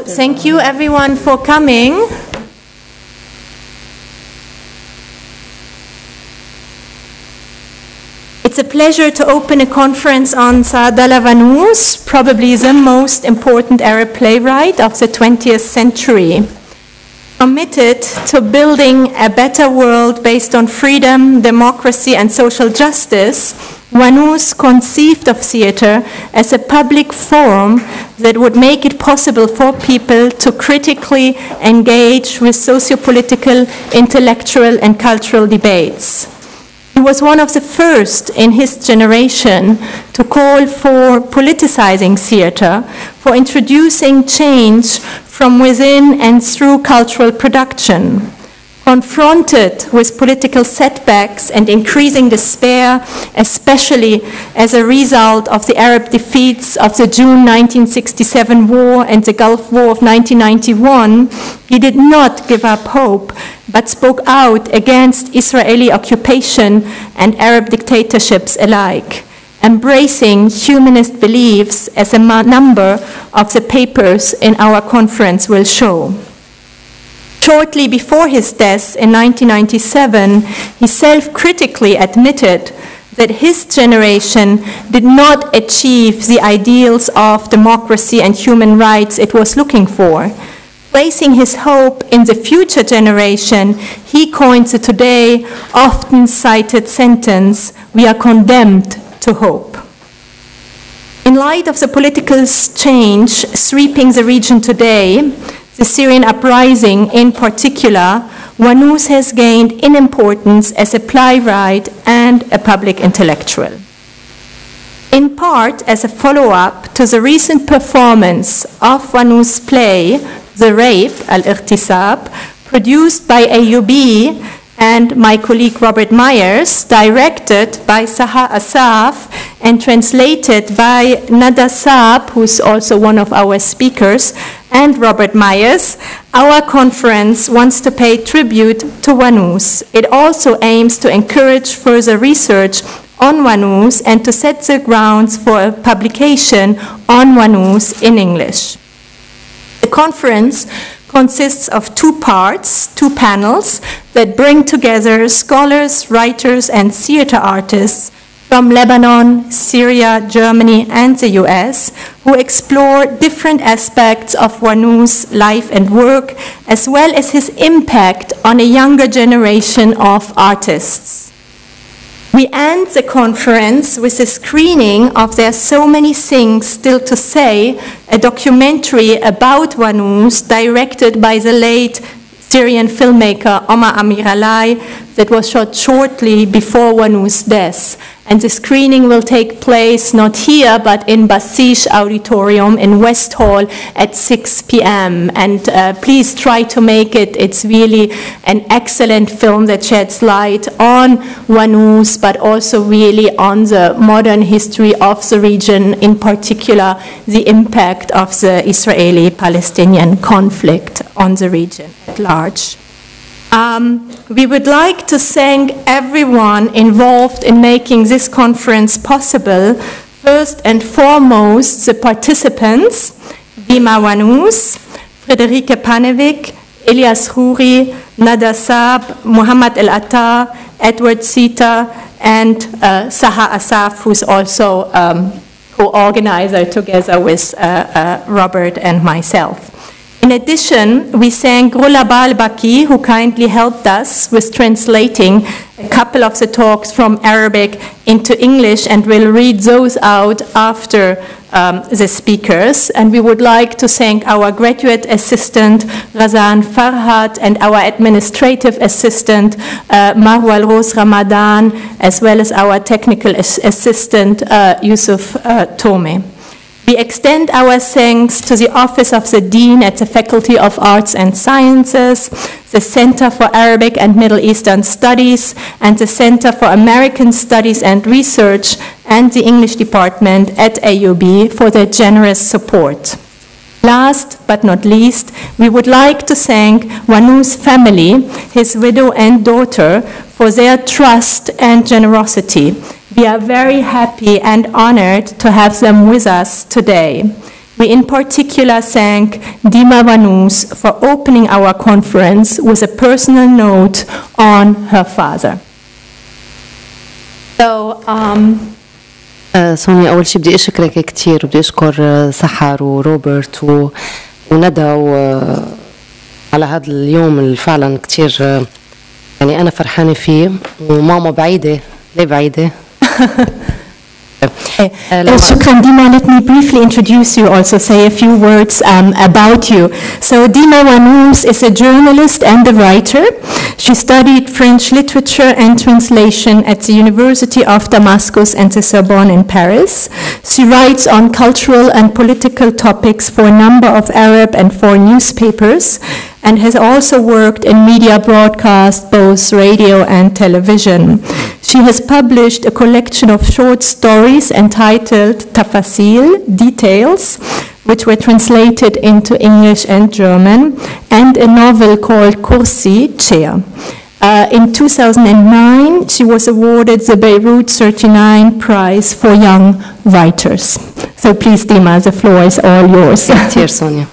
thank you everyone for coming. It's a pleasure to open a conference on Saud Wannous, probably the most important Arab playwright of the 20th century. Committed to building a better world based on freedom, democracy, and social justice, Wannous conceived of theater as a public forum that would make it possible for people to critically engage with socio-political, intellectual, and cultural debates. He was one of the first in his generation to call for politicizing theater, for introducing change from within and through cultural production. Confronted with political setbacks and increasing despair, especially as a result of the Arab defeats of the June 1967 war and the Gulf War of 1991, he did not give up hope, but spoke out against Israeli occupation and Arab dictatorships alike, embracing humanist beliefs as a number of the papers in our conference will show. Shortly before his death in 1997, he self-critically admitted that his generation did not achieve the ideals of democracy and human rights it was looking for. Placing his hope in the future generation, he coined the today often cited sentence, "We are condemned to hope." In light of the political change sweeping the region today, the Syrian uprising in particular, Wannous has gained in importance as a playwright and a public intellectual. In part as a follow-up to the recent performance of Wannous' play, The Rape, Al-Ightisab, produced by AUB and my colleague Robert Myers, directed by Saha Asaf and translated by Nada Saab, who's also one of our speakers, and Robert Myers, our conference wants to pay tribute to Wannous. It also aims to encourage further research on Wannous and to set the grounds for a publication on Wannous in English. The conference consists of two parts, two panels that bring together scholars, writers, and theater artists from Lebanon, Syria, Germany, and the US, who explore different aspects of Wannous' life and work, as well as his impact on a younger generation of artists. We end the conference with a screening of There's So Many Things Still to Say, a documentary about Wannous directed by the late Syrian filmmaker Omar Amiralai that was shot shortly before Wannous' death. And the screening will take place not here, but in Basish Auditorium in West Hall at 6 p.m. And please try to make it. It's really an excellent film that sheds light on Wannous, but also really on the modern history of the region, in particular the impact of the Israeli-Palestinian conflict on the region at large. We would like to thank everyone involved in making this conference possible. First and foremost, the participants, Dima Wannous, Friederike Panevik, Elias Houri, Nada Saab, Muhammad El Attar, Edward Sita, and Saha Asaf, who's also co-organizer together with Robert and myself. In addition, we thank Rulaba Al-Baki, who kindly helped us with translating a couple of the talks from Arabic into English, and will read those out after the speakers. And we would like to thank our graduate assistant, Razan Farhat, and our administrative assistant, Marwa Al-Rose Ramadan, as well as our technical assistant, Yusuf Tome. We extend our thanks to the Office of the Dean at the Faculty of Arts and Sciences, the Center for Arabic and Middle Eastern Studies, and the Center for American Studies and Research, and the English Department at AUB for their generous support. Last but not least, we would like to thank Wannous' family, his widow and daughter, for their trust and generosity. We are very happy and honored to have them with us today. We in particular thank Dima Wannous for opening our conference with a personal note on her father. So, سونيا، أول شيء بدي أشكرك كتير، وبدي أشكر سحر وروبرت وندى على هذا اليوم اللي فعلا كتير يعني أنا فرحانة فيه. وماما بعيدة، ليه بعيدة؟ Shukran, Dima, let me briefly introduce you, also say a few words about you. So Dima Wannous is a journalist and a writer. She studied French literature and translation at the University of Damascus and the Sorbonne in Paris. She writes on cultural and political topics for a number of Arab and foreign newspapers, and has also worked in media broadcast, both radio and television. She has published a collection of short stories entitled Tafasil, Details, which were translated into English and German, and a novel called Kursi, Chair. In 2009, she was awarded the Beirut 39 Prize for Young Writers. So please, Dima, the floor is all yours. كتير سونيا.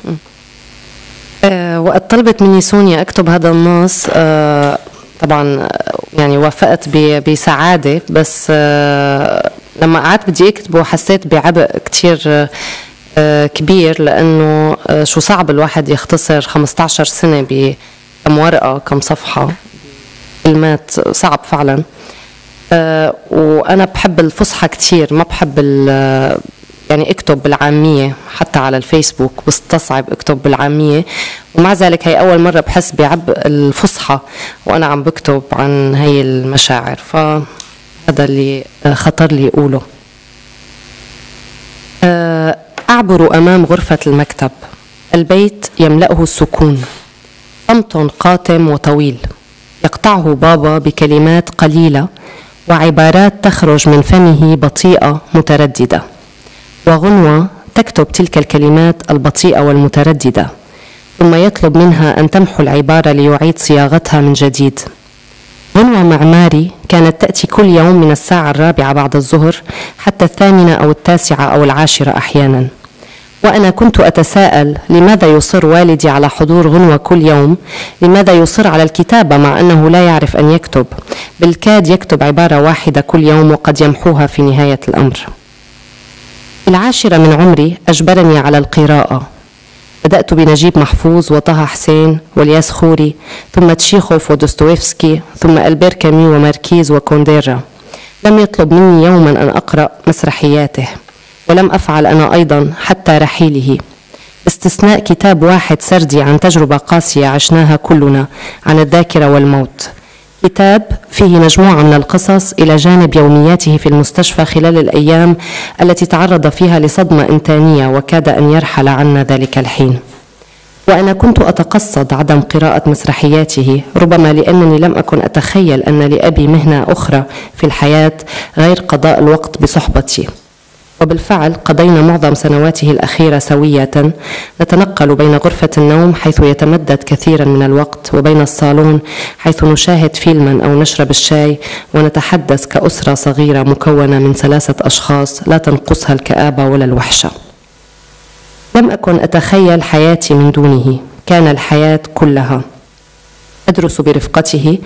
وقت طلبت مني سونيا أكتب هذا النص طبعا يعني وافقت بسعادة، بس لما قعدت بدي أكتبه حسيت بعبء كتير كبير، لأنه شو صعب الواحد يختصر 15 سنة بكم ورقة كم صفحة كلمات، صعب فعلا. وأنا بحب الفصحى كتير، ما بحب يعني اكتب بالعامية، حتى على الفيسبوك بستصعب اكتب بالعامية، ومع ذلك هي أول مرة بحس بعبء الفصحى وأنا عم بكتب عن هي المشاعر، فهذا اللي خطر لي أقوله. أعبر أمام غرفة المكتب، البيت يملأه السكون، صمت قاتم وطويل يقطعه بابا بكلمات قليلة وعبارات تخرج من فمه بطيئة مترددة، وغنوة تكتب تلك الكلمات البطيئة والمترددة، ثم يطلب منها أن تمحو العبارة ليعيد صياغتها من جديد. غنوة معماري كانت تأتي كل يوم من الساعة 4 بعد الظهر حتى 8 أو 9 أو 10 أحيانا، وأنا كنت أتساءل لماذا يصر والدي على حضور غنوة كل يوم، لماذا يصر على الكتابة مع أنه لا يعرف أن يكتب، بالكاد يكتب عبارة واحدة كل يوم وقد يمحوها في نهاية الأمر. 10 من عمري أجبرني على القراءة، بدأت بنجيب محفوظ وطه حسين والياس خوري، ثم تشيخوف ودوستويفسكي، ثم ألبير كامي وماركيز وكونديرا. لم يطلب مني يوما أن أقرأ مسرحياته، ولم أفعل أنا أيضا حتى رحيله، باستثناء كتاب واحد سردي عن تجربة قاسية عشناها كلنا، عن الذاكرة والموت، كتاب فيه مجموعة من القصص إلى جانب يومياته في المستشفى خلال الأيام التي تعرض فيها لصدمة إنتانية وكاد أن يرحل عنا ذلك الحين. وأنا كنت أتقصد عدم قراءة مسرحياته، ربما لأنني لم أكن أتخيل أن لأبي مهنة أخرى في الحياة غير قضاء الوقت بصحبتي. وبالفعل قضينا معظم سنواته الأخيرة سوية، نتنقل بين غرفة النوم حيث يتمدد كثيرا من الوقت وبين الصالون حيث نشاهد فيلما أو نشرب الشاي، ونتحدث كأسرة صغيرة مكونة من 3 أشخاص لا تنقصها الكآبة ولا الوحشة. لم أكن أتخيل حياتي من دونه، كان الحياة كلها. أدرس برفقته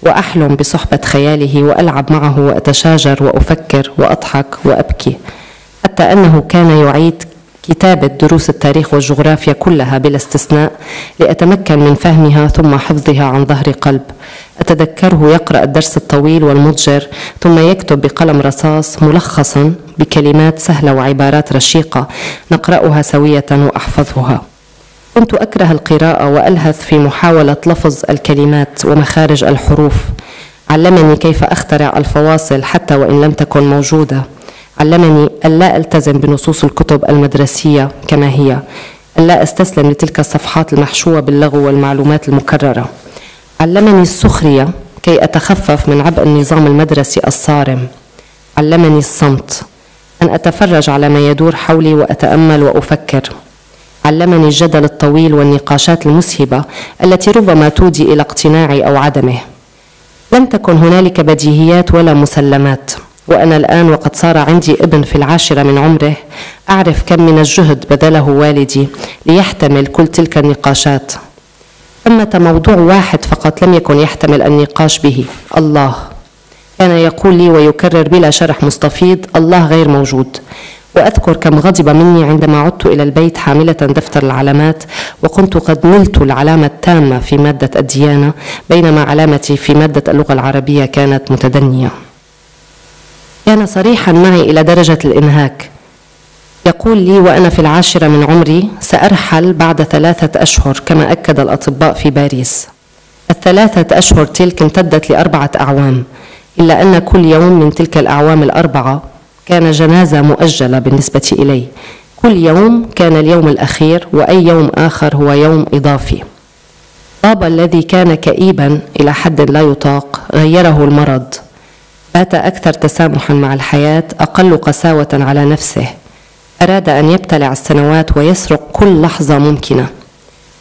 وأحلم بصحبة خياله وألعب معه وأتشاجر وأفكر وأضحك وأبكي، حتى أنه كان يعيد كتابة دروس التاريخ والجغرافيا كلها بلا استثناء لأتمكن من فهمها ثم حفظها عن ظهر قلب. أتذكره يقرأ الدرس الطويل والمضجر ثم يكتب بقلم رصاص ملخصا بكلمات سهلة وعبارات رشيقة نقرأها سوية وأحفظها. كنت أكره القراءة وألهث في محاولة لفظ الكلمات ومخارج الحروف. علمني كيف أخترع الفواصل حتى وإن لم تكن موجودة. علمني ألا ألتزم بنصوص الكتب المدرسية كما هي، ألا أستسلم لتلك الصفحات المحشوة باللغو والمعلومات المكررة. علمني السخرية كي أتخفف من عبء النظام المدرسي الصارم. علمني الصمت، أن أتفرج على ما يدور حولي وأتأمل وأفكر. علمني الجدل الطويل والنقاشات المسهبة التي ربما تودي إلى اقتناعي أو عدمه. لم تكن هنالك بديهيات ولا مسلمات، وأنا الآن وقد صار عندي ابن في 10 من عمره أعرف كم من الجهد بذله والدي ليحتمل كل تلك النقاشات. ثمة موضوع واحد فقط لم يكن يحتمل النقاش به: الله. كان يقول لي ويكرر بلا شرح مستفيض: الله غير موجود. وأذكر كم غضب مني عندما عدت إلى البيت حاملة دفتر العلامات، وكنت قد نلت العلامة التامة في مادة الديانة، بينما علامتي في مادة اللغة العربية كانت متدنية. كان صريحا معي إلى درجة الإنهاك. يقول لي وأنا في 10 من عمري: سأرحل بعد 3 أشهر كما أكد الأطباء في باريس. 3 أشهر تلك امتدت ل4 أعوام، إلا أن كل يوم من تلك الأعوام ال4 كان جنازة مؤجلة بالنسبة إلي. كل يوم كان اليوم الأخير، وأي يوم آخر هو يوم إضافي. بابا الذي كان كئيبا إلى حد لا يطاق غيره المرض. بات أكثر تسامحا مع الحياة، أقل قساوة على نفسه. أراد أن يبتلع السنوات ويسرق كل لحظة ممكنة.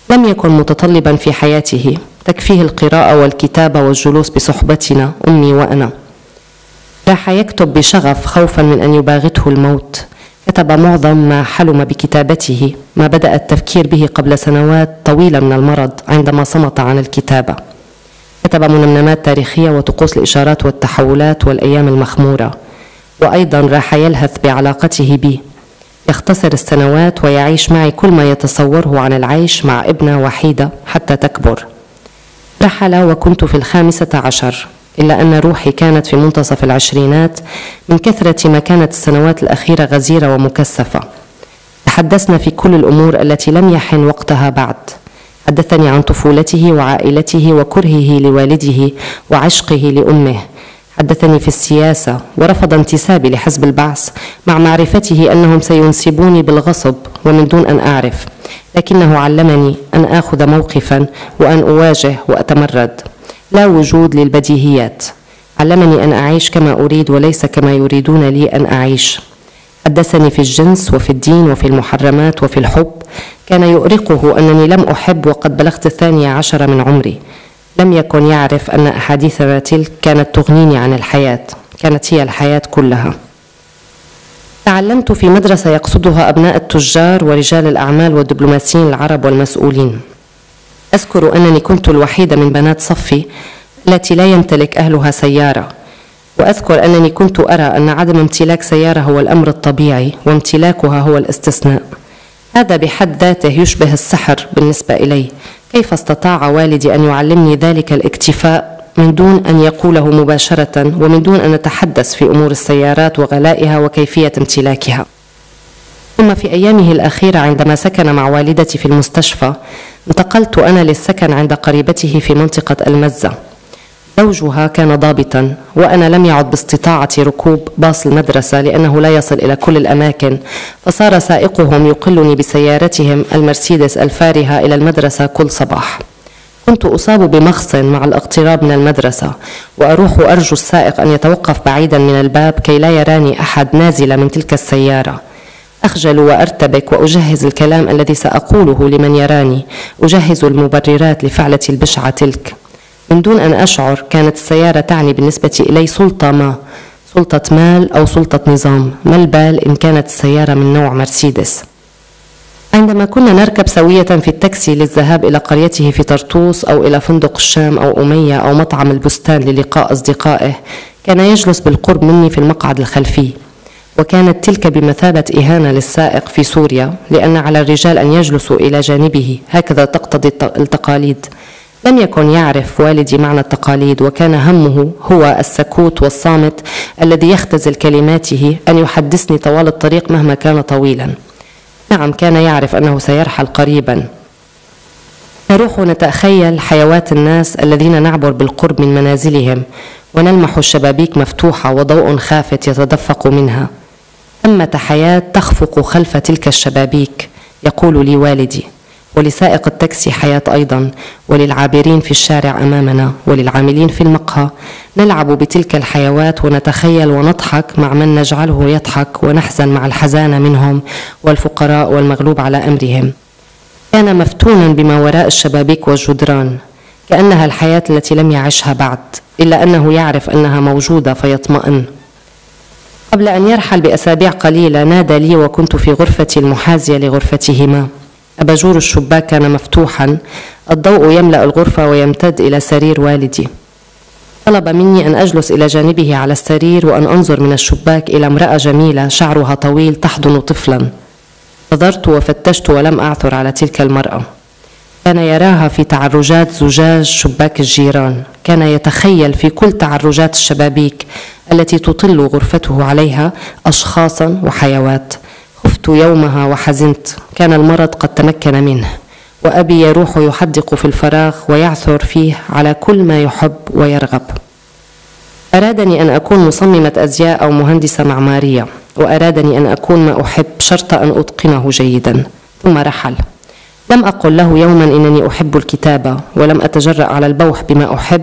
لم يكن متطلبا في حياته، تكفيه القراءة والكتابة والجلوس بصحبتنا أمي وأنا. راح يكتب بشغف خوفا من أن يباغته الموت. كتب معظم ما حلم بكتابته، ما بدأ التفكير به قبل سنوات طويلة من المرض عندما صمت عن الكتابة. كتب منمنمات تاريخية وطقوس الإشارات والتحولات والأيام المخمورة. وأيضا راح يلهث بعلاقته بي، يختصر السنوات ويعيش معي كل ما يتصوره عن العيش مع ابنة وحيدة حتى تكبر. رحل وكنت في 15، إلا أن روحي كانت في منتصف العشرينات من كثرة ما كانت السنوات الأخيرة غزيرة ومكثفة. تحدثنا في كل الأمور التي لم يحن وقتها بعد. حدثني عن طفولته وعائلته وكرهه لوالده وعشقه لأمه. حدثني في السياسة ورفض انتسابي لحزب البعث مع معرفته أنهم سينسبوني بالغصب ومن دون أن أعرف، لكنه علمني أن آخذ موقفا وأن أواجه وأتمرد. لا وجود للبديهيات. علمني أن أعيش كما أريد وليس كما يريدون لي أن أعيش. حدثني في الجنس وفي الدين وفي المحرمات وفي الحب. كان يؤرقه أنني لم أحب وقد بلغت 12 من عمري. لم يكن يعرف أن أحاديثنا تلك كانت تغنيني عن الحياة، كانت هي الحياة كلها. تعلمت في مدرسة يقصدها أبناء التجار ورجال الأعمال والدبلوماسيين العرب والمسؤولين. أذكر أنني كنت الوحيدة من بنات صفي التي لا يمتلك أهلها سيارة، وأذكر أنني كنت أرى أن عدم امتلاك سيارة هو الأمر الطبيعي وامتلاكها هو الاستثناء. هذا بحد ذاته يشبه السحر بالنسبة إلي. كيف استطاع والدي أن يعلمني ذلك الاكتفاء من دون أن يقوله مباشرة ومن دون أن نتحدث في أمور السيارات وغلائها وكيفية امتلاكها؟ ثم في أيامه الأخيرة عندما سكن مع والدتي في المستشفى، انتقلت أنا للسكن عند قريبته في منطقة المزة. زوجها كان ضابطا، وأنا لم يعد باستطاعتي ركوب باص المدرسة لأنه لا يصل إلى كل الأماكن، فصار سائقهم يقلني بسيارتهم المرسيدس الفارهة إلى المدرسة كل صباح. كنت أصاب بمغص مع الاقتراب من المدرسة، وأروح أرجو السائق أن يتوقف بعيدا من الباب كي لا يراني أحد نازل من تلك السيارة. أخجل وأرتبك وأجهز الكلام الذي سأقوله لمن يراني، أجهز المبررات لفعلتي البشعة تلك. من دون أن أشعر كانت السيارة تعني بالنسبة إلي سلطة ما، سلطة مال أو سلطة نظام، ما البال إن كانت السيارة من نوع مرسيدس. عندما كنا نركب سوية في التاكسي للذهاب إلى قريته في طرطوس أو إلى فندق الشام أو أمية أو مطعم البستان للقاء أصدقائه، كان يجلس بالقرب مني في المقعد الخلفي. وكانت تلك بمثابة إهانة للسائق في سوريا، لأن على الرجال أن يجلسوا إلى جانبه، هكذا تقتضي التقاليد. لم يكن يعرف والدي معنى التقاليد، وكان همه هو السكوت والصامت الذي يختزل كلماته أن يحدثني طوال الطريق مهما كان طويلا. نعم، كان يعرف أنه سيرحل قريبا. نروح نتخيل حيوات الناس الذين نعبر بالقرب من منازلهم، ونلمح الشبابيك مفتوحة وضوء خافت يتدفق منها. ثمة حياة تخفق خلف تلك الشبابيك، يقول لي والدي. ولسائق التاكسي حياة أيضا، وللعابرين في الشارع أمامنا، وللعاملين في المقهى. نلعب بتلك الحيوات ونتخيل ونضحك مع من نجعله يضحك، ونحزن مع الحزانة منهم والفقراء والمغلوب على أمرهم. كان مفتونا بما وراء الشبابيك والجدران، كأنها الحياة التي لم يعشها بعد، إلا أنه يعرف أنها موجودة فيطمئن. قبل أن يرحل بأسابيع قليلة نادى لي وكنت في غرفتي المحاذية لغرفتهما. أباجور الشباك كان مفتوحا، الضوء يملأ الغرفة ويمتد إلى سرير والدي. طلب مني أن أجلس إلى جانبه على السرير وأن أنظر من الشباك إلى امرأة جميلة شعرها طويل تحضن طفلا. نظرت وفتشت ولم أعثر على تلك المرأة. كان يراها في تعرجات زجاج شباك الجيران، كان يتخيل في كل تعرجات الشبابيك التي تطل غرفته عليها أشخاصا وحيوات. خفت يومها وحزنت، كان المرض قد تمكن منه، وأبي يروح يحدق في الفراغ ويعثر فيه على كل ما يحب ويرغب. أرادني أن أكون مصممة أزياء أو مهندسة معمارية، وأرادني أن أكون ما أحب شرط أن أتقنه جيدا، ثم رحل. لم أقل له يوما إنني أحب الكتابة، ولم أتجرأ على البوح بما أحب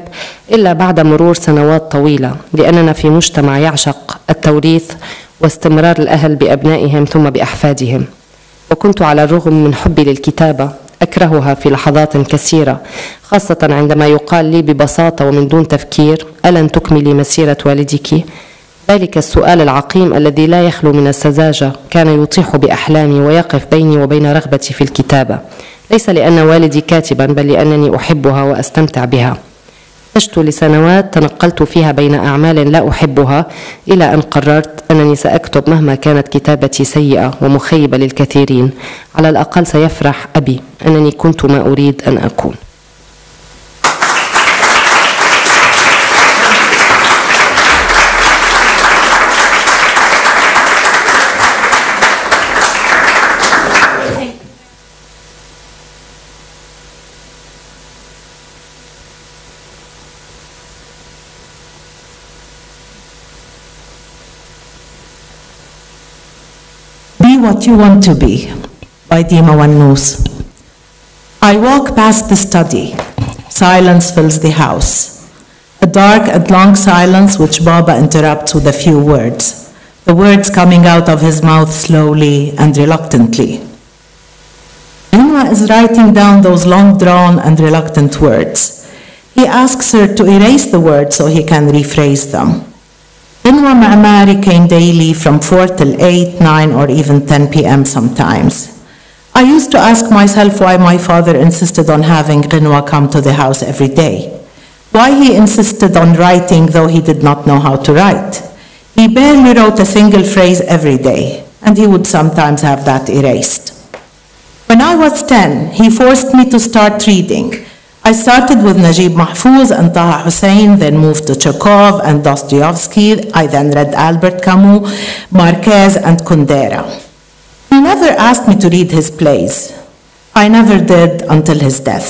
إلا بعد مرور سنوات طويلة، لأننا في مجتمع يعشق التوريث واستمرار الأهل بأبنائهم ثم بأحفادهم. وكنت على الرغم من حبي للكتابة أكرهها في لحظات كثيرة، خاصة عندما يقال لي ببساطة ومن دون تفكير: ألن تكملي مسيرة والدك؟ ذلك السؤال العقيم الذي لا يخلو من السذاجة كان يطيح بأحلامي ويقف بيني وبين رغبتي في الكتابة، ليس لأن والدي كاتبا بل لأنني أحبها وأستمتع بها. عشت لسنوات تنقلت فيها بين أعمال لا أحبها، إلى أن قررت أنني سأكتب مهما كانت كتابتي سيئة ومخيبة للكثيرين. على الأقل سيفرح أبي أنني كنت ما أريد أن أكون. Be What You Want to Be by Dima Wannous. I walk past the study. Silence fills the house. A dark and long silence which Baba interrupts with a few words, the words coming out of his mouth slowly and reluctantly. Inwa is writing down those long-drawn and reluctant words. He asks her to erase the words so he can rephrase them. Inwa Ma'amari came daily from 4 till 8, 9, or even 10 p.m. sometimes. I used to ask myself why my father insisted on having Ghinwa come to the house every day. Why he insisted on writing though he did not know how to write. He barely wrote a single phrase every day, and he would sometimes have that erased. When I was 10, he forced me to start reading. I started with Najib Mahfouz and Taha Hussein, then moved to Chekhov and Dostoevsky. I then read Albert Camus, Marquez, and Kundera. He never asked me to read his plays. I never did until his death.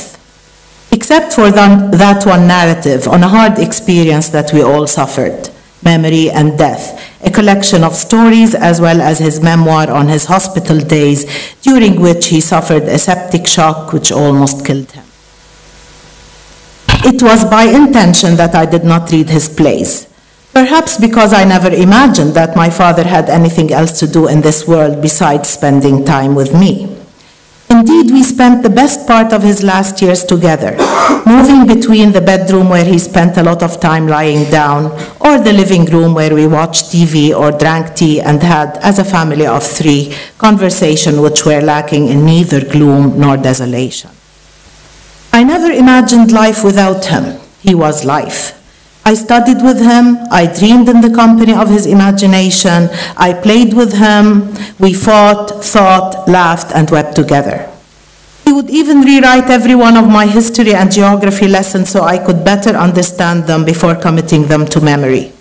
Except for that one narrative on a hard experience that we all suffered, Memory and Death, a collection of stories as well as his memoir on his hospital days, during which he suffered a septic shock which almost killed him. It was by intention that I did not read his plays, perhaps because I never imagined that my father had anything else to do in this world besides spending time with me. Indeed, we spent the best part of his last years together, moving between the bedroom where he spent a lot of time lying down, or the living room where we watched TV or drank tea and had, as a family of 3, conversations which were lacking in neither gloom nor desolation. I never imagined life without him. He was life. I studied with him, I dreamed in the company of his imagination, I played with him, we fought, thought, laughed, and wept together. He would even rewrite every one of my history and geography lessons so I could better understand them before committing them to memory.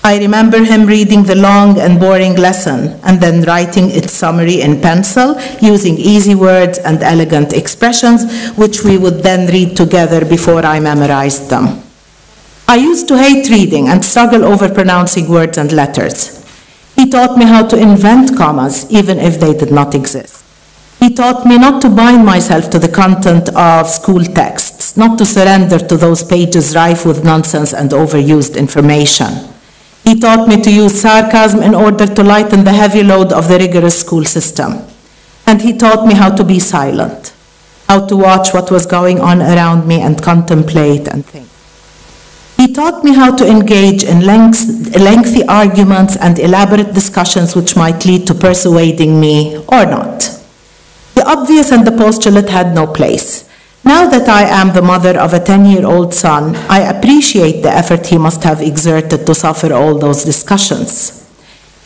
I remember him reading the long and boring lesson and then writing its summary in pencil using easy words and elegant expressions, which we would then read together before I memorized them. I used to hate reading and struggle over pronouncing words and letters. He taught me how to invent commas, even if they did not exist. He taught me not to bind myself to the content of school texts, not to surrender to those pages rife with nonsense and overused information. He taught me to use sarcasm in order to lighten the heavy load of the rigorous school system. And he taught me how to be silent, how to watch what was going on around me and contemplate and think. He taught me how to engage in lengthy arguments and elaborate discussions which might lead to persuading me or not. The obvious and the postulate had no place. Now that I am the mother of a 10-year-old son, I appreciate the effort he must have exerted to suffer all those discussions.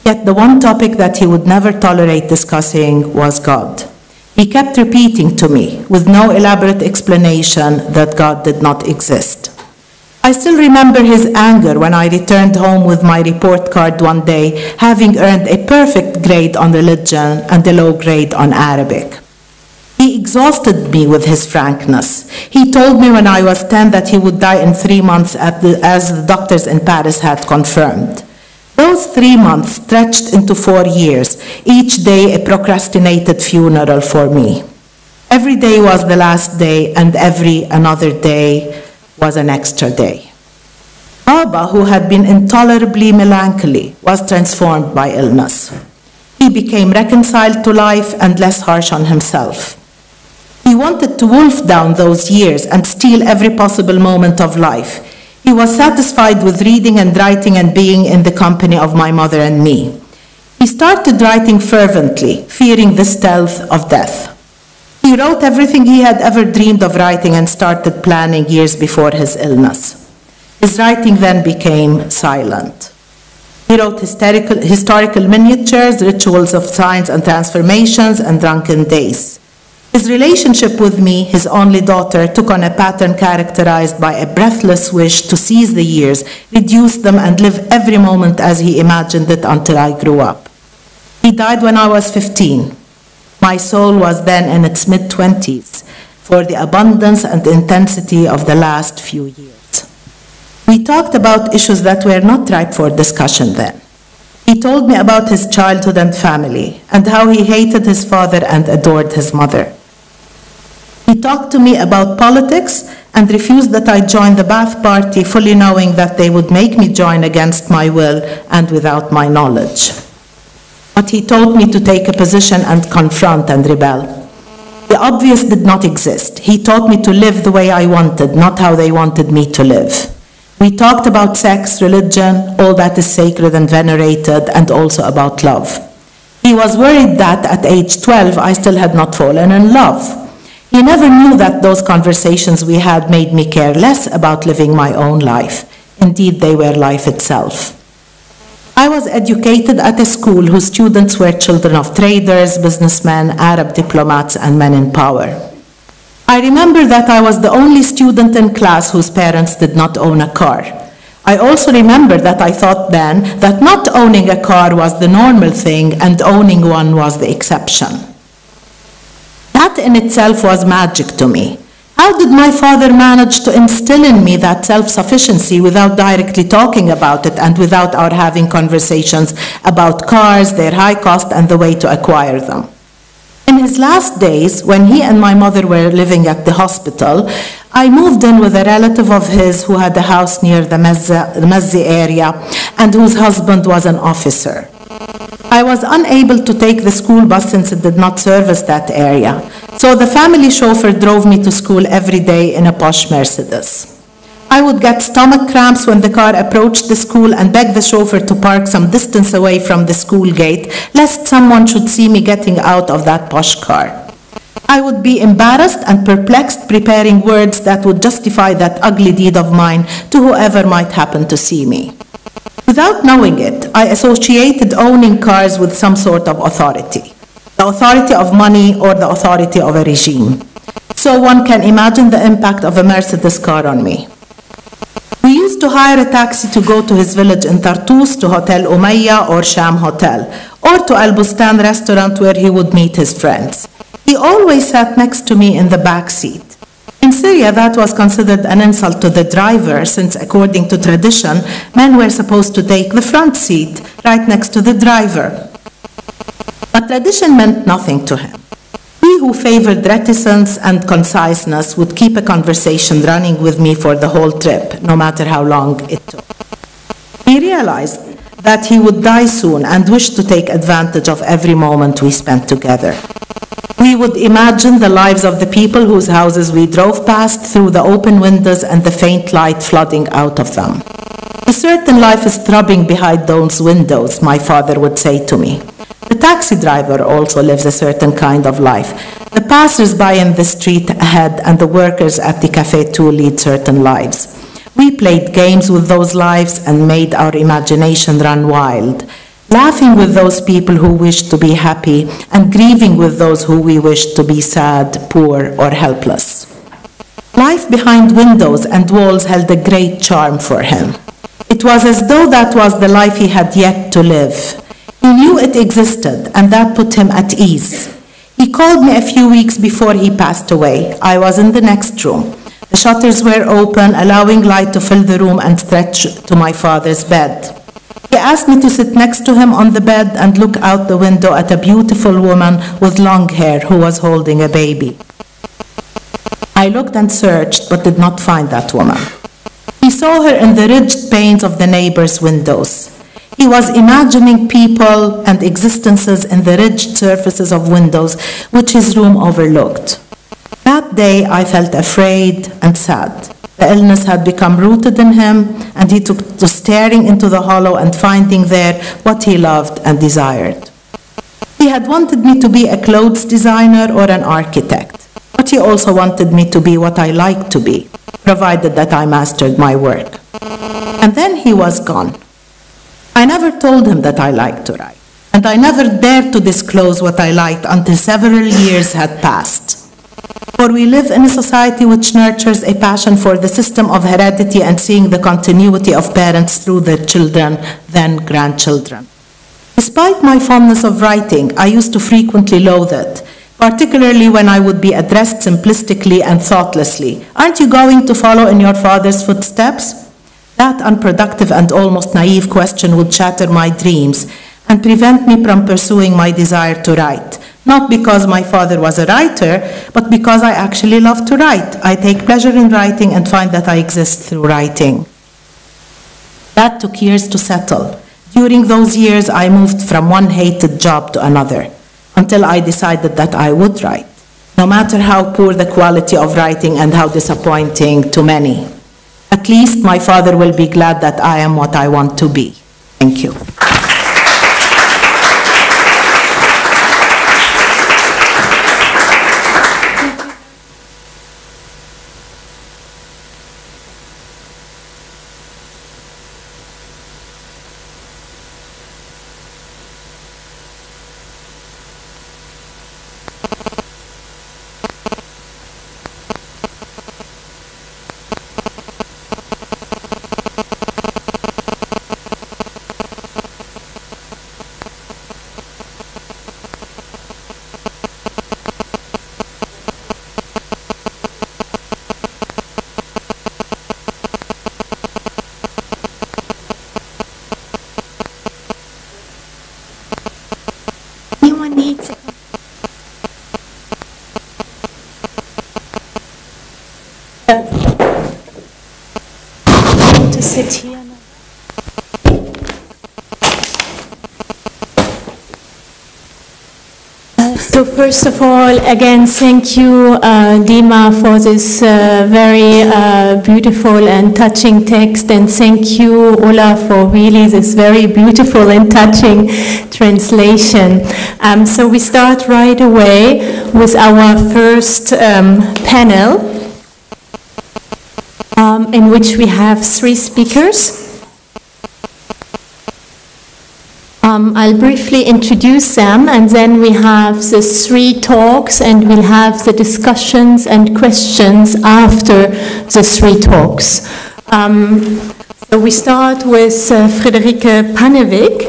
Yet the one topic that he would never tolerate discussing was God. He kept repeating to me, with no elaborate explanation, that God did not exist. I still remember his anger when I returned home with my report card one day, having earned a perfect grade on religion and a low grade on Arabic. He exhausted me with his frankness. He told me when I was 10 that he would die in 3 months as the doctors in Paris had confirmed. Those 3 months stretched into 4 years, each day a procrastinated funeral for me. Every day was the last day, and every another day was an extra day. Baba, who had been intolerably melancholy, was transformed by illness. He became reconciled to life and less harsh on himself. He wanted to wolf down those years and steal every possible moment of life. He was satisfied with reading and writing and being in the company of my mother and me. He started writing fervently, fearing the stealth of death. He wrote everything he had ever dreamed of writing and started planning years before his illness. His writing then became silent. He wrote historical miniatures, rituals of signs and transformations, and drunken days. His relationship with me, his only daughter, took on a pattern characterized by a breathless wish to seize the years, reduce them, and live every moment as he imagined it until I grew up. He died when I was 15. My soul was then in its mid-20s for the abundance and intensity of the last few years. We talked about issues that were not ripe for discussion then. He told me about his childhood and family, and how he hated his father and adored his mother. He talked to me about politics and refused that I join the Ba'ath Party, fully knowing that they would make me join against my will and without my knowledge. But he told me to take a position and confront and rebel. The obvious did not exist. He taught me to live the way I wanted, not how they wanted me to live. We talked about sex, religion, all that is sacred and venerated, and also about love. He was worried that at age 12 I still had not fallen in love. He never knew that those conversations we had made me care less about living my own life. Indeed, they were life itself. I was educated at a school whose students were children of traders, businessmen, Arab diplomats, and men in power. I remember that I was the only student in class whose parents did not own a car. I also remember that I thought then that not owning a car was the normal thing and owning one was the exception. That in itself was magic to me. How did my father manage to instill in me that self-sufficiency without directly talking about it and without our having conversations about cars, their high cost, and the way to acquire them? In his last days, when he and my mother were living at the hospital, I moved in with a relative of his who had a house near the Mazzi area and whose husband was an officer. I was unable to take the school bus since it did not service that area, so the family chauffeur drove me to school every day in a posh Mercedes. I would get stomach cramps when the car approached the school and beg the chauffeur to park some distance away from the school gate, lest someone should see me getting out of that posh car. I would be embarrassed and perplexed, preparing words that would justify that ugly deed of mine to whoever might happen to see me. Without knowing it, I associated owning cars with some sort of authority. The authority of money or the authority of a regime. So one can imagine the impact of a Mercedes car on me. We used to hire a taxi to go to his village in Tartus, to Hotel Umayya or Sham Hotel, or to Al Bustan restaurant where he would meet his friends. He always sat next to me in the back seat. In Syria, that was considered an insult to the driver, since according to tradition, men were supposed to take the front seat, right next to the driver. But tradition meant nothing to him. He who favored reticence and conciseness would keep a conversation running with me for the whole trip, no matter how long it took. He realized that he would die soon and wished to take advantage of every moment we spent together. We would imagine the lives of the people whose houses we drove past through the open windows and the faint light flooding out of them. A certain life is throbbing behind those windows, my father would say to me. The taxi driver also lives a certain kind of life. The passers-by in the street ahead and the workers at the cafe too lead certain lives. We played games with those lives and made our imagination run wild, laughing with those people who wished to be happy and grieving with those who we wished to be sad, poor, or helpless. Life behind windows and walls held a great charm for him. It was as though that was the life he had yet to live. He knew it existed, and that put him at ease. He called me a few weeks before he passed away. I was in the next room. The shutters were open, allowing light to fill the room and stretch to my father's bed. He asked me to sit next to him on the bed and look out the window at a beautiful woman with long hair who was holding a baby. I looked and searched, but did not find that woman. He saw her in the ridged panes of the neighbors' windows. He was imagining people and existences in the ridged surfaces of windows which his room overlooked. That day I felt afraid and sad. The illness had become rooted in him, and he took to staring into the hollow and finding there what he loved and desired. He had wanted me to be a clothes designer or an architect, but he also wanted me to be what I liked to be, provided that I mastered my work. And then he was gone. I never told him that I liked to write, and I never dared to disclose what I liked until several years had passed. For we live in a society which nurtures a passion for the system of heredity and seeing the continuity of parents through their children, then grandchildren. Despite my fondness of writing, I used to frequently loathe it, particularly when I would be addressed simplistically and thoughtlessly. Aren't you going to follow in your father's footsteps? That unproductive and almost naive question would shatter my dreams and prevent me from pursuing my desire to write. Not because my father was a writer, but because I actually love to write. I take pleasure in writing and find that I exist through writing. That took years to settle. During those years, I moved from one hated job to another, until I decided that I would write, no matter how poor the quality of writing and how disappointing to many. At least my father will be glad that I am what I want to be. Thank you. To sit here now. So first of all, again, thank you, Dima, for this very beautiful and touching text, and thank you, Ola, for really this very beautiful and touching translation. So we start right away with our first panel, in which we have 3 speakers. I'll briefly introduce them, and then we have the 3 talks, and we'll have the discussions and questions after the 3 talks. So we start with Friederike Pannewick.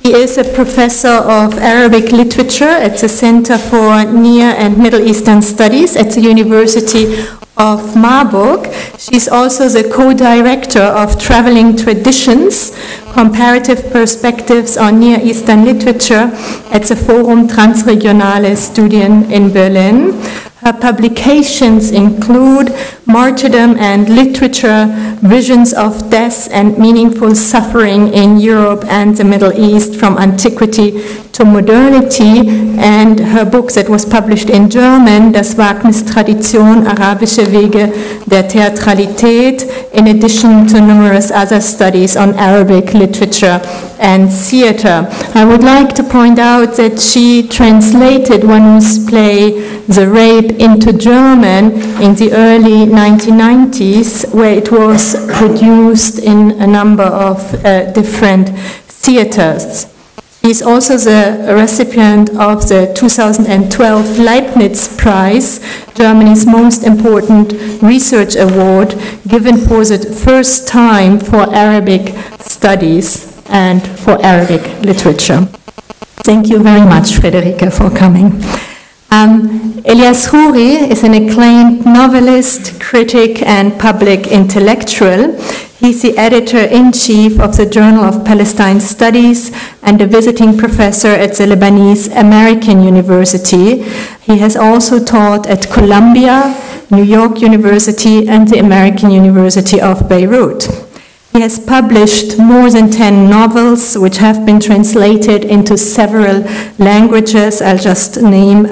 She is a professor of Arabic literature at the Center for Near and Middle Eastern Studies at the University of Marburg. She's also the co-director of Traveling Traditions, Comparative Perspectives on Near Eastern Literature at the Forum Transregionale Studien in Berlin. Her publications include Martyrdom and Literature, Visions of Death and Meaningful Suffering in Europe and the Middle East from Antiquity to modernity, and her book that was published in German, Das Wagnis Tradition, Arabische Wege der Theatralität, in addition to numerous other studies on Arabic literature and theater. I would like to point out that she translated Wannous' play The Rape into German in the early 1990s, where it was produced in a number of different theaters. He is also the recipient of the 2012 Leibniz Prize, Germany's most important research award, given for the first time for Arabic studies and for Arabic literature. Thank you very much, Friederike, for coming. Elias Khoury is an acclaimed novelist, critic, and public intellectual. He's the editor-in-chief of the Journal of Palestine Studies and a visiting professor at the Lebanese American University. He has also taught at Columbia, New York University, and the American University of Beirut. He has published more than 10 novels, which have been translated into several languages. I'll just name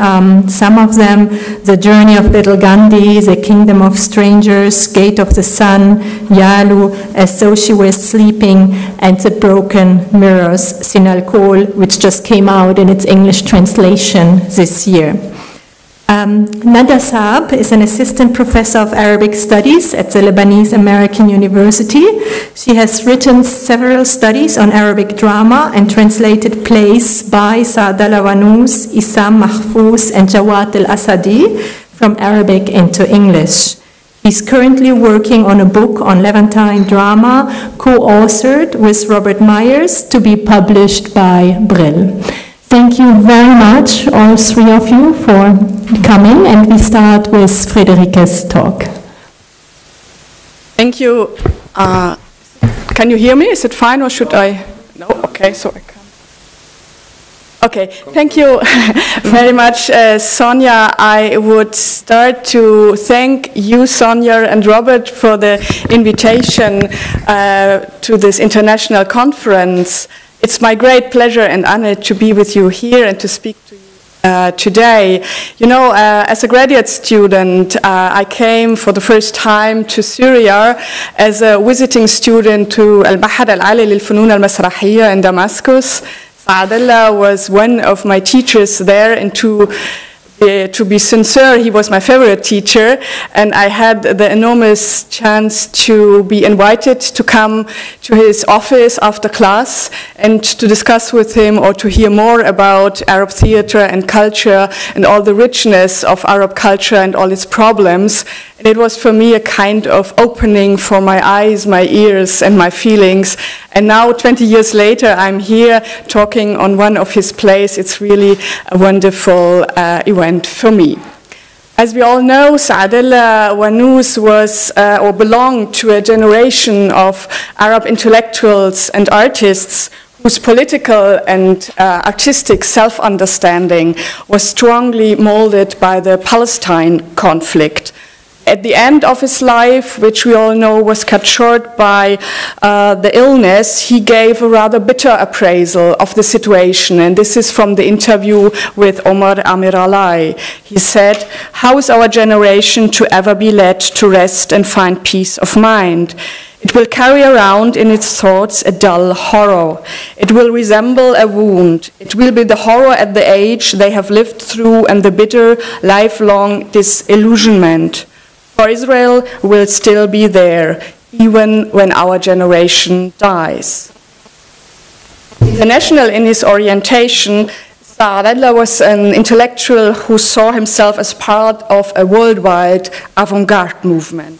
some of them: The Journey of Little Gandhi, The Kingdom of Strangers, Gate of the Sun, Yalu, As Though She Were Sleeping, and The Broken Mirrors, Sinal Kol, which just came out in its English translation this year. Nada Saab is an assistant professor of Arabic studies at the Lebanese American University. She has written several studies on Arabic drama and translated plays by Saud Wannous, Issam Mahfouz, and Jawad al-Asadi from Arabic into English. He's currently working on a book on Levantine drama, co-authored with Robert Myers, to be published by Brill. Thank you very much, all three of you, for coming, and we start with Friederike's talk. Thank you. Can you hear me? Is it fine, or should I? No? Okay, so I can. Okay, thank you very much, Sonia. I would start to thank you, Sonia, and Robert for the invitation to this international conference. It's my great pleasure and honor to be with you here and to speak to you today. You know, as a graduate student, I came for the first time to Syria as a visiting student to Al-Mahad Al-Ali Lil-Funun Al-Masrahiyya in Damascus. Saud was one of my teachers there, and to be sincere, he was my favorite teacher, and I had the enormous chance to be invited to come to his office after class and to discuss with him or to hear more about Arab theater and culture and all the richness of Arab culture and all its problems. And it was for me a kind of opening for my eyes, my ears, and my feelings. And now, 20 years later, I'm here talking on one of his plays. It's really a wonderful event for me. As we all know, Saud Wannous was or belonged to a generation of Arab intellectuals and artists whose political and artistic self-understanding was strongly molded by the Palestine conflict. At the end of his life, which we all know was cut short by the illness, he gave a rather bitter appraisal of the situation, and this is from the interview with Omar Amiralai. He said, "How is our generation to ever be led to rest and find peace of mind? It will carry around in its thoughts a dull horror. It will resemble a wound. It will be the horror at the age they have lived through and the bitter, lifelong disillusionment. For Israel will still be there, even when our generation dies." International in his orientation, Saud was an intellectual who saw himself as part of a worldwide avant-garde movement.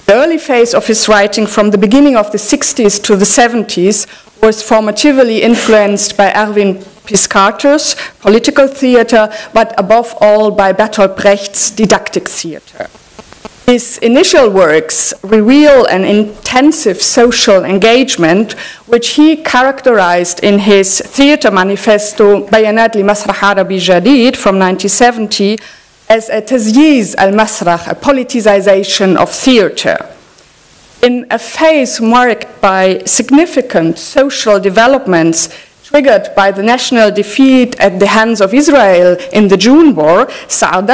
The early phase of his writing, from the beginning of the 60s to the 70s, was formatively influenced by Erwin Piscator's political theater, but above all by Bertolt Brecht's didactic theater. His initial works reveal an intensive social engagement, which he characterized in his theater manifesto, Bayanat li Masrah Arabi Jadid, from 1970, as a tazyiz al-masrah, a politicization of theater. In a phase marked by significant social developments, triggered by the national defeat at the hands of Israel in the June War, Saud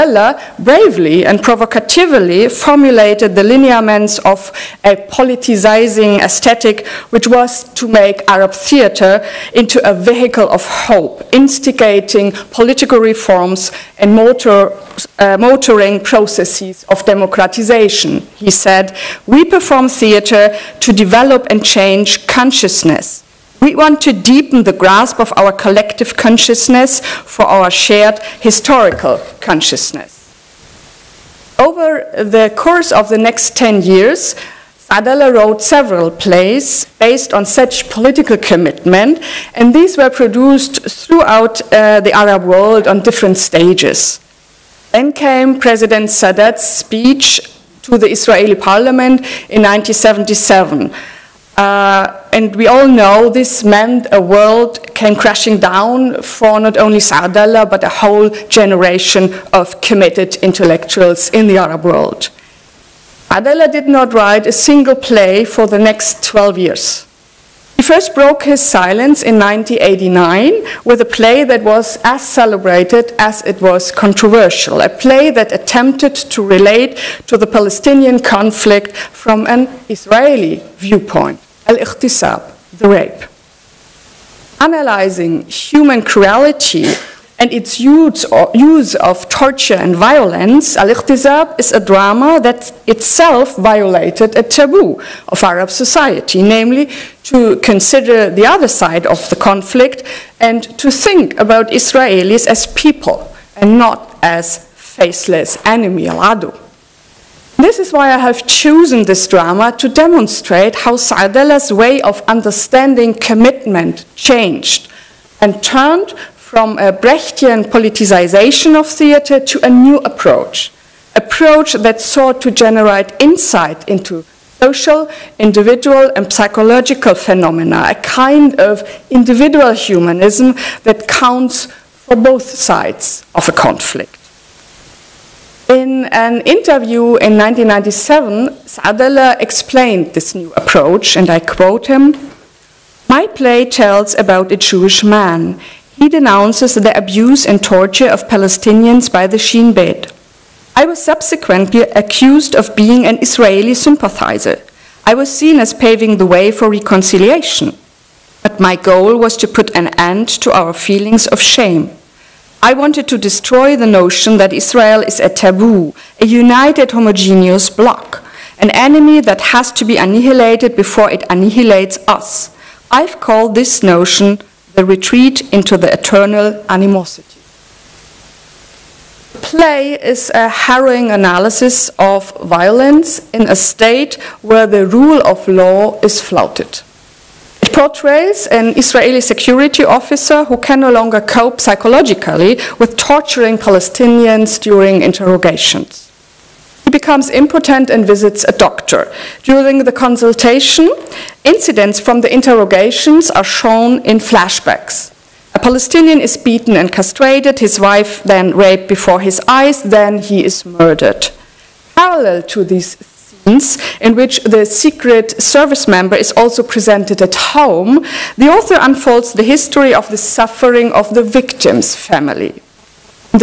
bravely and provocatively formulated the lineaments of a politicizing aesthetic, which was to make Arab theater into a vehicle of hope, instigating political reforms and motoring processes of democratization. He said, "We perform theater to develop and change consciousness. We want to deepen the grasp of our collective consciousness for our shared historical consciousness." Over the course of the next 10 years, Saud wrote several plays based on such political commitment, and these were produced throughout the Arab world on different stages. Then came President Sadat's speech to the Israeli parliament in 1977. And we all know this meant a world came crashing down for not only Saud but a whole generation of committed intellectuals in the Arab world. Saud did not write a single play for the next 12 years. He first broke his silence in 1989 with a play that was as celebrated as it was controversial, a play that attempted to relate to the Palestinian conflict from an Israeli viewpoint, al-ightisab, the rape. Analyzing human cruelty and its use of torture and violence, al-ightisab is a drama that itself violated a taboo of Arab society, namely to consider the other side of the conflict and to think about Israelis as people and not as faceless enemy, al-adu. This is why I have chosen this drama to demonstrate how Saud's way of understanding commitment changed and turned from a Brechtian politicization of theater to a new approach that sought to generate insight into social, individual, and psychological phenomena, a kind of individual humanism that counts for both sides of a conflict. In an interview in 1997, Saud explained this new approach, and I quote him, "My play tells about a Jewish man. He denounces the abuse and torture of Palestinians by the Shin Bet. I was subsequently accused of being an Israeli sympathizer. I was seen as paving the way for reconciliation. But my goal was to put an end to our feelings of shame. I wanted to destroy the notion that Israel is a taboo, a united homogeneous bloc, an enemy that has to be annihilated before it annihilates us. I've called this notion the retreat into the eternal animosity." The play is a harrowing analysis of violence in a state where the rule of law is flouted. It portrays an Israeli security officer who can no longer cope psychologically with torturing Palestinians during interrogations. He becomes impotent and visits a doctor. During the consultation, incidents from the interrogations are shown in flashbacks. A Palestinian is beaten and castrated, his wife then raped before his eyes, then he is murdered. Parallel to these scenes, in which the secret service member is also presented at home, the author unfolds the history of the suffering of the victim's family.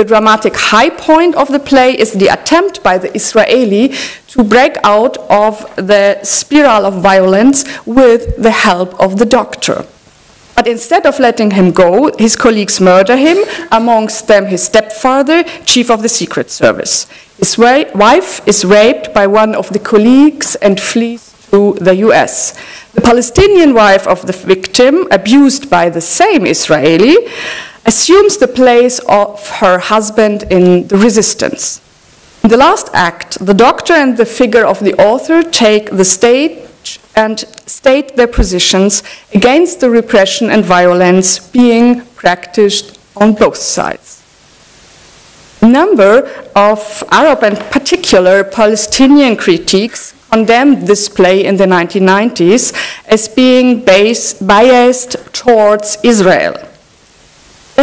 The dramatic high point of the play is the attempt by the Israeli to break out of the spiral of violence with the help of the doctor. But instead of letting him go, his colleagues murder him, amongst them his stepfather, chief of the Secret Service. His wife is raped by one of the colleagues and flees to the US. The Palestinian wife of the victim, abused by the same Israeli, assumes the place of her husband in the resistance. In the last act, the doctor and the figure of the author take the stage and state their positions against the repression and violence being practiced on both sides. A number of Arab and particular Palestinian critiques condemned this play in the 1990s as being biased towards Israel.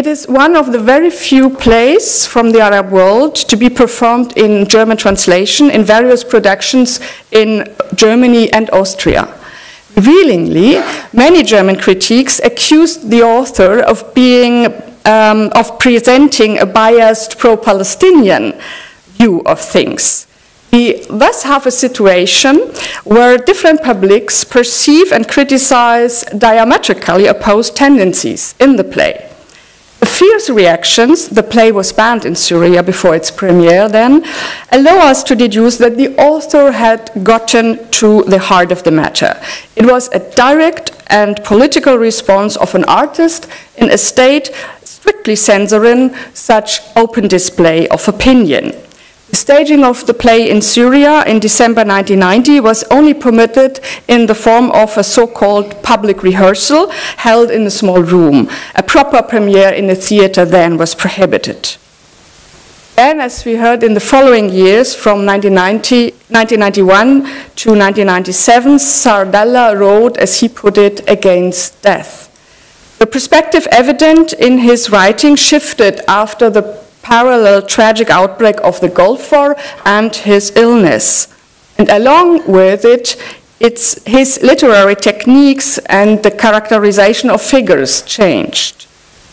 It is one of the very few plays from the Arab world to be performed in German translation in various productions in Germany and Austria. Revealingly, many German critics accused the author of presenting a biased pro-Palestinian view of things. We thus have a situation where different publics perceive and criticize diametrically opposed tendencies in the play. The fierce reactions, the play was banned in Syria before its premiere then, allow us to deduce that the author had gotten to the heart of the matter. It was a direct and political response of an artist in a state strictly censoring such open display of opinion. The staging of the play in Syria in December 1990 was only permitted in the form of a so-called public rehearsal held in a small room. A proper premiere in a theater then was prohibited. And as we heard in the following years, from 1991 to 1997, Sardalla wrote, as he put it, against death. The perspective evident in his writing shifted after the parallel tragic outbreak of the Gulf War and his illness. And along with it, his literary techniques and the characterization of figures changed.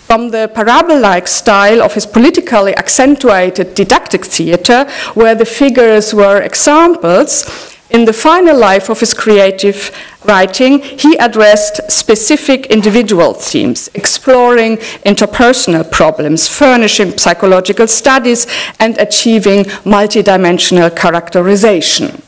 From the parable-like style of his politically accentuated didactic theater, where the figures were examples, in the final life of his creative writing, he addressed specific individual themes, exploring interpersonal problems, furnishing psychological studies, and achieving multidimensional characterization.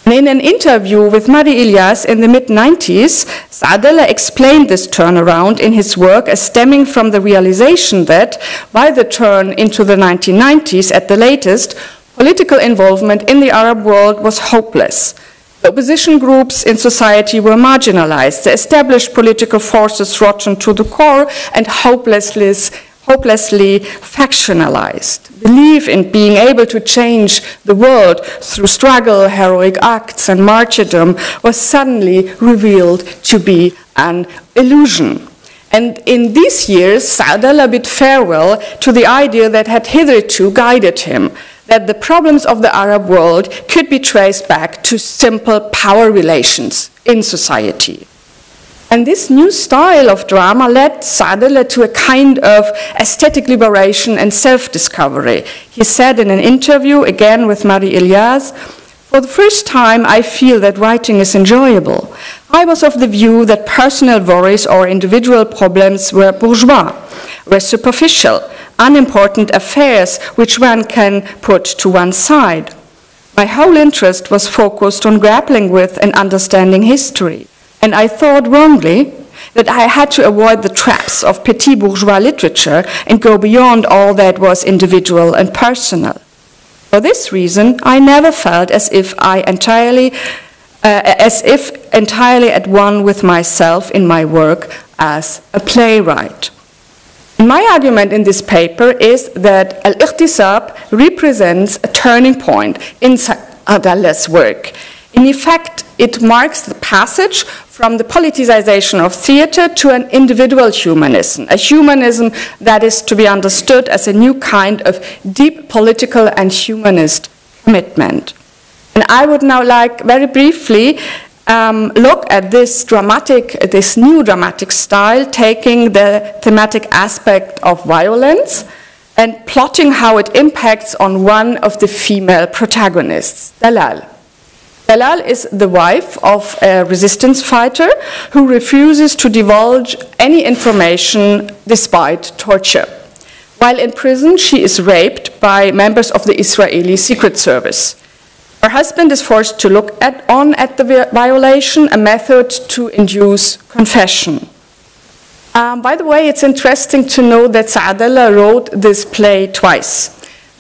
And in an interview with Mari Ilyas in the mid-90s, Saadallah explained this turnaround in his work as stemming from the realization that, by the turn into the 1990s at the latest, political involvement in the Arab world was hopeless. The opposition groups in society were marginalized. The established political forces rotten to the core and hopelessly factionalized. Belief in being able to change the world through struggle, heroic acts, and martyrdom was suddenly revealed to be an illusion. And in these years, Saadallah bid farewell to the idea that had hitherto guided him, that the problems of the Arab world could be traced back to simple power relations in society. And this new style of drama led Saadallah to a kind of aesthetic liberation and self-discovery. He said in an interview, again with Mari Ilyas, "For the first time, I feel that writing is enjoyable. I was of the view that personal worries or individual problems were bourgeois, were superficial, unimportant affairs which one can put to one side. My whole interest was focused on grappling with and understanding history. And I thought wrongly that I had to avoid the traps of petit bourgeois literature and go beyond all that was individual and personal. For this reason, I never felt as if entirely at one with myself in my work as a playwright." And my argument in this paper is that Al-Ikhtisab represents a turning point in Saadallah's work. In effect, it marks the passage from the politicization of theater to an individual humanism, a humanism that is to be understood as a new kind of deep political and humanist commitment. And I would now like very briefly look at this new dramatic style, taking the thematic aspect of violence and plotting how it impacts on one of the female protagonists, Talal. Talal is the wife of a resistance fighter who refuses to divulge any information despite torture. While in prison, she is raped by members of the Israeli Secret Service. Her husband is forced to look on at the violation, a method to induce confession. By the way, it's interesting to know that Saadallah wrote this play twice.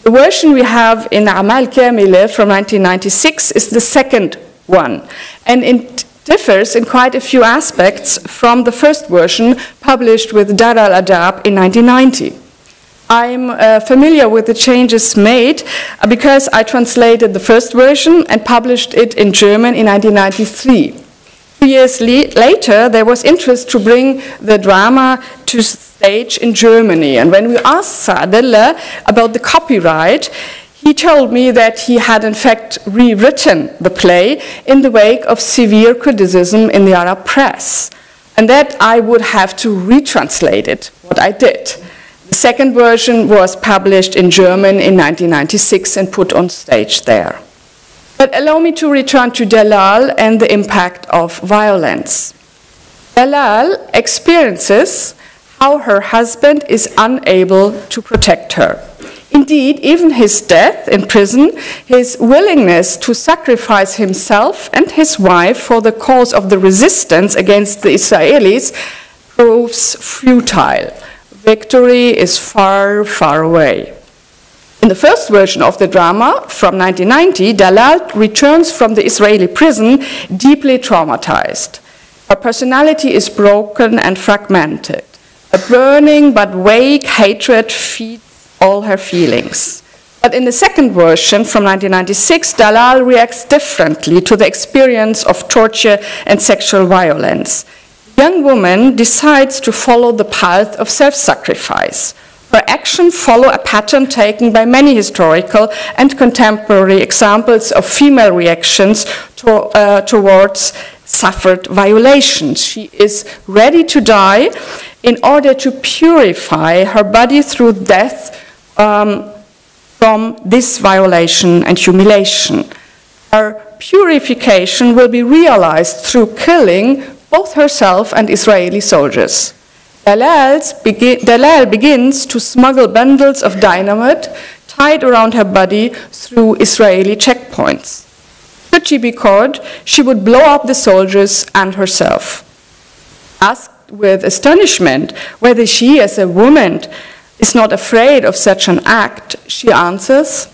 The version we have in Amal Kamile from 1996 is the second one, and it differs in quite a few aspects from the first version published with Dar al-Adab in 1990. I'm familiar with the changes made because I translated the first version and published it in German in 1993. 2 years later, there was interest to bring the drama to stage in Germany. And when we asked Saadallah about the copyright, He told me that he had in fact rewritten the play in the wake of severe criticism in the Arab press, and that I would have to retranslate it, what I did. The second version was published in German in 1996 and put on stage there. But allow me to return to Talal and the impact of violence. Talal experiences how her husband is unable to protect her. Indeed, even his death in prison, his willingness to sacrifice himself and his wife for the cause of the resistance against the Israelis proves futile. Victory is far, far away. In the first version of the drama, from 1990, Talal returns from the Israeli prison deeply traumatized. Her personality is broken and fragmented. A burning but vague hatred feeds all her feelings. But in the second version, from 1996, Talal reacts differently to the experience of torture and sexual violence. The young woman decides to follow the path of self-sacrifice. Her actions follow a pattern taken by many historical and contemporary examples of female reactions towards suffered violations. She is ready to die in order to purify her body through death from this violation and humiliation. Her purification will be realized through killing both herself and Israeli soldiers. Talal begins to smuggle bundles of dynamite tied around her body through Israeli checkpoints. Should she be caught, she would blow up the soldiers and herself. Asked with astonishment whether she, as a woman, is not afraid of such an act, she answers,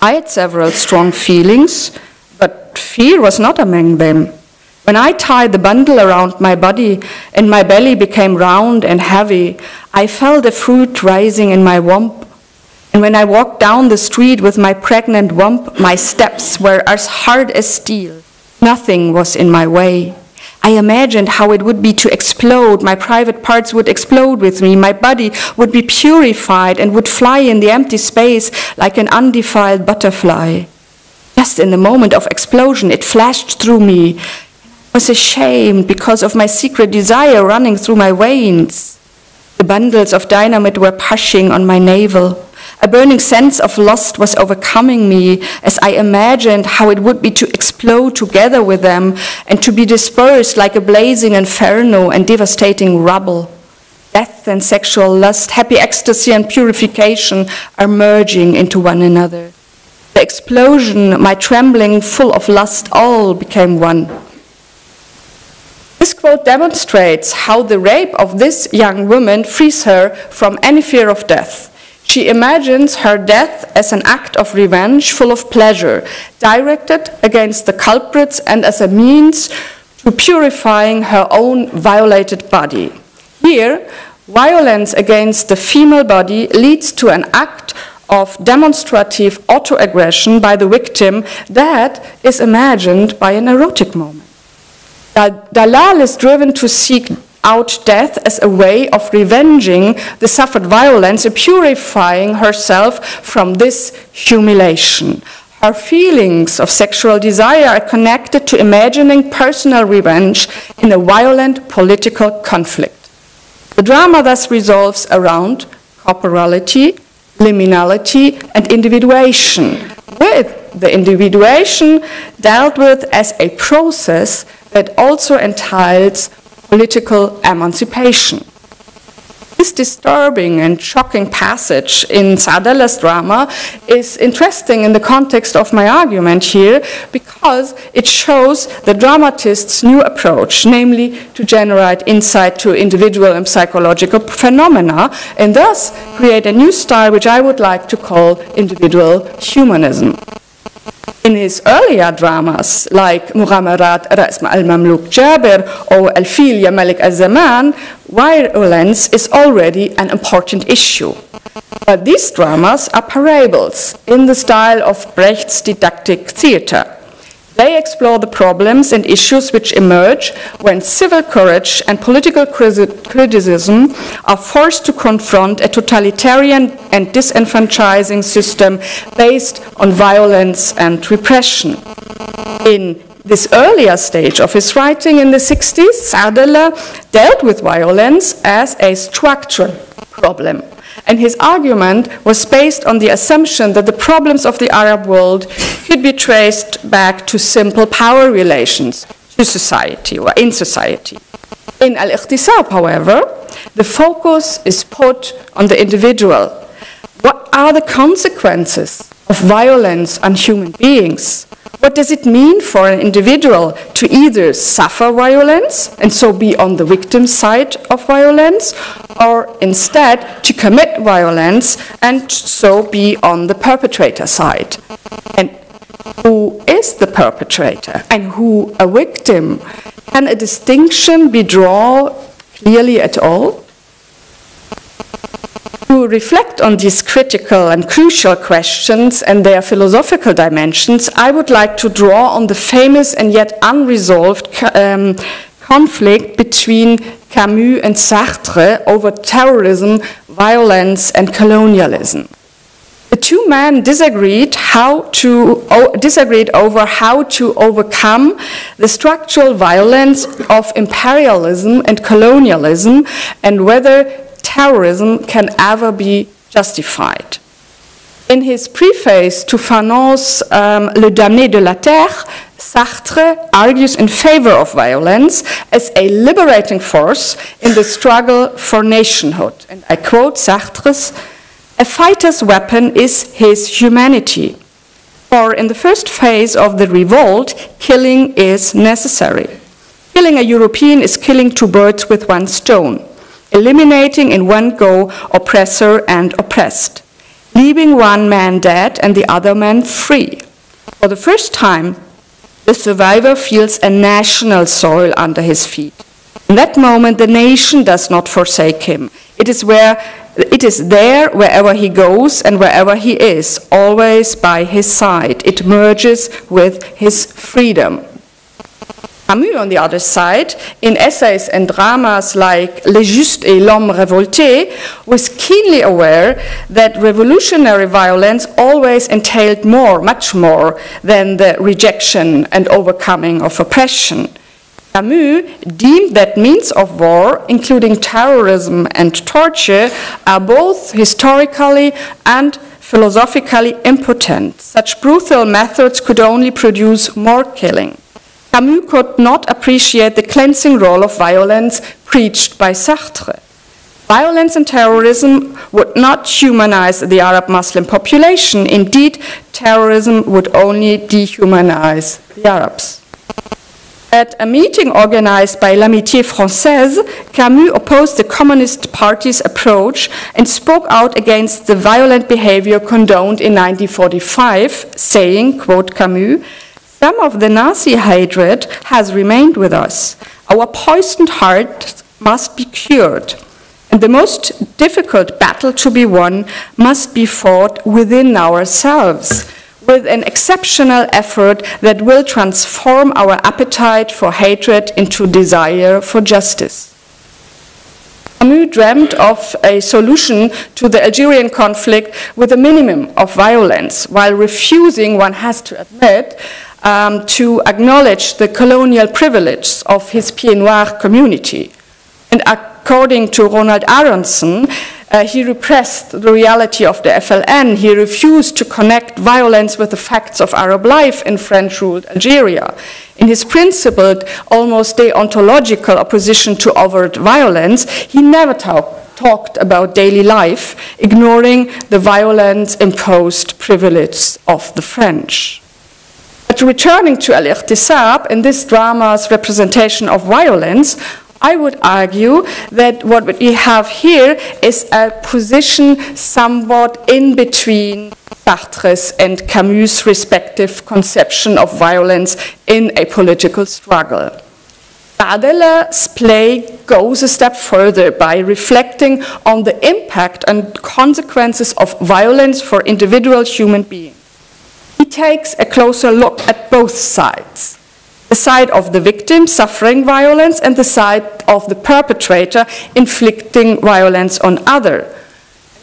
I had several strong feelings, but fear was not among them. When I tied the bundle around my body and my belly became round and heavy, I felt a fruit rising in my womb. And when I walked down the street with my pregnant womb, my steps were as hard as steel. Nothing was in my way. I imagined how it would be to explode. My private parts would explode with me. My body would be purified and would fly in the empty space like an undefiled butterfly. Just in the moment of explosion, it flashed through me. I was ashamed because of my secret desire running through my veins. The bundles of dynamite were pushing on my navel. A burning sense of lust was overcoming me as I imagined how it would be to explode together with them and to be dispersed like a blazing inferno and devastating rubble. Death and sexual lust, happy ecstasy and purification are merging into one another. The explosion, my trembling full of lust, all became one. This quote demonstrates how the rape of this young woman frees her from any fear of death. She imagines her death as an act of revenge full of pleasure, directed against the culprits and as a means to purifying her own violated body. Here, violence against the female body leads to an act of demonstrative autoaggression by the victim that is imagined by an erotic moment. Talal is driven to seek out death as a way of revenging the suffered violence and purifying herself from this humiliation. Her feelings of sexual desire are connected to imagining personal revenge in a violent political conflict. The drama thus revolves around corporality, liminality, and individuation, with the individuation dealt with as a process that also entails political emancipation. This disturbing and shocking passage in Saud's drama is interesting in the context of my argument here because it shows the dramatist's new approach, namely to generate insight to individual and psychological phenomena and thus create a new style which I would like to call individual humanism. In his earlier dramas, like Mughamarat Ra's al-Mamluk Jabir or Al-Fil Ya Malik al-Zaman, violence is already an important issue. But these dramas are parables in the style of Brecht's didactic theater. They explore the problems and issues which emerge when civil courage and political criticism are forced to confront a totalitarian and disenfranchising system based on violence and repression. In this earlier stage of his writing in the 60s, Saud dealt with violence as a structural problem. And his argument was based on the assumption that the problems of the Arab world could be traced back to simple power relations to society or in society. In Al-Iqtisab, however, the focus is put on the individual. What are the consequences of violence on human beings? What does it mean for an individual to either suffer violence and so be on the victim's side of violence, or instead to commit violence and so be on the perpetrator side? And who is the perpetrator and who a victim? Can a distinction be drawn clearly at all? To reflect on these critical and crucial questions and their philosophical dimensions, I would like to draw on the famous and yet unresolved conflict between Camus and Sartre over terrorism, violence, and colonialism. The two men disagreed over how to overcome the structural violence of imperialism and colonialism and whether terrorism can ever be justified. In his preface to Fanon's Le Damné de la Terre, Sartre argues in favor of violence as a liberating force in the struggle for nationhood. And I quote Sartre's, "A fighter's weapon is his humanity. For in the first phase of the revolt, killing is necessary. Killing a European is killing two birds with one stone, eliminating in one go oppressor and oppressed, leaving one man dead and the other man free. For the first time, the survivor feels a national soil under his feet. In that moment, the nation does not forsake him. It is there wherever he goes and wherever he is, always by his side. It merges with his freedom." Camus, on the other side, in essays and dramas like Les Justes et l'Homme Révolté, was keenly aware that revolutionary violence always entailed more, much more, than the rejection and overcoming of oppression. Camus deemed that means of war, including terrorism and torture, are both historically and philosophically impotent. Such brutal methods could only produce more killing. Camus could not appreciate the cleansing role of violence preached by Sartre. Violence and terrorism would not humanize the Arab Muslim population. Indeed, terrorism would only dehumanize the Arabs. At a meeting organized by l'Amitié Française, Camus opposed the Communist Party's approach and spoke out against the violent behavior condoned in 1945, saying, quote Camus, "Some of the Nazi hatred has remained with us. Our poisoned heart must be cured, and the most difficult battle to be won must be fought within ourselves, with an exceptional effort that will transform our appetite for hatred into desire for justice." Camus dreamt of a solution to the Algerian conflict with a minimum of violence, while refusing, one has to admit, to acknowledge the colonial privilege of his Pieds Noirs community. And according to Ronald Aronson, he repressed the reality of the FLN. He refused to connect violence with the facts of Arab life in French-ruled Algeria. In his principled, almost deontological opposition to overt violence, he never talked about daily life, ignoring the violence-imposed privilege of the French. But returning to Al-Iqtisab, in this drama's representation of violence, I would argue that what we have here is a position somewhat in between Sartre's and Camus' respective conception of violence in a political struggle. Saud's play goes a step further by reflecting on the impact and consequences of violence for individual human beings. He takes a closer look at both sides. The side of the victim suffering violence and the side of the perpetrator inflicting violence on others.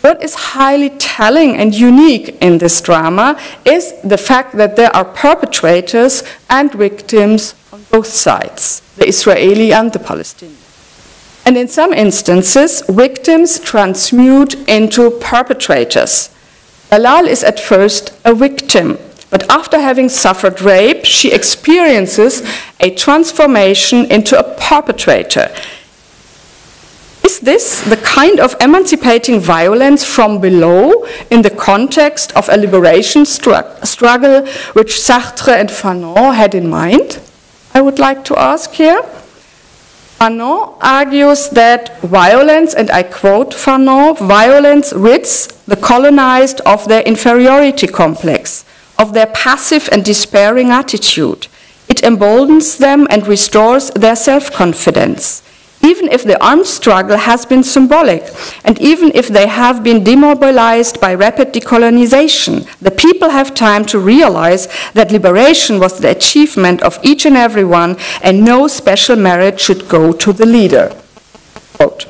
What is highly telling and unique in this drama is the fact that there are perpetrators and victims on both sides, the Israeli and the Palestinian. And in some instances, victims transmute into perpetrators. Talal is at first a victim, but after having suffered rape, she experiences a transformation into a perpetrator. Is this the kind of emancipating violence from below in the context of a liberation struggle which Sartre and Fanon had in mind? I would like to ask here. Fanon argues that violence, and I quote Fanon, violence rids the colonized of their inferiority complex, of their passive and despairing attitude. It emboldens them and restores their self-confidence. Even if the armed struggle has been symbolic, and even if they have been demobilized by rapid decolonization, the people have time to realize that liberation was the achievement of each and every one, and no special merit should go to the leader. Quote.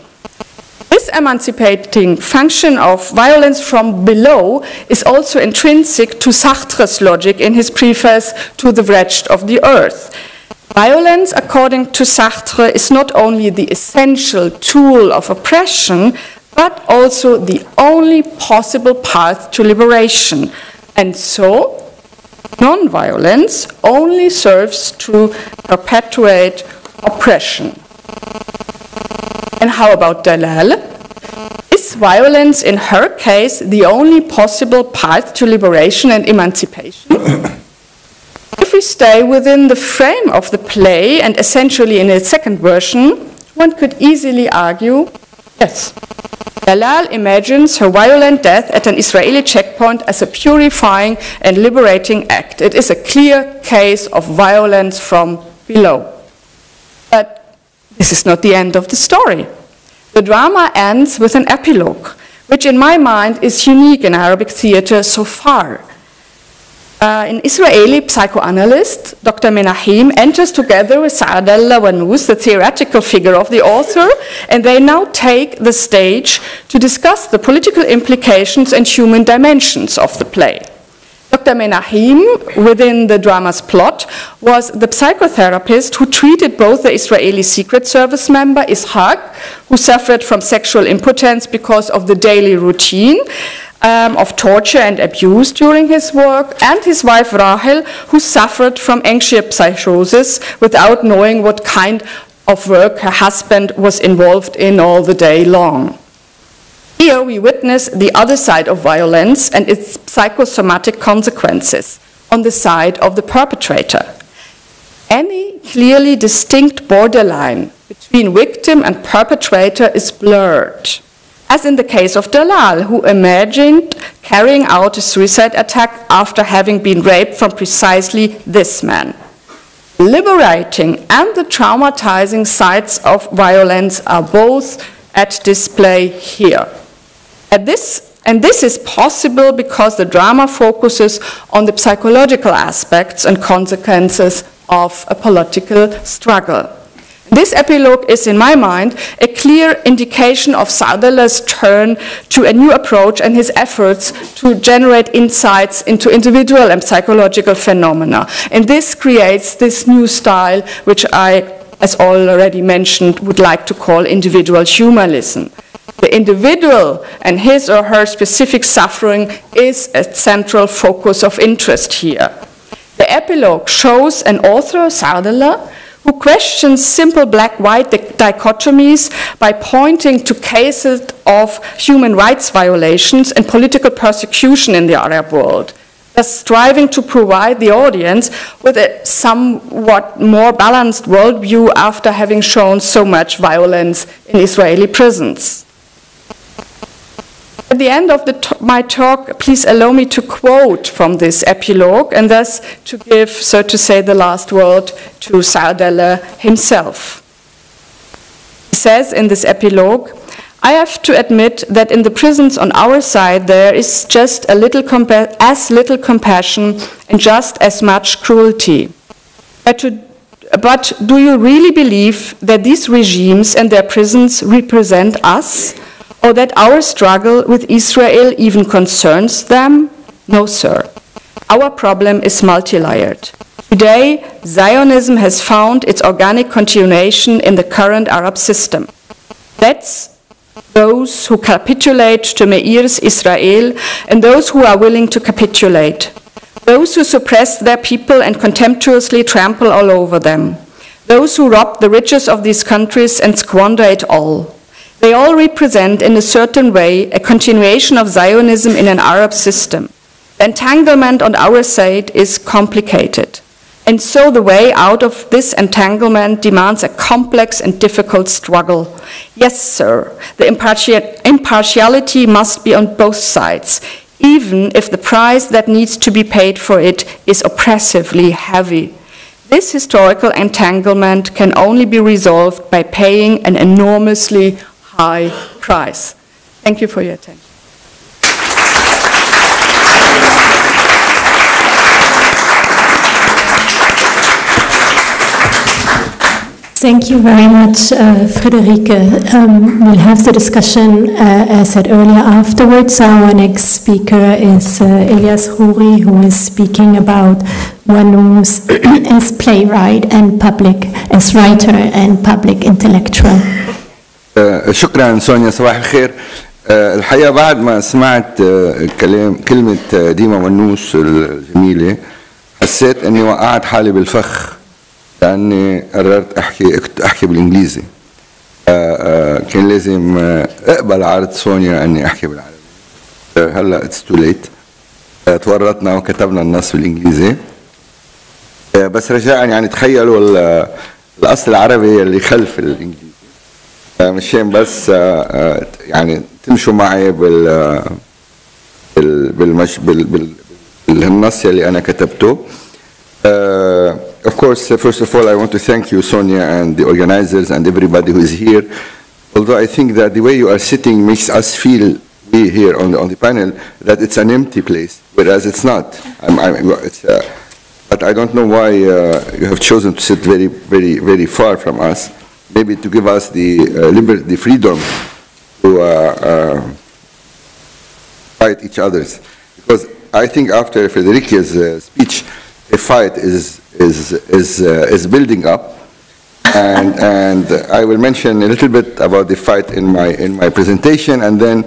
This emancipating function of violence from below is also intrinsic to Sartre's logic in his preface to The Wretched of the Earth. Violence, according to Sartre, is not only the essential tool of oppression, but also the only possible path to liberation. And so, non-violence only serves to perpetuate oppression. And how about Talal? Is violence in her case the only possible path to liberation and emancipation? If we stay within the frame of the play, and essentially in its second version, one could easily argue, yes. Talal imagines her violent death at an Israeli checkpoint as a purifying and liberating act. It is a clear case of violence from below. But this is not the end of the story. The drama ends with an epilogue, which in my mind is unique in Arabic theater so far. An Israeli psychoanalyst, Dr. Menachem, enters together with Saud Wannous, the theoretical figure of the author, and they now take the stage to discuss the political implications and human dimensions of the play. Dr. Menachem, within the drama's plot, was the psychotherapist who treated both the Israeli Secret Service member, Ishaq, who suffered from sexual impotence because of the daily routine, of torture and abuse during his work, and his wife Rahel, who suffered from anxious psychosis without knowing what kind of work her husband was involved in all the day long. Here we witness the other side of violence and its psychosomatic consequences on the side of the perpetrator. Any clearly distinct borderline between victim and perpetrator is blurred, as in the case of Talal, who imagined carrying out a suicide attack after having been raped from precisely this man. Liberating and the traumatizing sides of violence are both at display here. And this is possible because the drama focuses on the psychological aspects and consequences of a political struggle. This epilogue is, in my mind, a clear indication of Saud's turn to a new approach and his efforts to generate insights into individual and psychological phenomena. And this creates this new style, which I, as already mentioned, would like to call individual humanism. The individual and his or her specific suffering is a central focus of interest here. The epilogue shows an author, Saud, who questions simple black-white dichotomies by pointing to cases of human rights violations and political persecution in the Arab world, thus striving to provide the audience with a somewhat more balanced worldview after having shown so much violence in Israeli prisons. At the end of my talk, please allow me to quote from this epilogue and thus to give, so to say, the last word to Saud himself. He says in this epilogue, I have to admit that in the prisons on our side there is just as little compassion and just as much cruelty. But do you really believe that these regimes and their prisons represent us, or that our struggle with Israel even concerns them? No, sir. Our problem is multi-layered. Today, Zionism has found its organic continuation in the current Arab system. That's those who capitulate to Meir's Israel and those who are willing to capitulate. Those who suppress their people and contemptuously trample all over them. Those who rob the riches of these countries and squander it all. They all represent, in a certain way, a continuation of Zionism in an Arab system. The entanglement on our side is complicated. And so the way out of this entanglement demands a complex and difficult struggle. Yes, sir, the impartiality must be on both sides, even if the price that needs to be paid for it is oppressively heavy. This historical entanglement can only be resolved by paying an enormously high price. Thank you for your attention. Thank you very much, Friederike. We'll have the discussion, as said earlier, afterwards. Our next speaker is Elias Houri, who is speaking about Wannous as playwright and as writer and public intellectual. شكرا سونيا، صباح الخير. الحقيقة بعد ما سمعت كلمة ديما ونوس الجميلة حسيت أني وقعت حالي بالفخ، لأني قررت أحكي بالإنجليزي. كان لازم أقبل عرض سونيا أني أحكي بالعربي. هلا it's too late. تورطنا وكتبنا النص بالإنجليزي. بس رجاء يعني تخيلوا الأصل العربي اللي خلف الإنجليزي. مشان بس يعني تمشوا معي بالنص اللي أنا كتبته. Of course, first of all, I want to thank you, Sonia, and the organizers and everybody who is here. Although I think that the way you are sitting makes us feel, we here on the panel, that it's an empty place, whereas it's not. But I don't know why you have chosen to sit very, very, very far from us. Maybe to give us the freedom to fight each other's. Because I think after Friederike's speech, a fight is building up, and I will mention a little bit about the fight in my presentation, and then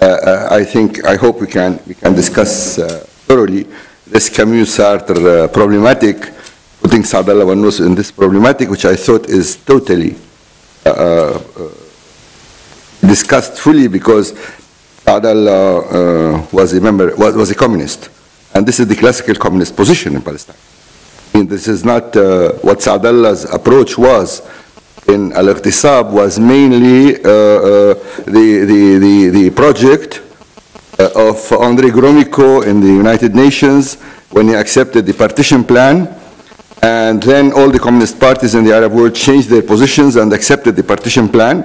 I hope we can discuss thoroughly this Camus Sartre problematic, putting Saud Wannous in this problematic, which I thought is totally discussed fully, because Saud was a communist. And this is the classical communist position in Palestine. I mean, this is not what Saud Allah's approach was in Al-Iqtisab, was mainly the project of André Gromyko in the United Nations when he accepted the partition plan, and then all the communist parties in the Arab world changed their positions and accepted the partition plan,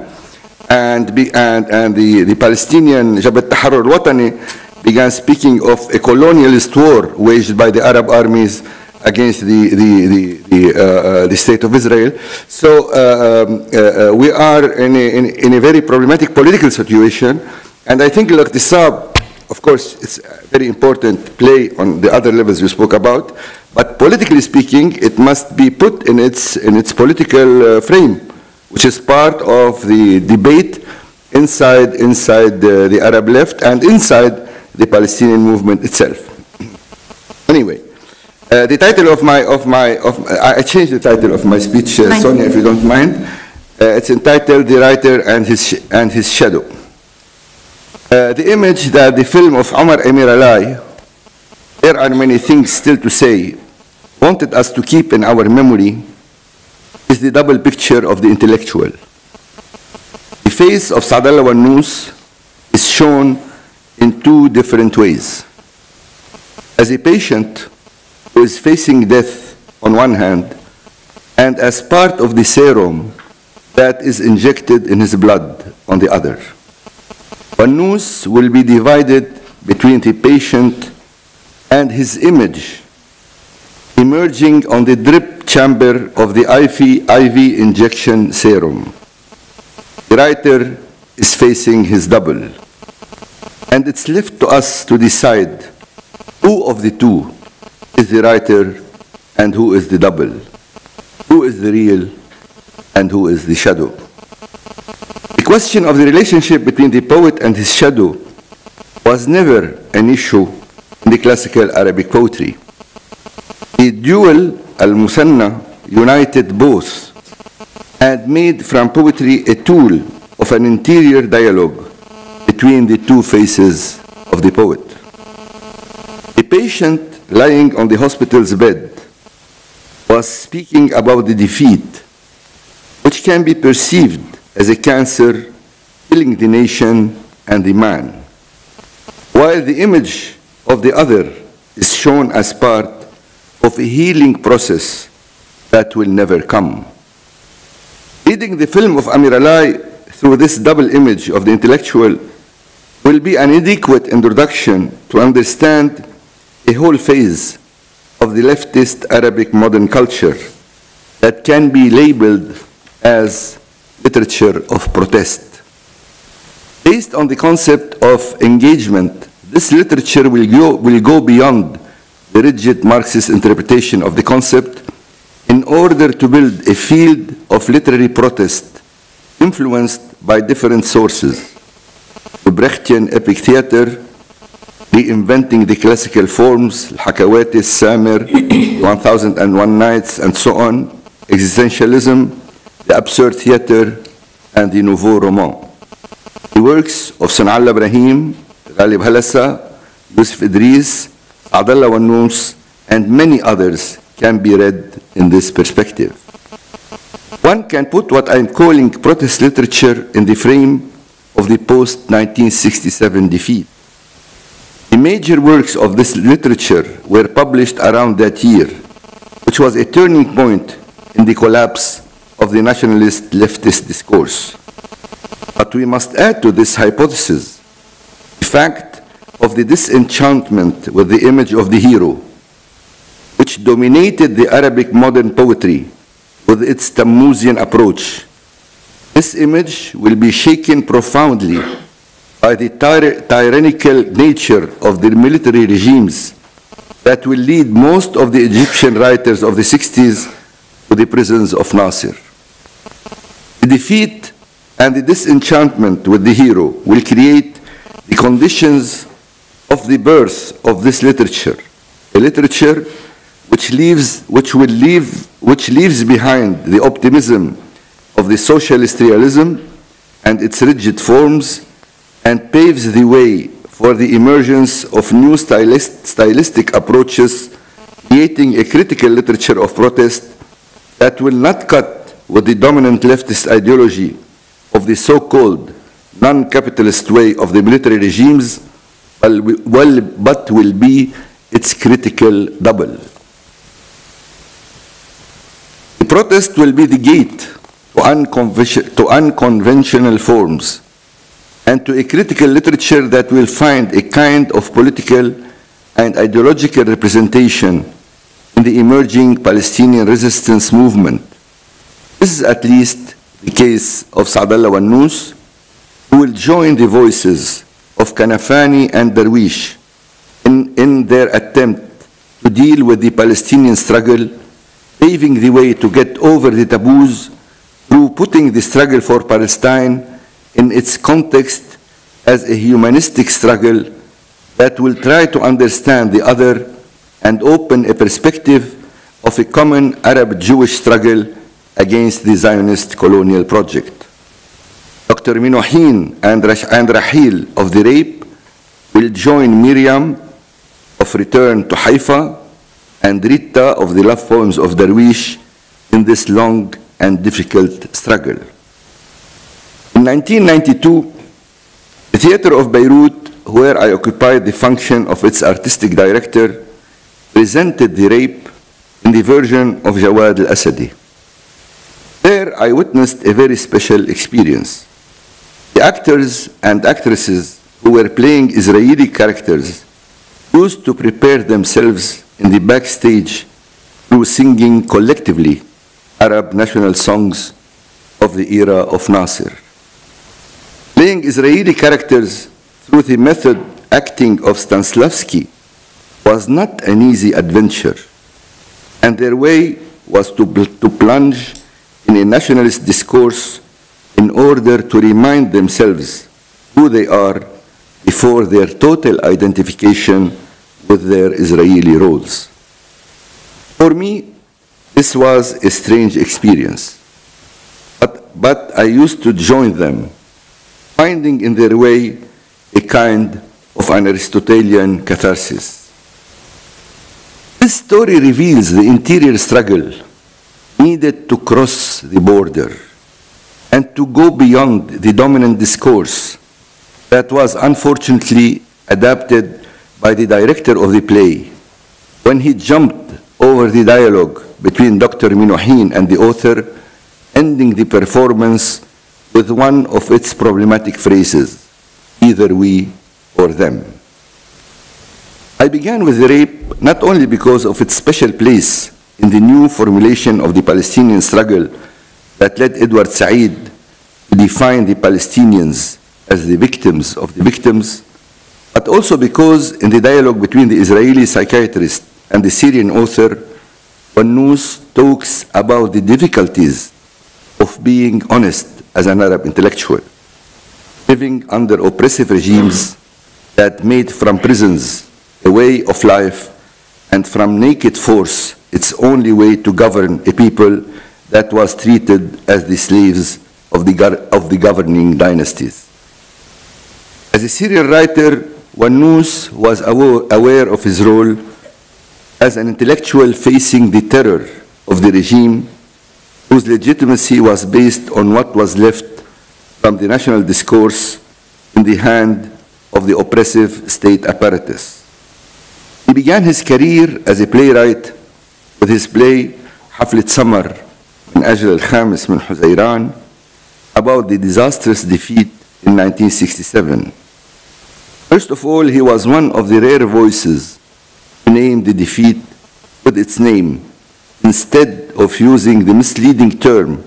and the Palestinian Jabhat Taharrur al-Watani began speaking of a colonialist war waged by the Arab armies against the state of Israel. So we are in a very problematic political situation, and I think Al-Iqtisab, of course, it's a very important play on the other levels you spoke about, but politically speaking, it must be put in its political frame, which is part of the debate inside the Arab left and inside the Palestinian movement itself. Anyway, the title I changed the title of my speech, Sonia, if you don't mind. It's entitled "The Writer and His Shadow." The image that the film of Omar Emir Alai, "There Are Many Things Still to Say," wanted us to keep in our memory is the double picture of the intellectual. The face of Saud Wannous is shown in two different ways. As a patient who is facing death on one hand, and as part of the serum that is injected in his blood on the other. Wannous will be divided between the patient and his image emerging on the drip chamber of the IV injection serum. The writer is facing his double, and it's left to us to decide who of the two is the writer and who is the double, who is the real and who is the shadow. The question of the relationship between the poet and his shadow was never an issue in the classical Arabic poetry. The dual al-musanna united both and made from poetry a tool of an interior dialogue between the two faces of the poet. A patient lying on the hospital's bed was speaking about the defeat, which can be perceived as a cancer killing the nation and the man, while the image of the other is shown as part of a healing process that will never come. Reading the film of Amir Alai through this double image of the intellectual will be an adequate introduction to understand a whole phase of the leftist Arabic modern culture that can be labeled as literature of protest. Based on the concept of engagement, this literature will go beyond the rigid Marxist interpretation of the concept in order to build a field of literary protest influenced by different sources. The Brechtian epic theater, reinventing the classical forms, Al-Hakawati, Samir, 1001 Nights, and so on, existentialism, the absurd theater, and the nouveau roman. The works of San'Allah Ibrahim, Ghalib Halassa, Yusuf Idris, Abdullah Wannous, and many others can be read in this perspective. One can put what I'm calling protest literature in the frame of the post-1967 defeat. The major works of this literature were published around that year, which was a turning point in the collapse of the nationalist leftist discourse. But we must add to this hypothesis the fact of the disenchantment with the image of the hero, which dominated the Arabic modern poetry with its Tammuzian approach. This image will be shaken profoundly by the tyrannical nature of the military regimes that will lead most of the Egyptian writers of the 60s to the prisons of Nasser. The defeat and the disenchantment with the hero will create the conditions of the birth of this literature, a literature which leaves behind the optimism of the socialist realism and its rigid forms, and paves the way for the emergence of new stylistic approaches, creating a critical literature of protest that will not cut with the dominant leftist ideology of the so-called non-capitalist way of the military regimes, but will be its critical double. The protest will be the gate to unconventional forms and to a critical literature that will find a kind of political and ideological representation in the emerging Palestinian resistance movement. This is at least the case of Saudallah Wannous, who will join the voices of Kanafani and Darwish in their attempt to deal with the Palestinian struggle, paving the way to get over the taboos through putting the struggle for Palestine in its context as a humanistic struggle that will try to understand the other and open a perspective of a common Arab-Jewish struggle against the Zionist colonial project. Dr. Minuhin and Rahil of the Rape will join Miriam of Return to Haifa and Rita of the Love Poems of Darwish in this long and difficult struggle. In 1992, the Theater of Beirut, where I occupied the function of its artistic director, presented The Rape in the version of Jawad al-Asadi. There I witnessed a very special experience. The actors and actresses who were playing Israeli characters used to prepare themselves in the backstage through singing collectively Arab national songs of the era of Nasser. Playing Israeli characters through the method acting of Stanislavski was not an easy adventure, and their way was to plunge in a nationalist discourse in order to remind themselves who they are before their total identification with their Israeli roles. For me, this was a strange experience, but I used to join them, finding in their way a kind of an Aristotelian catharsis. This story reveals the interior struggle needed to cross the border and to go beyond the dominant discourse that was unfortunately adapted by the director of the play when he jumped over the dialogue between Dr. Minuhin and the author, ending the performance with one of its problematic phrases, either we or them. I began with the rape not only because of its special place in the new formulation of the Palestinian struggle that led Edward Said to define the Palestinians as the victims of the victims, but also because in the dialogue between the Israeli psychiatrist and the Syrian author, Wannous talks about the difficulties of being honest as an Arab intellectual, living under oppressive regimes that made from prisons a way of life and from naked force its only way to govern a people that was treated as the slaves of the governing dynasties. As a Syrian writer, Wannous was aware of his role as an intellectual facing the terror of the regime whose legitimacy was based on what was left from the national discourse in the hand of the oppressive state apparatus. He began his career as a playwright with his play حفلة سمر من أجل الخامس من حزيران about the disastrous defeat in 1967. First of all, he was one of the rare voices to name the defeat with its name, instead of using the misleading term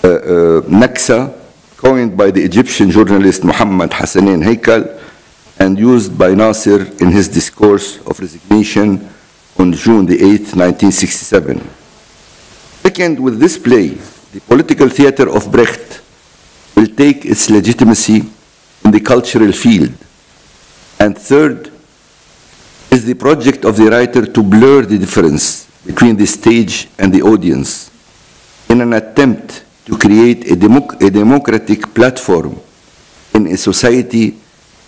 Naksa, coined by the Egyptian journalist Muhammad Hassanein Haikal and used by Nasser in his discourse of resignation on June the 8th, 1967. Second, with this play, the political theater of Brecht will take its legitimacy in the cultural field. And third, is the project of the writer to blur the difference between the stage and the audience in an attempt to create a democratic platform in a society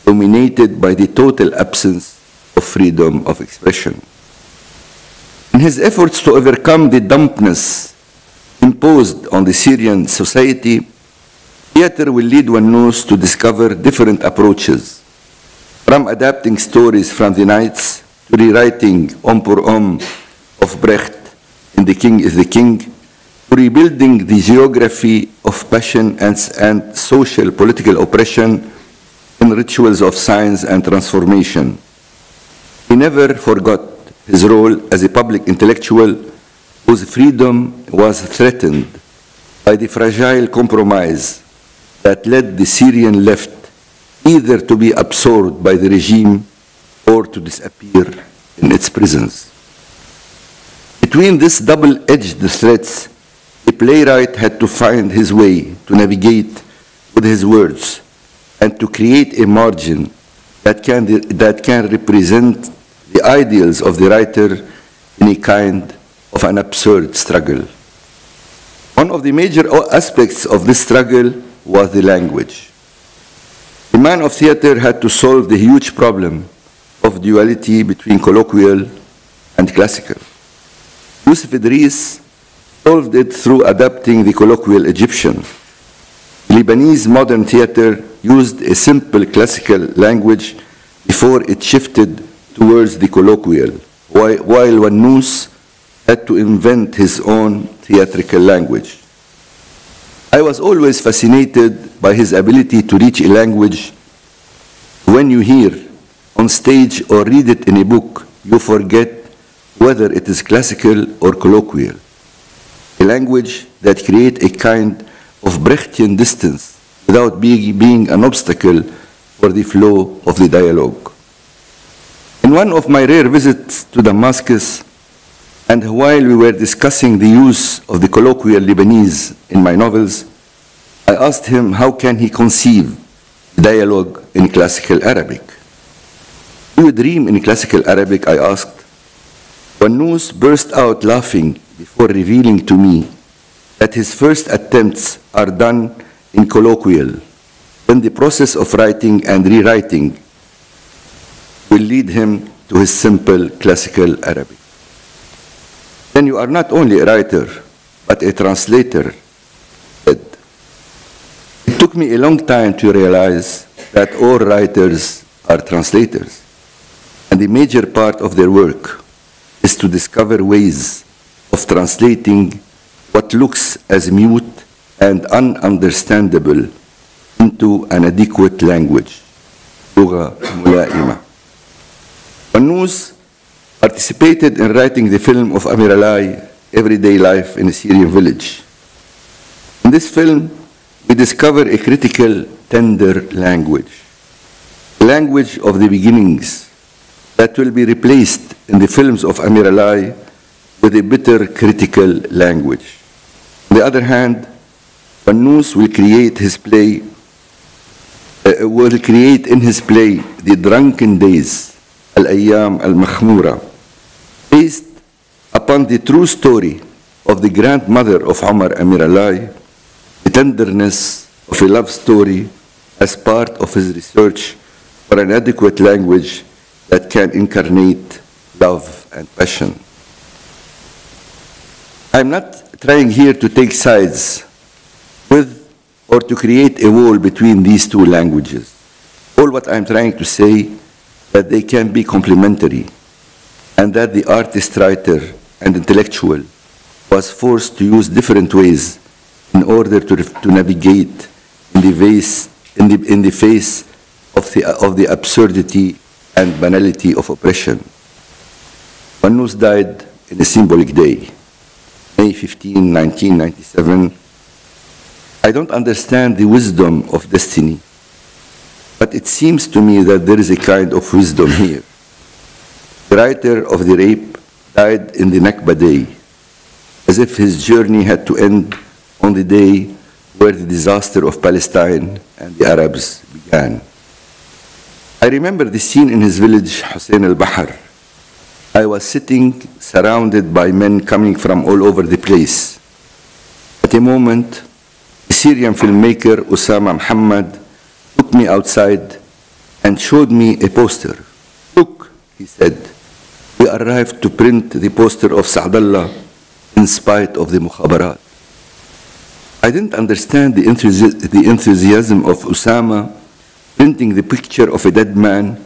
dominated by the total absence of freedom of expression. In his efforts to overcome the dampness imposed on the Syrian society, theater will lead Wannous to discover different approaches, from adapting stories from the Nights to rewriting Homme pour Homme of Brecht in The King is the King, to rebuilding the geography of passion and social political oppression in rituals of science and transformation. He never forgot his role as a public intellectual whose freedom was threatened by the fragile compromise that led the Syrian left either to be absorbed by the regime or to disappear in its prisons. Between these double-edged threats, the playwright had to find his way to navigate with his words and to create a margin that can represent the ideals of the writer in a kind of an absurd struggle. One of the major aspects of this struggle was the language. The man of theater had to solve the huge problem of duality between colloquial and classical. Yusuf Idris solved it through adapting the colloquial Egyptian. Lebanese modern theater used a simple classical language before it shifted towards the colloquial, while Wannous had to invent his own theatrical language. I was always fascinated by his ability to reach a language. When you hear on stage or read it in a book, you forget whether it is classical or colloquial. A language that creates a kind of Brechtian distance without being an obstacle for the flow of the dialogue. In one of my rare visits to Damascus, and while we were discussing the use of the colloquial Lebanese in my novels, I asked him how can he conceive dialogue in classical Arabic. Do you dream in classical Arabic, I asked. Wannous burst out laughing before revealing to me that his first attempts are done in colloquial, then the process of writing and rewriting will lead him to his simple classical Arabic. Then you are not only a writer, but a translator. It took me a long time to realize that all writers are translators, and a major part of their work is to discover ways of translating what looks as mute and ununderstandable into an adequate language. لغة ملائمة. Wannous participated in writing the film of Amir Alai, Everyday Life in a Syrian Village. In this film, we discover a critical, tender language, a language of the beginnings that will be replaced in the films of Amir Alai with a bitter, critical language. On the other hand, Wannous will create in his play the drunken days, Al-Ayyam Al-Makhmura, based upon the true story of the grandmother of Omar Amir Alai, the tenderness of a love story as part of his research for an adequate language that can incarnate love and passion. I'm not trying here to take sides with or to create a wall between these two languages. All what I'm trying to say that they can be complementary, and that the artist, writer, and intellectual was forced to use different ways in order to navigate in the face of the absurdity and banality of oppression. Wannous died in a symbolic day, May 15, 1997. I don't understand the wisdom of destiny, but it seems to me that there is a kind of wisdom here. The writer of the rape died in the Nakba day, as if his journey had to end on the day where the disaster of Palestine and the Arabs began. I remember the scene in his village, Hussein al-Bahar. I was sitting surrounded by men coming from all over the place. At a moment, the Syrian filmmaker Osama Muhammad took me outside and showed me a poster. Look, he said, we arrived to print the poster of Saud in spite of the mukhabarat. I didn't understand the enthusiasm of Osama printing the picture of a dead man,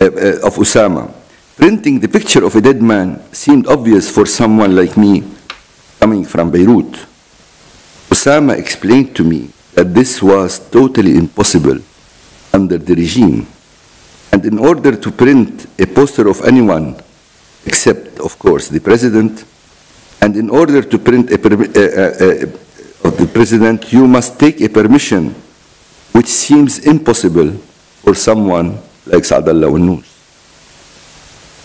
of Osama. Printing the picture of a dead man seemed obvious for someone like me coming from Beirut. Osama explained to me that this was totally impossible under the regime. And in order to print a poster of anyone, except, of course, the president, and in order to print of the president, you must take a permission which seems impossible for someone like Saudallah Wannous.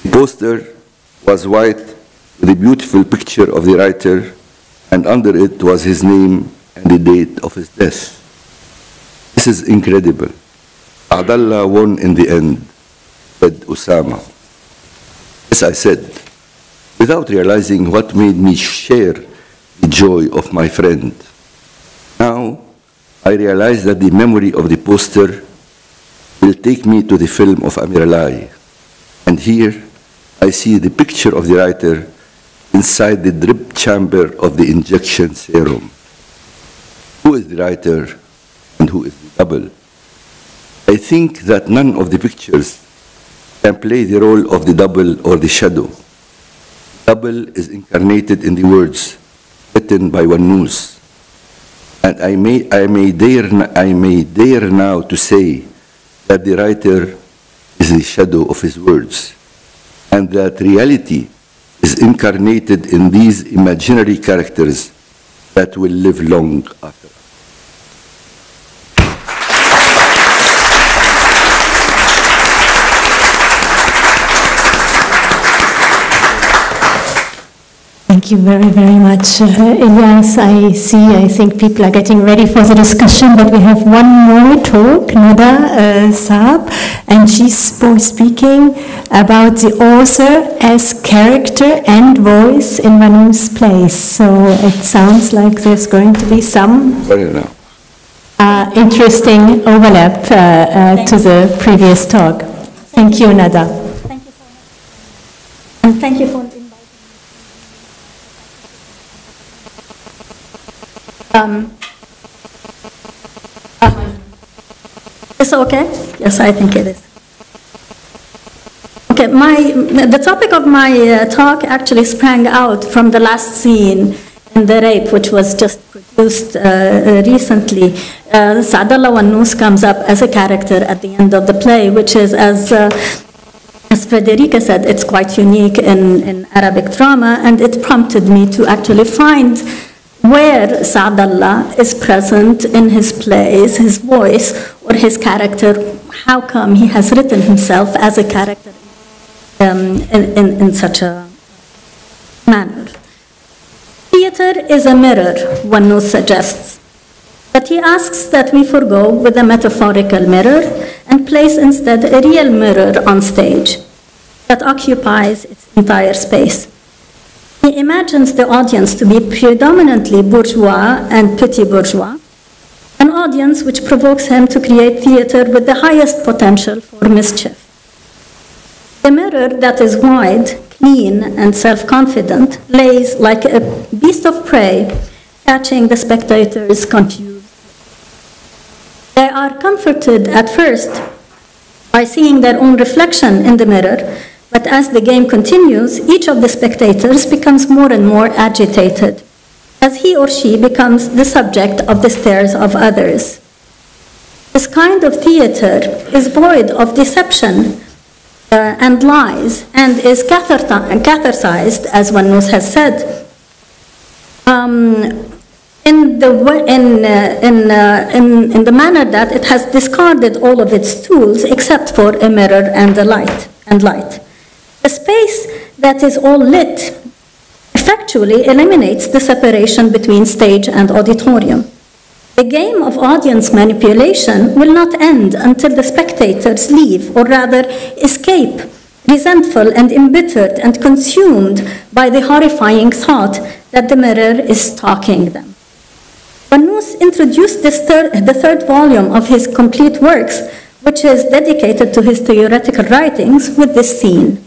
The poster was white with a beautiful picture of the writer, and under it was his name and the date of his death. This is incredible. Saudallah won in the end, said Osama. Yes, I said, without realizing what made me share the joy of my friend. Now, I realize that the memory of the poster will take me to the film of Amir Alai. And here, I see the picture of the writer inside the drip chamber of the injection serum. Who is the writer and who is the double? I think that none of the pictures can play the role of the double or the shadow. Double is incarnated in the words written by Wannous. And I may dare now to say that the writer is the shadow of his words, and that reality is incarnated in these imaginary characters that will live long after us. Thank you very, very much, Ilyas. I think people are getting ready for the discussion, but we have one more talk, Nada Saab, and she's speaking about the author as character and voice in Wannous' plays. So it sounds like there's going to be some interesting overlap to the previous talk. Thank you, Nada. Thank you so much. And thank you for inviting me. Is it okay? Yes, I think it is. Okay, the topic of my talk actually sprang out from the last scene in The Rape, which was just produced recently. Saudallah Wannous comes up as a character at the end of the play, which is, as Frederica said, it's quite unique in Arabic drama, and it prompted me to actually find where Saudallah is present in his plays, his voice or his character. How come he has written himself as a character in such a manner? Theater is a mirror, Wannous suggests, but he asks that we forgo with a metaphorical mirror and place instead a real mirror on stage that occupies its entire space. He imagines the audience to be predominantly bourgeois and petit bourgeois, an audience which provokes him to create theater with the highest potential for mischief. The mirror that is wide, clean, and self-confident lays like a beast of prey, catching the spectators confused. They are comforted at first by seeing their own reflection in the mirror, but as the game continues, each of the spectators becomes more and more agitated, as he or she becomes the subject of the stares of others. This kind of theater is void of deception and lies, and is catharsized, as Wannous has said, in the manner that it has discarded all of its tools except for a mirror and a light. The space that is all lit effectually eliminates the separation between stage and auditorium. The game of audience manipulation will not end until the spectators leave, or rather escape, resentful and embittered and consumed by the horrifying thought that the mirror is stalking them. Wannous introduced the third volume of his complete works, which is dedicated to his theoretical writings, with this scene.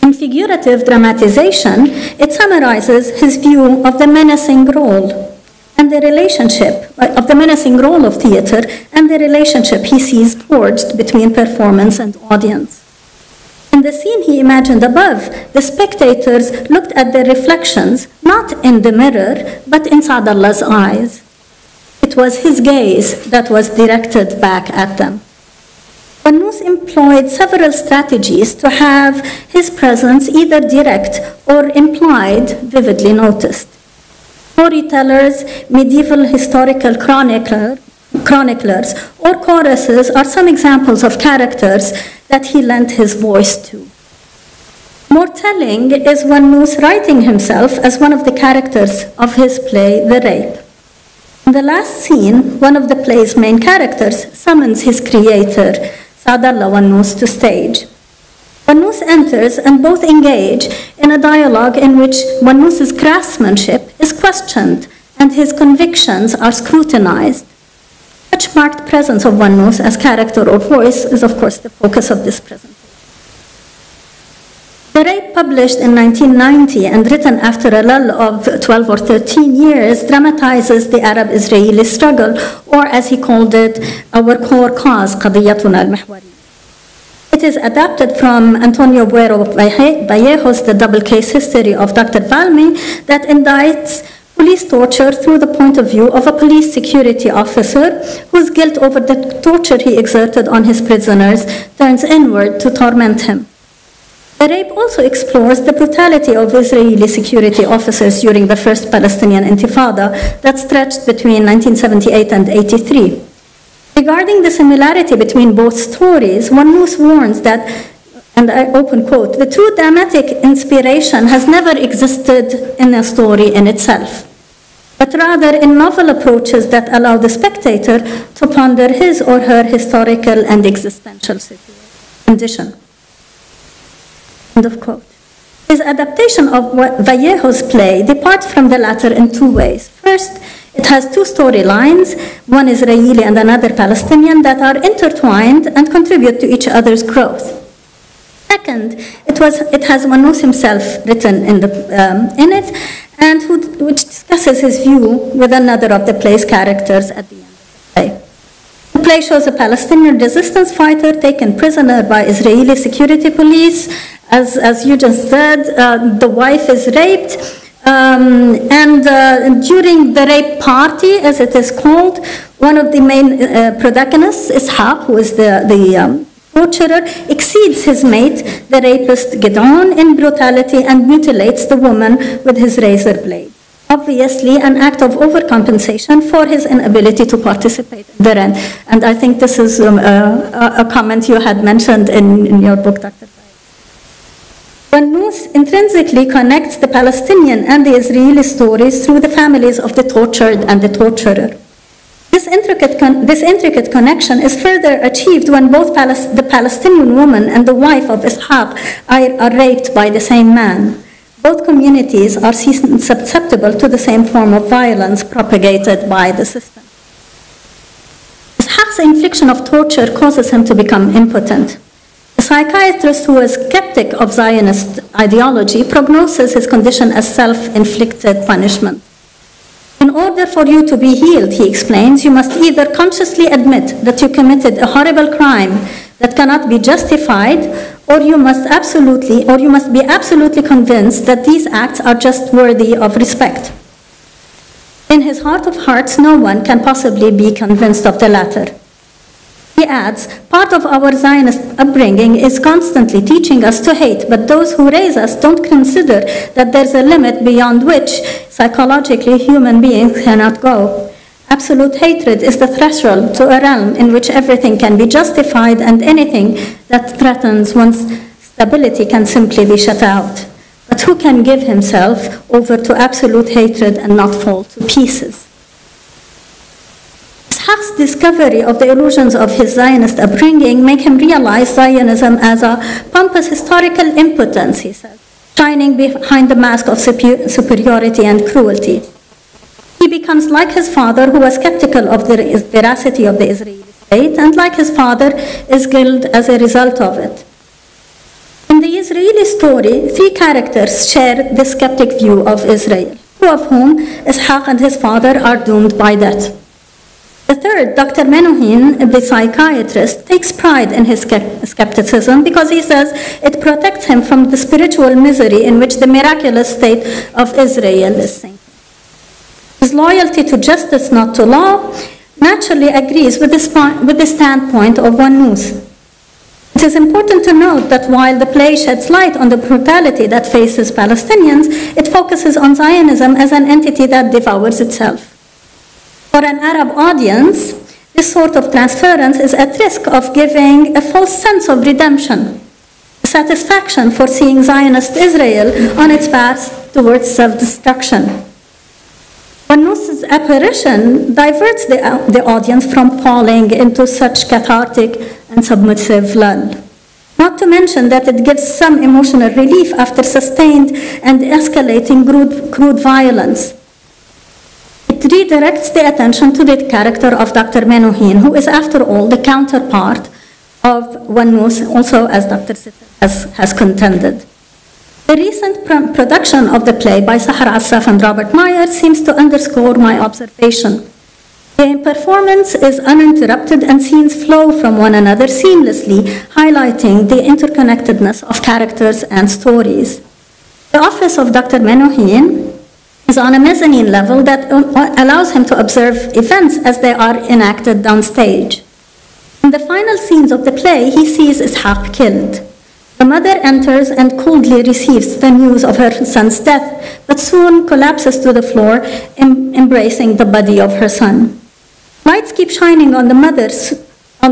In figurative dramatization, it summarizes his view of the menacing role and the relationship of the menacing role of theater and the relationship he sees forged between performance and audience. In the scene he imagined above, the spectators looked at their reflections not in the mirror, but in Saudallah's eyes. It was his gaze that was directed back at them. Wannous employed several strategies to have his presence either direct or implied vividly noticed. Storytellers, medieval historical chroniclers, or choruses are some examples of characters that he lent his voice to. More telling is Wannous writing himself as one of the characters of his play, The Rape. In the last scene, one of the play's main characters summons his creator, Saudallah Wannous, to stage. Wannous enters and both engage in a dialogue in which Wannous' craftsmanship is questioned and his convictions are scrutinized. Such marked presence of Wannous as character or voice is, of course, the focus of this presentation. The Rape, published in 1990 and written after a lull of 12 or 13 years, dramatizes the Arab-Israeli struggle, or as he called it, our core cause, قضيتنا المحورية. It is adapted from Antonio Buero Vallejo's The Double Case History of Dr. Valmy, that indicts police torture through the point of view of a police security officer whose guilt over the torture he exerted on his prisoners turns inward to torment him. The rape also explores the brutality of Israeli security officers during the first Palestinian Intifada that stretched between 1978 and 83. Regarding the similarity between both stories, Wannous warns that, and I open quote, the true dramatic inspiration has never existed in a story in itself, but rather in novel approaches that allow the spectator to ponder his or her historical and existential condition. End of quote. His adaptation of Vallejo's play departs from the latter in two ways. First, it has two storylines, one Israeli and another Palestinian, that are intertwined and contribute to each other's growth. Second, it has Wannous himself written in it, and which discusses his view with another of the play's characters at the end of the play. The play shows a Palestinian resistance fighter taken prisoner by Israeli security police. As you just said, the wife is raped, and during the rape party, as it is called, one of the main protagonists, Ishaq, who is the torturer, exceeds his mate, the rapist Gideon, in brutality and mutilates the woman with his razor blade. Obviously, an act of overcompensation for his inability to participate in the rent. And I think this is a comment you had mentioned in your book, Dr. Wannous intrinsically connects the Palestinian and the Israeli stories through the families of the tortured and the torturer. This intricate connection is further achieved when both the Palestinian woman and the wife of Ishaq are raped by the same man. Both communities are susceptible to the same form of violence propagated by the system. Ishaq's infliction of torture causes him to become impotent. A psychiatrist who is skeptic of Zionist ideology prognoses his condition as self-inflicted punishment. In order for you to be healed, he explains, you must either consciously admit that you committed a horrible crime that cannot be justified, or you must be absolutely convinced that these acts are just worthy of respect. In his heart of hearts, no one can possibly be convinced of the latter. He adds, part of our Zionist upbringing is constantly teaching us to hate, but those who raise us don't consider that there's a limit beyond which psychologically human beings cannot go. Absolute hatred is the threshold to a realm in which everything can be justified and anything that threatens one's stability can simply be shut out. But who can give himself over to absolute hatred and not fall to pieces? Ishaq's discovery of the illusions of his Zionist upbringing make him realize Zionism as a pompous historical impotence, he says, shining behind the mask of superiority and cruelty. He becomes like his father, who was skeptical of the veracity of the Israeli state, and like his father, is killed as a result of it. In the Israeli story, three characters share this skeptic view of Israel, two of whom, Ishaq and his father, are doomed by death. The third, Dr. Menuhin, the psychiatrist, takes pride in his skepticism because he says it protects him from the spiritual misery in which the miraculous state of Israel is sinking. His loyalty to justice, not to law, naturally agrees with the standpoint of Wannous. It is important to note that while the play sheds light on the brutality that faces Palestinians, it focuses on Zionism as an entity that devours itself. For an Arab audience, this sort of transference is at risk of giving a false sense of redemption, satisfaction for seeing Zionist Israel on its path towards self-destruction. Wannous' apparition diverts the audience from falling into such cathartic and submissive lull. Not to mention that it gives some emotional relief after sustained and escalating crude violence. It redirects the attention to the character of Dr. Menuhin, who is, after all, the counterpart of Wannous, also as Dr. Sitter has contended. The recent production of the play by Sahar Assaf and Robert Meyer seems to underscore my observation. The performance is uninterrupted and scenes flow from one another seamlessly, highlighting the interconnectedness of characters and stories. The office of Dr. Menuhin is on a mezzanine level that allows him to observe events as they are enacted downstage. In the final scenes of the play, he sees Ishaq killed. The mother enters and coldly receives the news of her son's death, but soon collapses to the floor, embracing the body of her son. Lights keep shining on the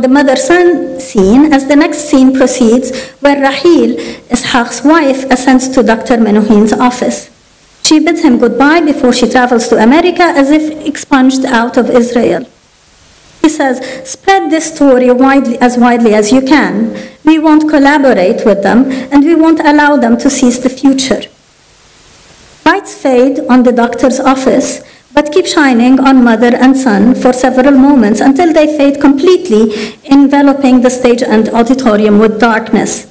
mother-son scene as the next scene proceeds, where Rahil, Ishaq's wife, ascends to Dr. Menuhin's office. She bids him goodbye before she travels to America as if expunged out of Israel. He says, spread this story widely as you can. We won't collaborate with them, and we won't allow them to seize the future. Lights fade on the doctor's office, but keep shining on mother and son for several moments until they fade completely, enveloping the stage and auditorium with darkness.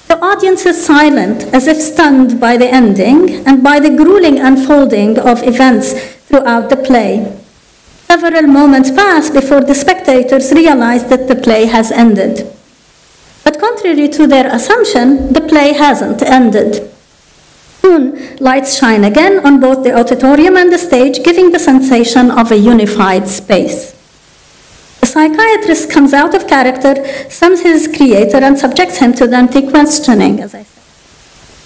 The audience is silent, as if stunned by the ending and by the grueling unfolding of events throughout the play. Several moments pass before the spectators realize that the play has ended. But contrary to their assumption, the play hasn't ended. Soon, lights shine again on both the auditorium and the stage, giving the sensation of a unified space. The psychiatrist comes out of character, sums his creator, and subjects him to the anti-questioning, as I said.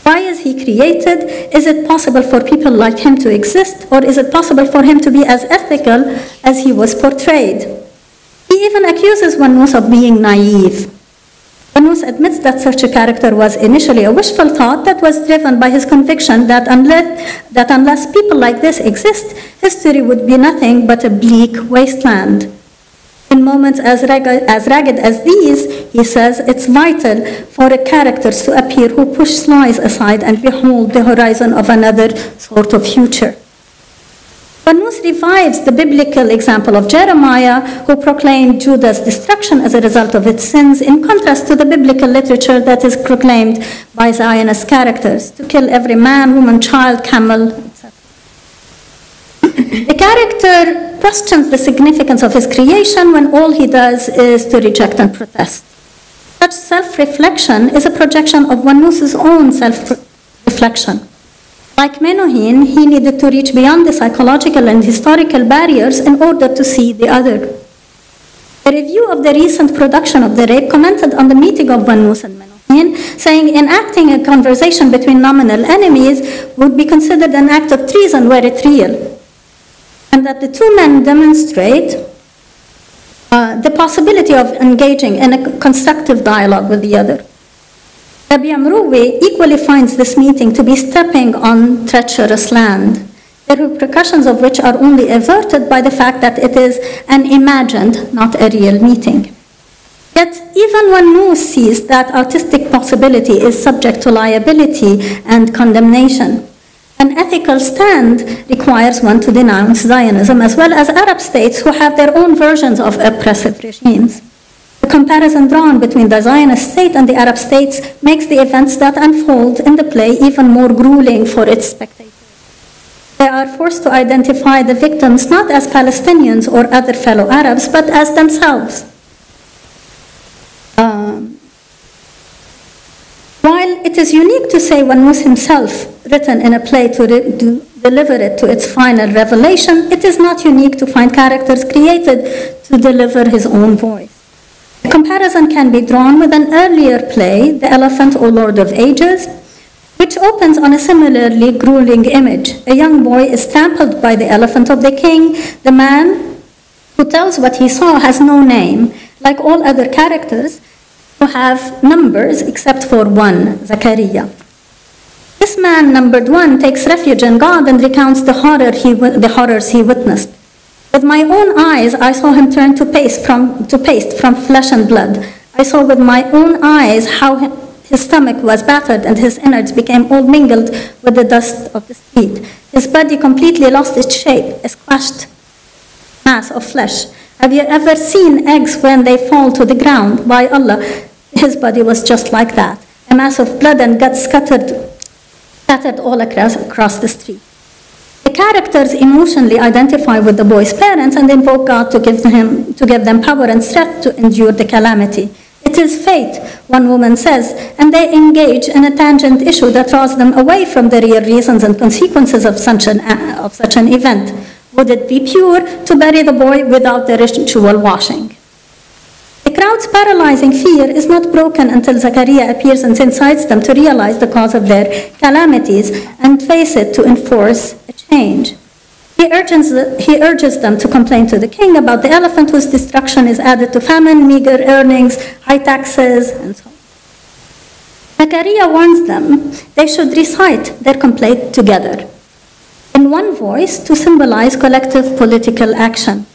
Why is he created? Is it possible for people like him to exist? Or is it possible for him to be as ethical as he was portrayed? He even accuses Wannous of being naive. Wannous admits that such a character was initially a wishful thought that was driven by his conviction that unless people like this exist, history would be nothing but a bleak wasteland. In moments as ragged as these, he says, it's vital for characters to appear who push lies aside and behold the horizon of another sort of future. Wannous revives the biblical example of Jeremiah, who proclaimed Judah's destruction as a result of its sins, in contrast to the biblical literature that is proclaimed by Zionist characters, to kill every man, woman, child, camel, etc. The character questions the significance of his creation when all he does is to reject and protest. Such self-reflection is a projection of Wannous' own self-reflection. Like Menuhin, he needed to reach beyond the psychological and historical barriers in order to see the other. A review of the recent production of The Rape commented on the meeting of Wannous and Menuhin, saying enacting a conversation between nominal enemies would be considered an act of treason were it real, and that the two men demonstrate the possibility of engaging in a constructive dialogue with the other. Rabbi Amrouwi equally finds this meeting to be stepping on treacherous land, the repercussions of which are only averted by the fact that it is an imagined, not a real meeting. Yet, even Wannous sees that artistic possibility is subject to liability and condemnation. An ethical stand requires one to denounce Zionism as well as Arab states who have their own versions of oppressive regimes. The comparison drawn between the Zionist state and the Arab states makes the events that unfold in the play even more grueling for its spectators. They are forced to identify the victims not as Palestinians or other fellow Arabs, but as themselves. While it is unique to say Wannous himself written in a play to deliver it to its final revelation, it is not unique to find characters created to deliver his own voice. A comparison can be drawn with an earlier play, The Elephant, O Lord of Ages, which opens on a similarly grueling image. A young boy is trampled by the elephant of the king. The man who tells what he saw has no name. Like all other characters, who have numbers except for one, Zachariah. This man, numbered one, takes refuge in God and recounts the horrors he witnessed. With my own eyes, I saw him turn to paste from flesh and blood. I saw with my own eyes how his stomach was battered and his innards became all mingled with the dust of the street. His body completely lost its shape, a squashed mass of flesh. Have you ever seen eggs when they fall to the ground? By Allah, his body was just like that. A mass of blood and guts scattered all across the street. The characters emotionally identify with the boy's parents and invoke God to give them power and strength to endure the calamity. It is fate one woman says, and they engage in a tangent issue that draws them away from the real reasons and consequences of such an event. Would it be pure to bury the boy without the ritual washing? The crowd's paralyzing fear is not broken until Zakaria appears and incites them to realize the cause of their calamities and face it to enforce a change. He urges them to complain to the king about the elephant whose destruction is added to famine, meager earnings, high taxes, and so on. Zakaria warns them they should recite their complaint together, in one voice, to symbolize collective political action.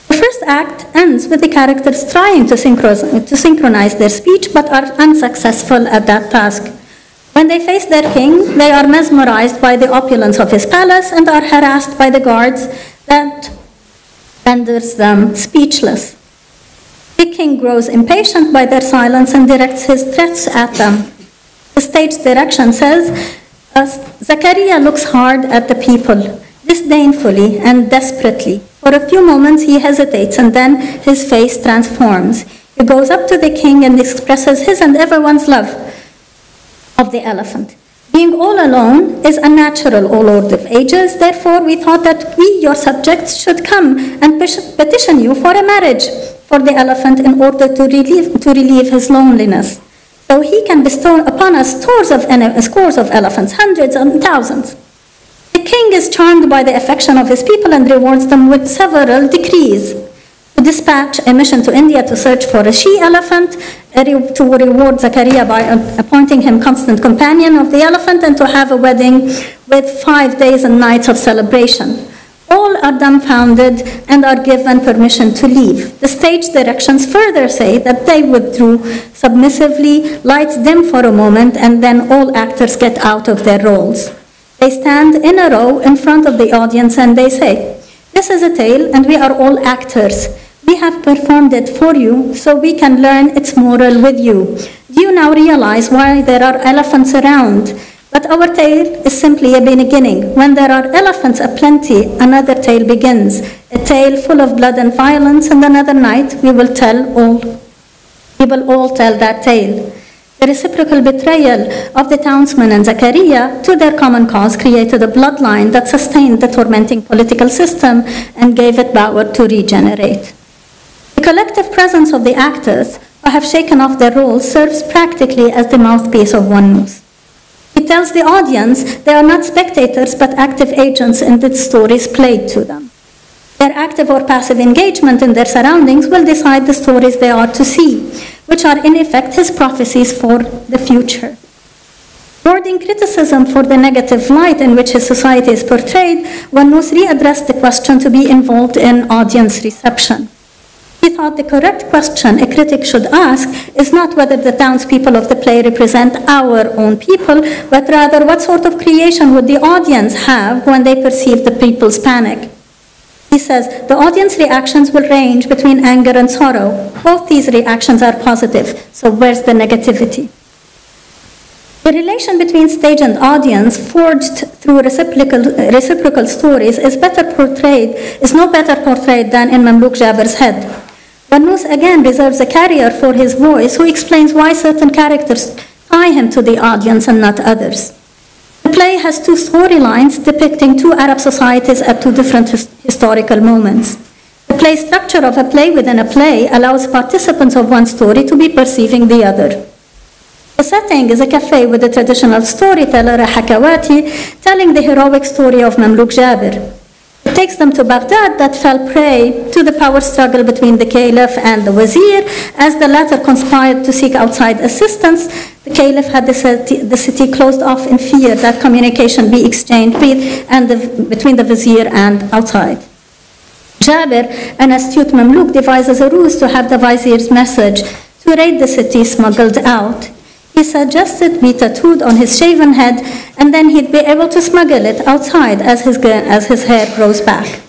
The first act ends with the characters trying to synchronize their speech but are unsuccessful at that task. When they face their king, they are mesmerized by the opulence of his palace and are harassed by the guards that renders them speechless. The king grows impatient by their silence and directs his threats at them. The stage direction says, Zakaria looks hard at the people, disdainfully and desperately. For a few moments he hesitates and then his face transforms. He goes up to the king and expresses his and everyone's love of the elephant. Being all alone is unnatural, O Lord of ages. Therefore, we thought that we, your subjects, should come and petition you for a marriage for the elephant in order to relieve his loneliness, so he can bestow upon us scores of elephants, hundreds and thousands. The king is charmed by the affection of his people and rewards them with several decrees: to dispatch a mission to India to search for a she-elephant, to reward Zakaria by appointing him constant companion of the elephant, and to have a wedding with 5 days and nights of celebration. All are dumbfounded and are given permission to leave. The stage directions further say that they withdrew submissively, lights dim for a moment, and then all actors get out of their roles. They stand in a row in front of the audience and they say, "This is a tale and we are all actors. We have performed it for you so we can learn its moral with you. Do you now realize why there are elephants around? But our tale is simply a beginning. When there are elephants aplenty, another tale begins, a tale full of blood and violence, and another night we will all tell that tale." The reciprocal betrayal of the townsmen and Zakaria to their common cause created a bloodline that sustained the tormenting political system and gave it power to regenerate. The collective presence of the actors who have shaken off their roles serves practically as the mouthpiece of Wannous. It tells the audience they are not spectators but active agents in the stories played to them. Their active or passive engagement in their surroundings will decide the stories they are to see, which are in effect his prophecies for the future. Warding criticism for the negative light in which his society is portrayed, Wannous readdressed the question to be involved in audience reception. He thought the correct question a critic should ask is not whether the townspeople of the play represent our own people, but rather what sort of creation would the audience have when they perceive the people's panic. He says the audience reactions will range between anger and sorrow. Both these reactions are positive, so where's the negativity? The relation between stage and audience, forged through reciprocal stories, is no better portrayed than in Mamluk Jaber's head. Wannous again reserves a carrier for his voice who explains why certain characters tie him to the audience and not others. The play has two storylines depicting two Arab societies at two different historical moments. The play structure of a play within a play allows participants of one story to be perceiving the other. The setting is a cafe with a traditional storyteller, a Hakawati, telling the heroic story of Mamluk Jaber. It takes them to Baghdad that fell prey to the power struggle between the caliph and the wazir. As the latter conspired to seek outside assistance, the caliph had the city closed off in fear that communication be exchanged between the vizier and outside. Jaber, an astute Mamluk, devises a ruse to have the vizier's message to raid the city smuggled out. He suggested be tattooed on his shaven head, and then he'd be able to smuggle it outside as his hair grows back.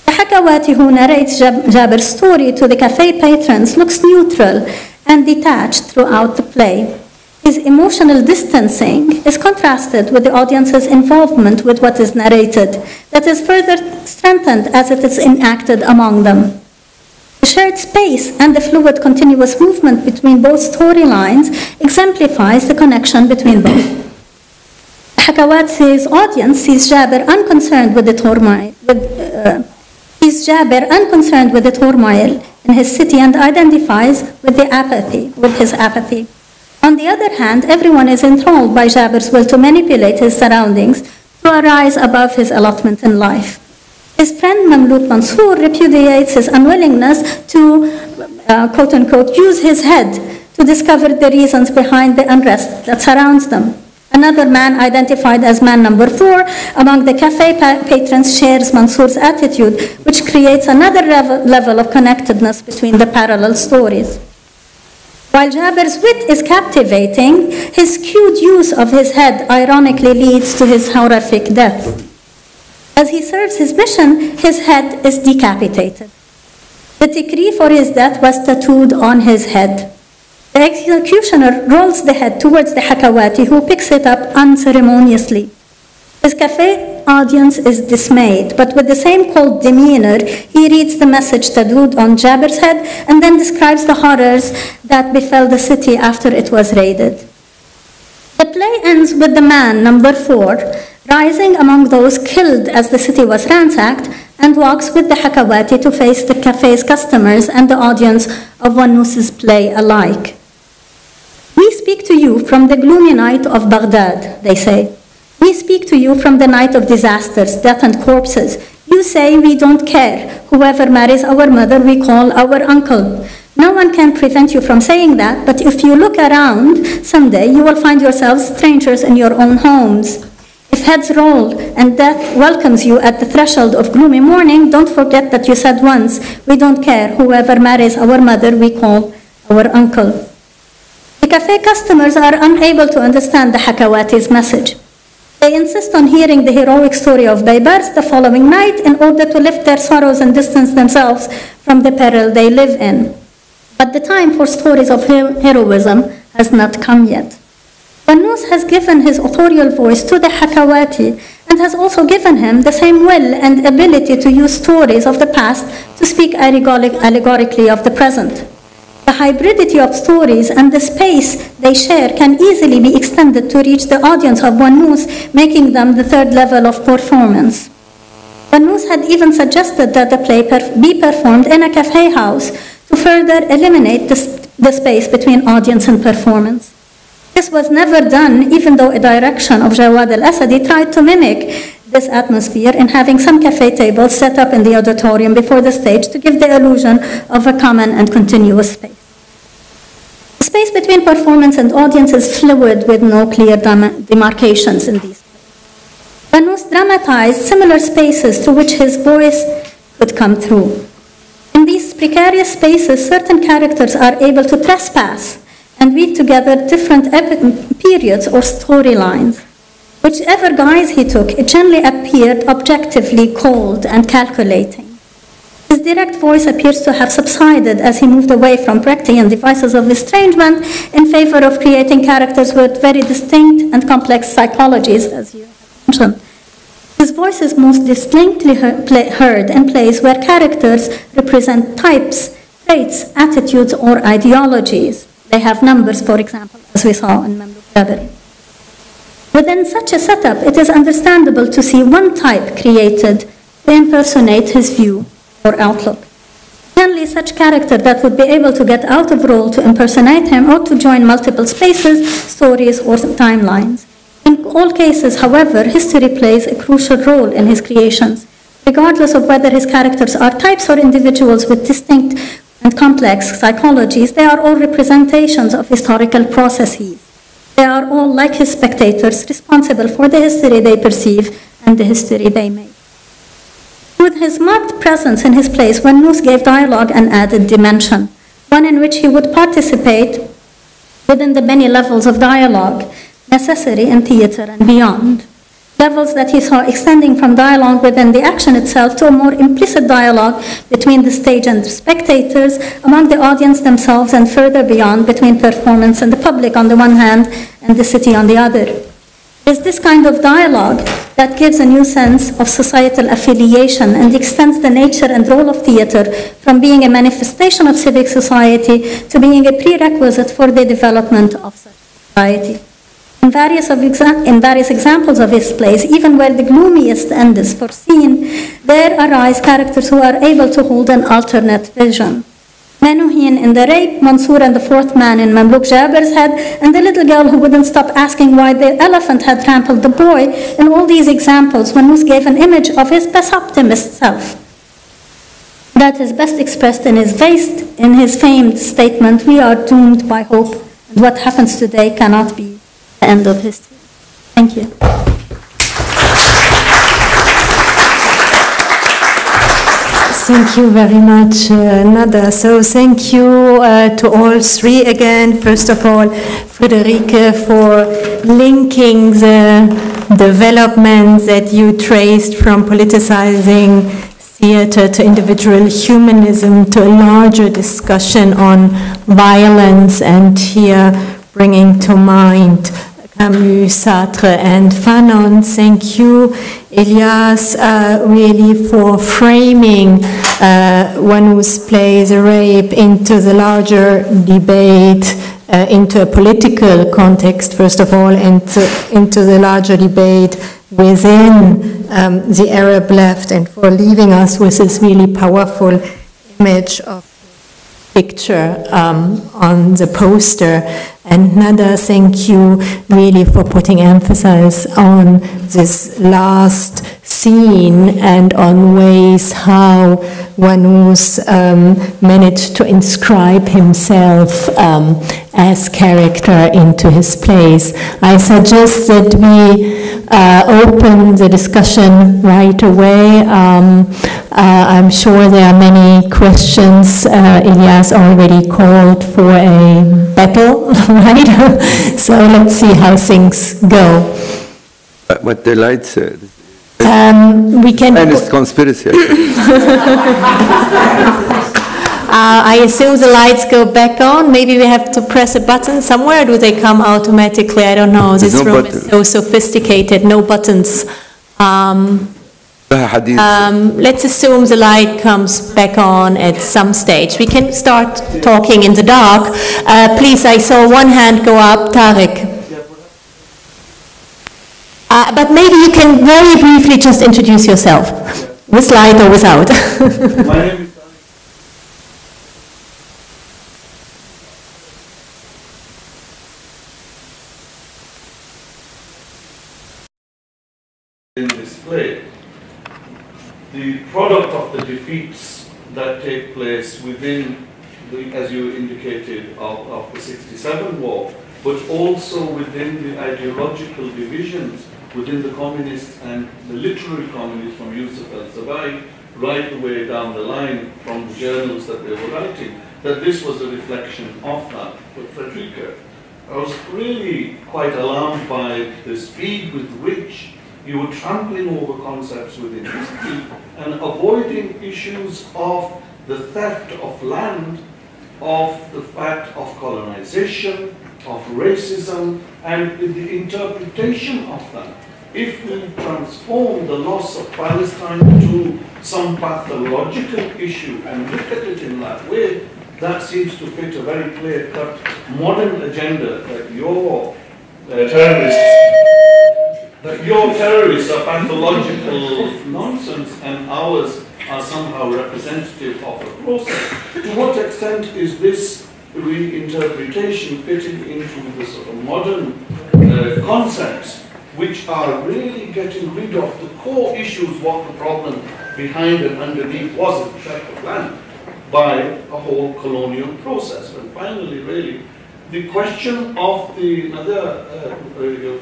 The Hakawati who narrates Jaber's story to the cafe patrons looks neutral and detached throughout the play. His emotional distancing is contrasted with the audience's involvement with what is narrated, that is further strengthened as it is enacted among them. The shared space and the fluid continuous movement between both storylines exemplifies the connection between both. Hakawati's audience sees Jabir unconcerned with the turmoil in his city and identifies with his apathy. On the other hand, everyone is enthralled by Jabir's will to manipulate his surroundings to arise above his allotment in life. His friend Mamlouk Mansour repudiates his unwillingness to, quote-unquote, use his head to discover the reasons behind the unrest that surrounds them. Another man, identified as man number 4, among the cafe patrons shares Mansour's attitude, which creates another level of connectedness between the parallel stories. While Jabir's wit is captivating, his skewed use of his head ironically leads to his horrific death. As he serves his mission, his head is decapitated. The decree for his death was tattooed on his head. The executioner rolls the head towards the Hakawati, who picks it up unceremoniously. His cafe audience is dismayed, but with the same cold demeanor, he reads the message tattooed on Jabir's head and then describes the horrors that befell the city after it was raided. The play ends with the man, number 4, rising among those killed as the city was ransacked, and walks with the Hakawati to face the cafe's customers and the audience of Wannous's play alike. We speak to you from the gloomy night of Baghdad, they say. We speak to you from the night of disasters, death and corpses. You say we don't care. Whoever marries our mother, we call our uncle. No one can prevent you from saying that, but if you look around, someday you will find yourselves strangers in your own homes. If heads roll and death welcomes you at the threshold of gloomy morning, don't forget that you said once, we don't care. Whoever marries our mother, we call our uncle. The cafe customers are unable to understand the Hakawati's message. They insist on hearing the heroic story of Beirut the following night in order to lift their sorrows and distance themselves from the peril they live in. But the time for stories of heroism has not come yet. Wannous has given his authorial voice to the Hakawati and has also given him the same will and ability to use stories of the past to speak allegorically of the present. The hybridity of stories and the space they share can easily be extended to reach the audience of Wannous, making them the third level of performance. Wannous had even suggested that the play be performed in a cafe house to further eliminate the space between audience and performance. This was never done, even though a direction of Jawad al-Asadi tried to mimic this atmosphere in having some cafe tables set up in the auditorium before the stage to give the illusion of a common and continuous space. The space between performance and audience is fluid with no clear demarcations in these. Wannous dramatized similar spaces through which his voice could come through. In these precarious spaces, certain characters are able to trespass and weave together different periods or storylines. Whichever guise he took, it generally appeared objectively cold and calculating. His direct voice appears to have subsided as he moved away from Brechtian devices of estrangement in favor of creating characters with very distinct and complex psychologies, as you mentioned. His voice is most distinctly heard in plays where characters represent types, traits, attitudes, or ideologies. They have numbers, for example, as we saw in Mamlouk Jabir. Within such a setup, it is understandable to see one type created to impersonate his view or outlook. Generally, such character that would be able to get out of role to impersonate him or to join multiple spaces, stories, or timelines. In all cases, however, history plays a crucial role in his creations. Regardless of whether his characters are types or individuals with distinct and complex psychologies, they are all representations of historical processes. They are all, like his spectators, responsible for the history they perceive and the history they make. With his marked presence in his plays, Wannous gave dialogue an added dimension, one in which he would participate within the many levels of dialogue necessary in theater and beyond. Levels that he saw extending from dialogue within the action itself to a more implicit dialogue between the stage and the spectators, among the audience themselves, and further beyond between performance and the public on the one hand and the city on the other. It's this kind of dialogue that gives a new sense of societal affiliation and extends the nature and role of theater from being a manifestation of civic society to being a prerequisite for the development of such society. In various examples of his plays, even where the gloomiest end is foreseen, there arise characters who are able to hold an alternate vision. Menuhin in The Rape, Mansour and the Fourth Man in Mamluk Jaber's Head, and the little girl who wouldn't stop asking why the elephant had trampled the boy. In all these examples, Wannous gave an image of his best optimist self. That is best expressed in his famed statement, "We are doomed by hope, and what happens today cannot be the end of history." Thank you. Thank you very much, Nada. So thank you to all three again. First of all, Friederike, for linking the developments that you traced from politicizing theater to individual humanism to a larger discussion on violence, and here bringing to mind Camus, Sartre, and Fanon. Thank you, Elias, really for framing Wannous' play The Rape into the larger debate, into a political context, first of all, and into the larger debate within the Arab left, and for leaving us with this really powerful image of picture on the poster. And Nada, thank you really for putting emphasis on this last scene and on ways how Wannous managed to inscribe himself as character into his plays. I suggest that we open the discussion right away. I'm sure there are many questions. Elias already called for a battle, right? So let's see how things go. What the light said. We can. And it's conspiracy. I assume the lights go back on. Maybe we have to press a button somewhere, or do they come automatically? I don't know. This room is so sophisticated. No buttons. Let's assume the light comes back on at some stage. We can start talking in the dark. Please, I saw one hand go up. Tariq. But maybe you can very briefly just introduce yourself, with light or without. My name is in display. The product of the defeats that take place within, as you indicated, of the 67 war, but also within the ideological divisions within the communists and the literary communists from Yusuf al-Sabai right the way down the line from the journals that they were writing, that this was a reflection of that. But Friederike, I was really quite alarmed by the speed with which you were trampling over concepts within history and avoiding issues of the theft of land, of the fact of colonization, of racism, and the interpretation of that. If we transform the loss of Palestine to some pathological issue and look at it in that way, that seems to fit a very clear-cut modern agenda that your terrorists are pathological nonsense and ours are somehow representative of a process. To what extent is this reinterpretation fitting into the sort of modern concepts which are really getting rid of the core issues, what the problem behind and underneath was the theft of land by a whole colonial process? And finally, really, the question of the other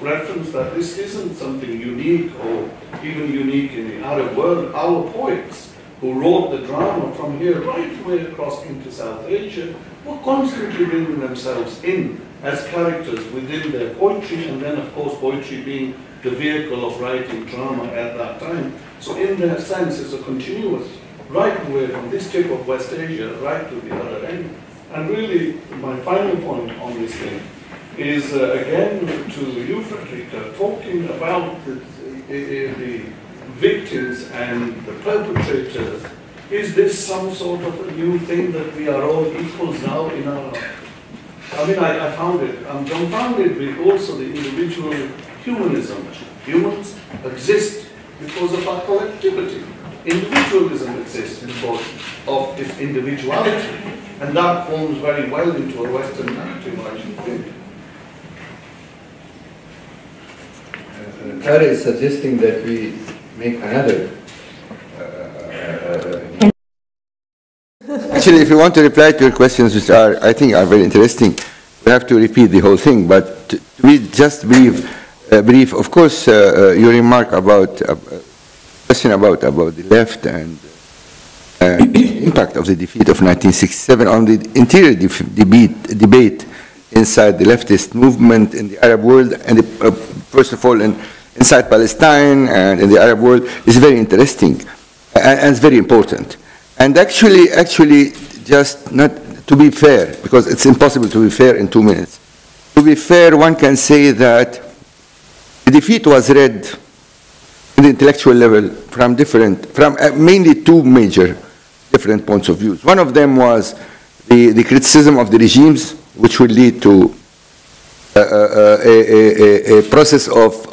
reference that this isn't something unique or even unique in the Arab world. Our poets who wrote the drama from here right away across into South Asia were constantly bringing themselves in as characters within their poetry, and then of course poetry being the vehicle of writing drama at that time. So in that sense it's a continuous right away from this tip of West Asia right to the other end. And really, my final point on this thing is, again, to you, Frederica, talking about the victims and the perpetrators. Is this some sort of a new thing that we are all equals now in our... I mean, I found it, I'm dumbfounded with also the individual humanism. Humans exist because of our collectivity. Individualism exists because of its individuality. And that forms very well into a Western narrative, I should think. Tara is suggesting that we make another. Actually, if you want to reply to your questions, which are, I think, are very interesting, we have to repeat the whole thing. But to be just brief, of course, your remark about question about the left and the impact of the defeat of 1967 on the interior debate inside the leftist movement in the Arab world, and first of all inside Palestine and in the Arab world, is very interesting and it's very important. And actually, just not to be fair, because it's impossible to be fair in 2 minutes. To be fair, one can say that the defeat was read in the intellectual level from mainly two major different points of view. One of them was the criticism of the regimes, which would lead to a process of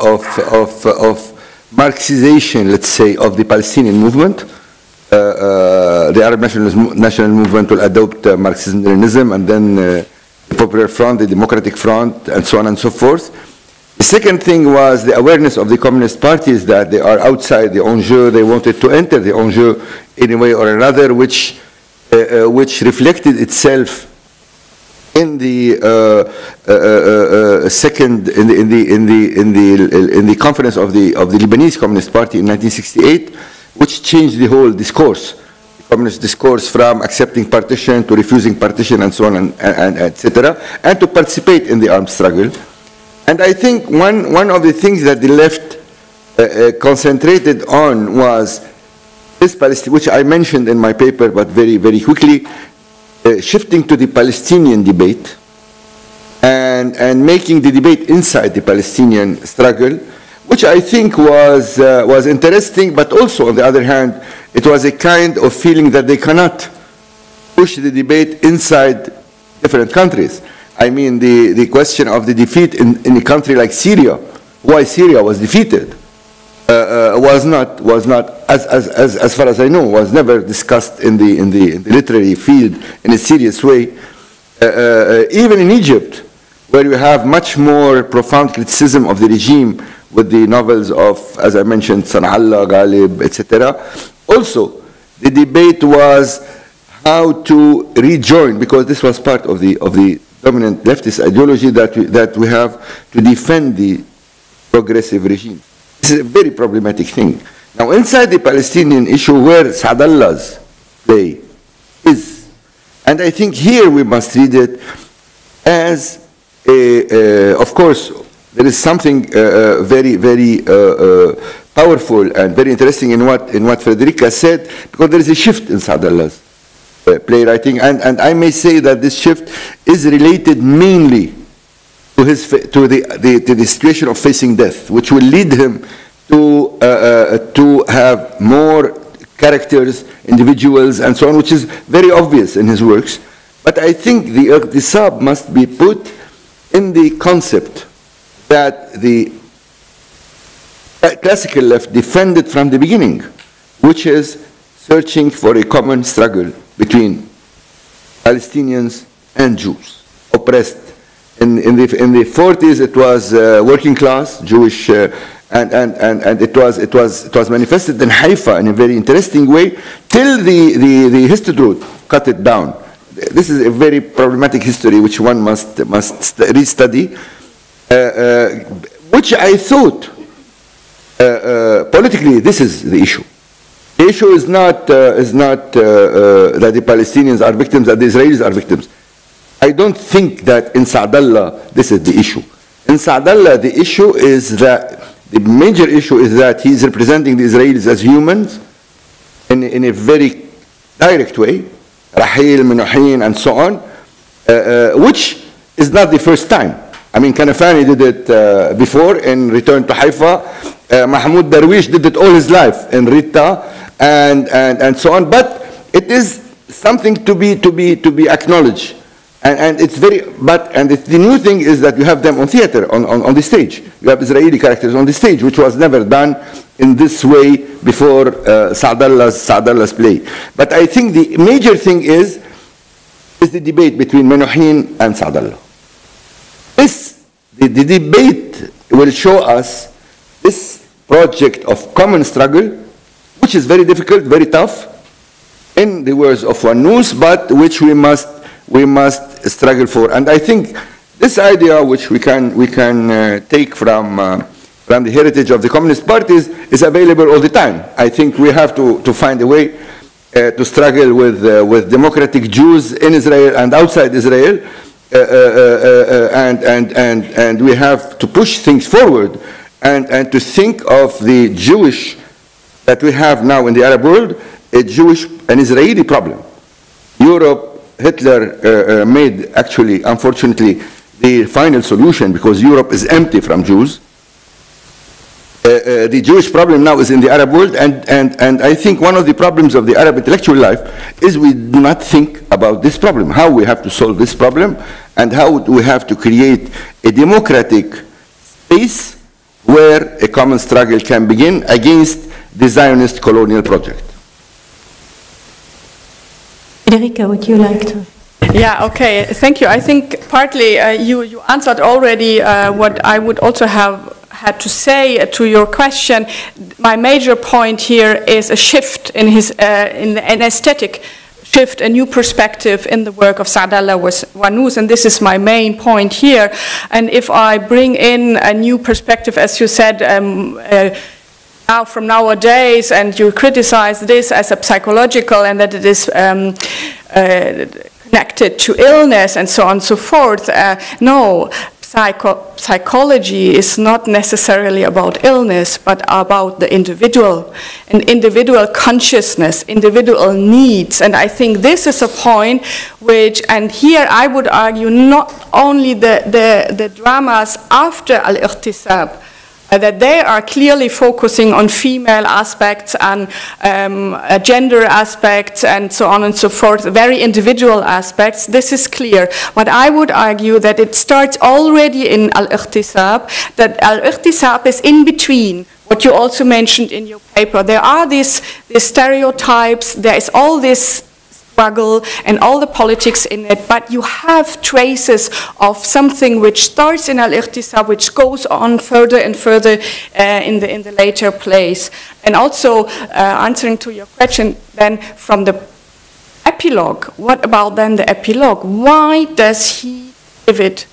Marxization, let's say, of the Palestinian movement. The Arab National Movement will adopt Marxism-Leninism, and then the Popular Front, the Democratic Front, and so on and so forth. The second thing was the awareness of the communist parties that they are outside the enjeu. They wanted to enter the enjeu in a way or another, which reflected itself in the in the conference of the Lebanese Communist Party in 1968, which changed the whole discourse, the communist discourse, from accepting partition to refusing partition and so on, and etc., and to participate in the armed struggle. And I think one of the things that the left concentrated on was this Palestine, which I mentioned in my paper, but very, very quickly, shifting to the Palestinian debate and making the debate inside the Palestinian struggle, which I think was interesting, but also, on the other hand, it was a kind of feeling that they cannot push the debate inside different countries. I mean, the question of the defeat in a country like Syria, why Syria was defeated, was not, as far as I know, was never discussed in the literary field in a serious way. Even in Egypt, where you have much more profound criticism of the regime with the novels of, as I mentioned, San'Allah, Ghalib, etc. Also, the debate was how to rejoin, because this was part of the dominant leftist ideology that we have to defend the progressive regime. This is a very problematic thing. Now, inside the Palestinian issue, where Saadallah's play is, and I think here we must read it as of course, there is something very, very powerful and very interesting in what Frederica said, because there is a shift in Saadallah's playwriting, and I may say that this shift is related mainly to the situation of facing death, which will lead him to have more characters, individuals, and so on, which is very obvious in his works. But I think the sub must be put in the concept that the classical left defended from the beginning, which is searching for a common struggle between Palestinians and Jews, oppressed. In the 40s, it was working class Jewish, and it was manifested in Haifa in a very interesting way till the Histadrut cut it down. This is a very problematic history which one must restudy, which I thought politically this is the issue. The issue is not that the Palestinians are victims, that the Israelis are victims. I don't think that in Saadallah this is the issue. In Saadallah, the issue is that the major issue is that he is representing the Israelis as humans in a very direct way. Rahil, Menuhin, and so on, which is not the first time. I mean, Kanafani did it before in Return to Haifa. Mahmoud Darwish did it all his life in Rita and so on. But it is something to be acknowledged. And it's the new thing is that you have them on theater, on the stage. You have Israeli characters on the stage, which was never done in this way before Saadallah's play. But I think the major thing is the debate between Menuhin and Saadallah. The debate will show us this project of common struggle, which is very difficult, very tough, in the words of Wannous, but which we must struggle for. And I think this idea, which we can take from the heritage of the communist parties, is available all the time. I think we have to find a way to struggle with democratic Jews in Israel and outside Israel, and we have to push things forward and to think of the Jewish that we have now in the Arab world, an Israeli problem. Europe, Hitler made actually, unfortunately, the final solution because Europe is empty from Jews. The Jewish problem now is in the Arab world, and I think one of the problems of the Arab intellectual life is we do not think about this problem, how we have to solve this problem, and how we have to create a democratic space where a common struggle can begin against the Zionist colonial project. Federica, would you like to? Yeah, okay, thank you. I think partly you answered already what I would also have had to say to your question. My major point here is a shift in an aesthetic shift, a new perspective in the work of Saadallah Wannous, and this is my main point here. And if I bring in a new perspective, as you said, now from nowadays, and you criticize this as a psychological and that it is connected to illness and so on and so forth. No, psychology is not necessarily about illness, but about the individual, and individual consciousness, individual needs. And I think this is a point which, and here I would argue not only the dramas after Al-Ightisab, that they are clearly focusing on female aspects and gender aspects and so on and so forth, very individual aspects. This is clear. But I would argue that it starts already in Al-Ightisab, that Al-Ightisab is in between, what you also mentioned in your paper. There are these stereotypes, there is all this struggle and all the politics in it, but you have traces of something which starts in Al-Ightisab, which goes on further and further in the later place. And also answering to your question then from the epilogue, what about then the epilogue? Why does he give it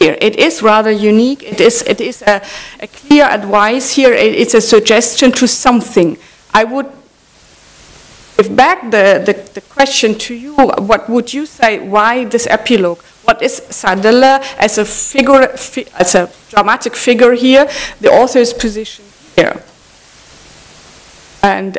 here? It is rather unique. It is a clear advice here. It's a suggestion to something. I would give back the question to you. What would you say? Why this epilogue? What is Saadallah as a figure, as a dramatic figure here? The author's position here, and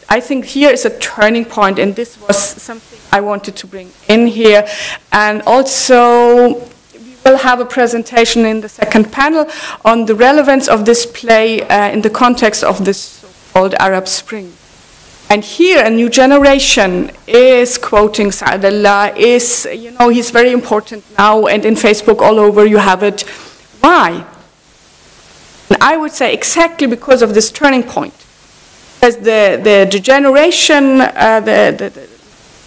I think here is a turning point, and this was something I wanted to bring in here. And also, we will have a presentation in the second panel on the relevance of this play in the context of this so-called Arab Spring. And here, a new generation is quoting Saadallah, he's very important now, and in Facebook all over you have it. Why? And I would say exactly because of this turning point. Because the generation, the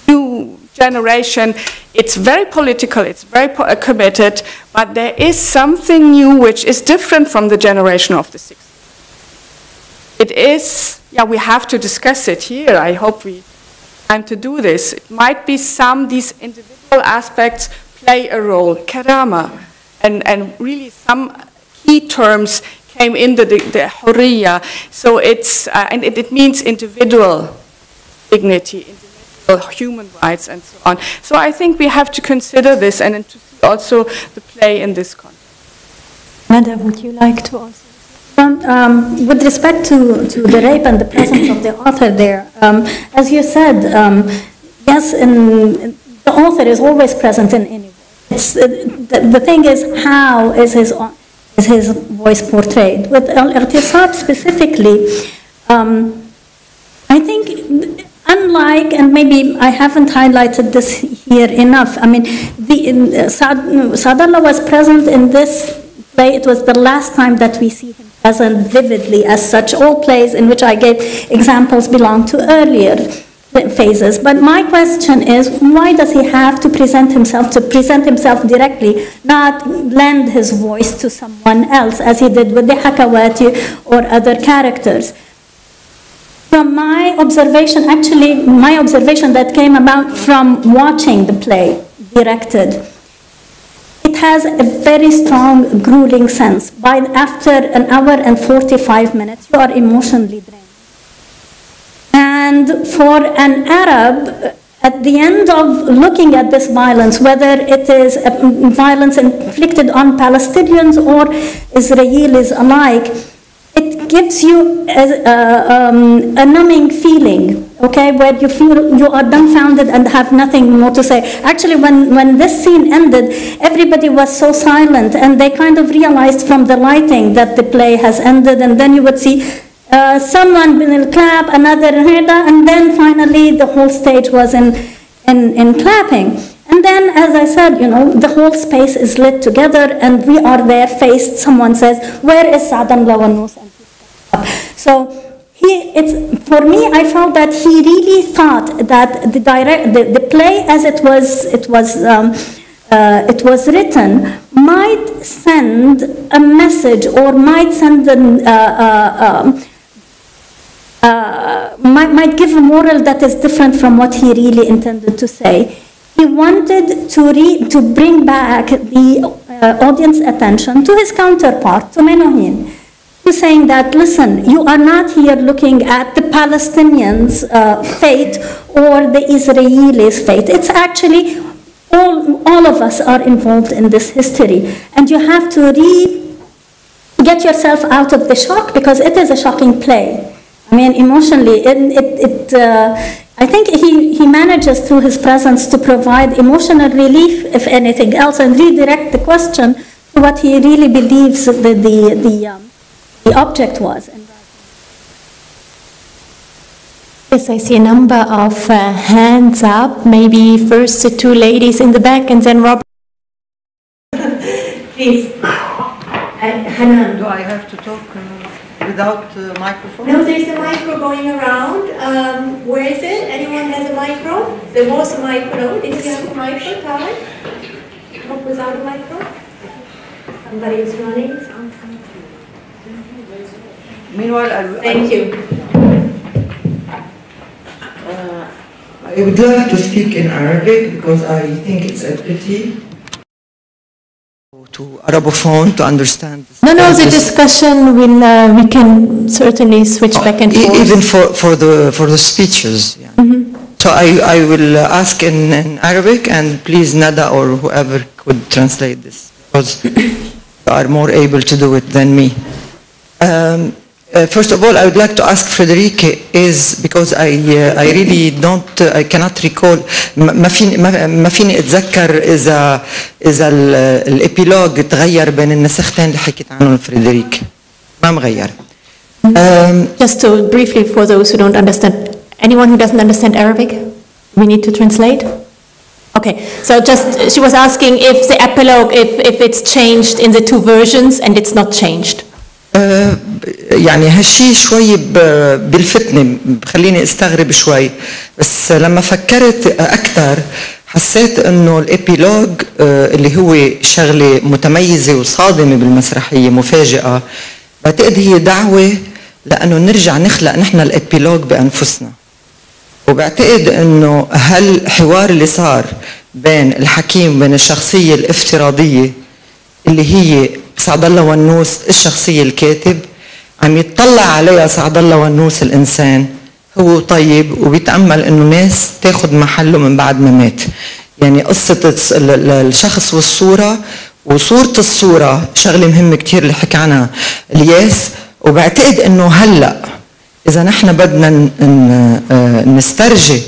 new generation, it's very political, it's very committed, but there is something new which is different from the generation of the 60s. It is, we have to discuss it here. I hope we have time to do this. It might be these individual aspects play a role, karama, and really some key terms came in the hurriya. So it's, and it means individual dignity, individual human rights, and so on. So I think we have to consider this and to see also the play in this context. Nada, would you like to also? With respect to the rape and the presence of the author there, as you said, yes, the author is always present in any work. It's, the thing is, how is his voice portrayed? With Al-Ightisab specifically, I think, unlike, and maybe I haven't highlighted this here enough, I mean, Saud was present in this play. It was the last time that we see him present vividly as such. All plays in which I gave examples belong to earlier phases. But my question is, why does he have to present himself directly, not lend his voice to someone else, as he did with the Hakawati or other characters? From my observation, actually, my observation that came about from watching the play directed, it has a very strong, grueling sense. After an hour and 45 minutes, you are emotionally drained. And for an Arab, at the end of looking at this violence, whether it is violence inflicted on Palestinians or Israelis alike, it gives you a numbing feeling, okay, where you feel you are dumbfounded and have nothing more to say. Actually, when this scene ended, everybody was so silent, and they kind of realized from the lighting that the play has ended, and then you would see someone will clap, another, and then finally the whole stage was in clapping. And then, as I said, you know, the whole space is lit together, and we are there faced. Someone says, "Where is Saud and Wannous?" And so for me, I felt that he really thought that the play, as it was written, might send a message, or might send might give a moral that is different from what he really intended to say. He wanted to bring back the audience attention to his counterpart, to Menuhin, to saying that, listen, you are not here looking at the Palestinians' fate or the Israelis' fate. It's actually all of us are involved in this history, and you have to get yourself out of the shock, because it is a shocking play. I mean, emotionally, I think he manages through his presence to provide emotional relief, if anything else, and redirect the question to what he really believes the object was. Yes, I see a number of hands up. Maybe first the two ladies in the back, and then Robert. Please. Hanan. Do I have to talk without microphone? No, there's a micro going around. Where is it? Anyone has a micro? There was a micro. Did you have a micro, Talal? Not without a micro? Somebody is running. Meanwhile, Thank you. I would like to speak in Arabic because I think it's a pity to Arabophone to understand. No, the discussion will we can certainly switch back and forth. Even for the speeches. Yeah. Mm-hmm. So I will ask in Arabic, and please Nada or whoever could translate this, because you are more able to do it than me. First of all, I would like to ask Frederique, because I really I cannot recall, ما فيني اتذكر إذا الإبيلوج تغير بين النسختين اللي حكيت عنهم فريدريك. ما مغير. Just to briefly, for those who don't understand, anyone who doesn't understand Arabic, we need to translate? Okay, so just, she was asking if the epilogue, if it's changed in the two versions, and it's not changed. يعني هالشي شوي بلفتني، بخليني استغرب شوي، بس لما فكرت أكثر حسيت إنه الإبيلوج اللي هو شغلة متميزة وصادمة بالمسرحية، مفاجئة، بعتقد هي دعوة لأنه نرجع نخلق نحن الإبيلوج بأنفسنا. وبعتقد إنه هالحوار اللي صار بين الحكيم وبين الشخصية الافتراضية اللي هي سعد الله ونوس الشخصية الكاتب، عم يتطلع عليها سعد الله ونوس الإنسان، هو طيب وبيتأمل إنه ناس تاخد محله من بعد ما مات. يعني قصة الشخص والصورة، وصورة الصورة شغلة مهمة كتير اللي حكى عنها الياس. وبعتقد إنه هلأ إذا نحن بدنا نسترجي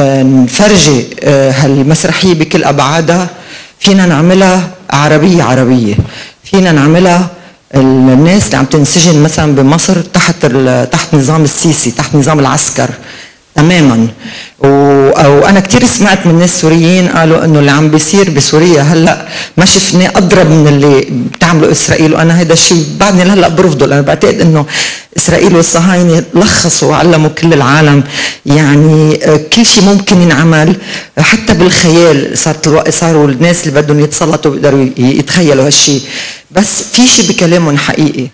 نفرجي هالمسرحية بكل أبعادها، فينا نعملها عربية عربية، فينا نعملها الناس اللي عم تنسجن مثلا بمصر تحت نظام السيسي، تحت نظام العسكر تماما. او انا كثير سمعت من ناس سوريين قالوا انه اللي عم بيصير بسوريا هلا ما شفناه اضرب من اللي بتعمله اسرائيل، وانا هذا الشيء بعدني لهلا برفضه، لأنا بعتقد انه اسرائيل والصهاينه لخصوا وعلموا كل العالم يعني كل شيء ممكن ينعمل حتى بالخيال. صاروا الناس اللي بدهم يتسلطوا بيقدروا يتخيلوا هالشيء، بس في شيء بكلامهم حقيقي.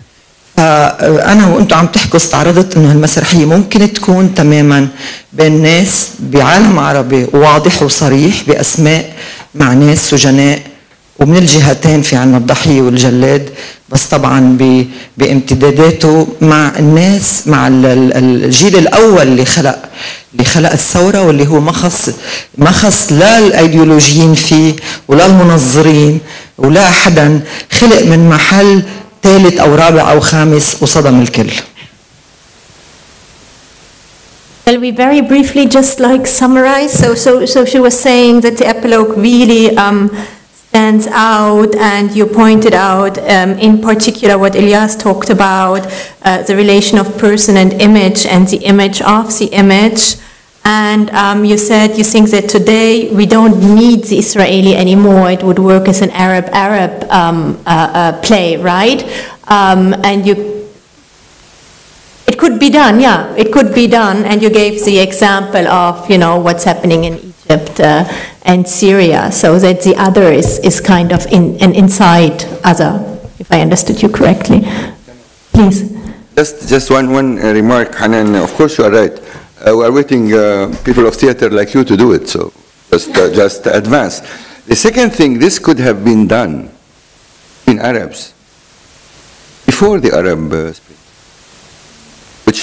فأنا وأنتم عم تحكوا استعرضت إنه المسرحية ممكن تكون تماماً بين ناس بعالم عربي واضح وصريح بأسماء مع ناس سجناء، ومن الجهتين في عنا الضحية والجلاد، بس طبعاً بامتداداته مع الناس، مع الجيل الأول اللي خلق الثورة، واللي هو ما خص لا الأيديولوجيين فيه ولا المنظرين ولا حدا، خلق من محل ثالث أو رابع أو خامس وصدم الكل. Shall we very briefly just like summarize? So she was saying that the epilogue really stands out, and you pointed out in particular what Elias talked about, the relation of person and the image of the image. And you said you think that today we don't need the Israeli anymore. It would work as an Arab play, right? And it could be done, yeah. It could be done. And you gave the example of, you know, what's happening in Egypt and Syria, so that the other is kind of an inside other, if I understood you correctly. Please. Just one remark, Hanan. Of course, you are right. We are waiting people of theater like you to do it, so just advance. The second thing, this could have been done in Arabs before the Arab Spring, which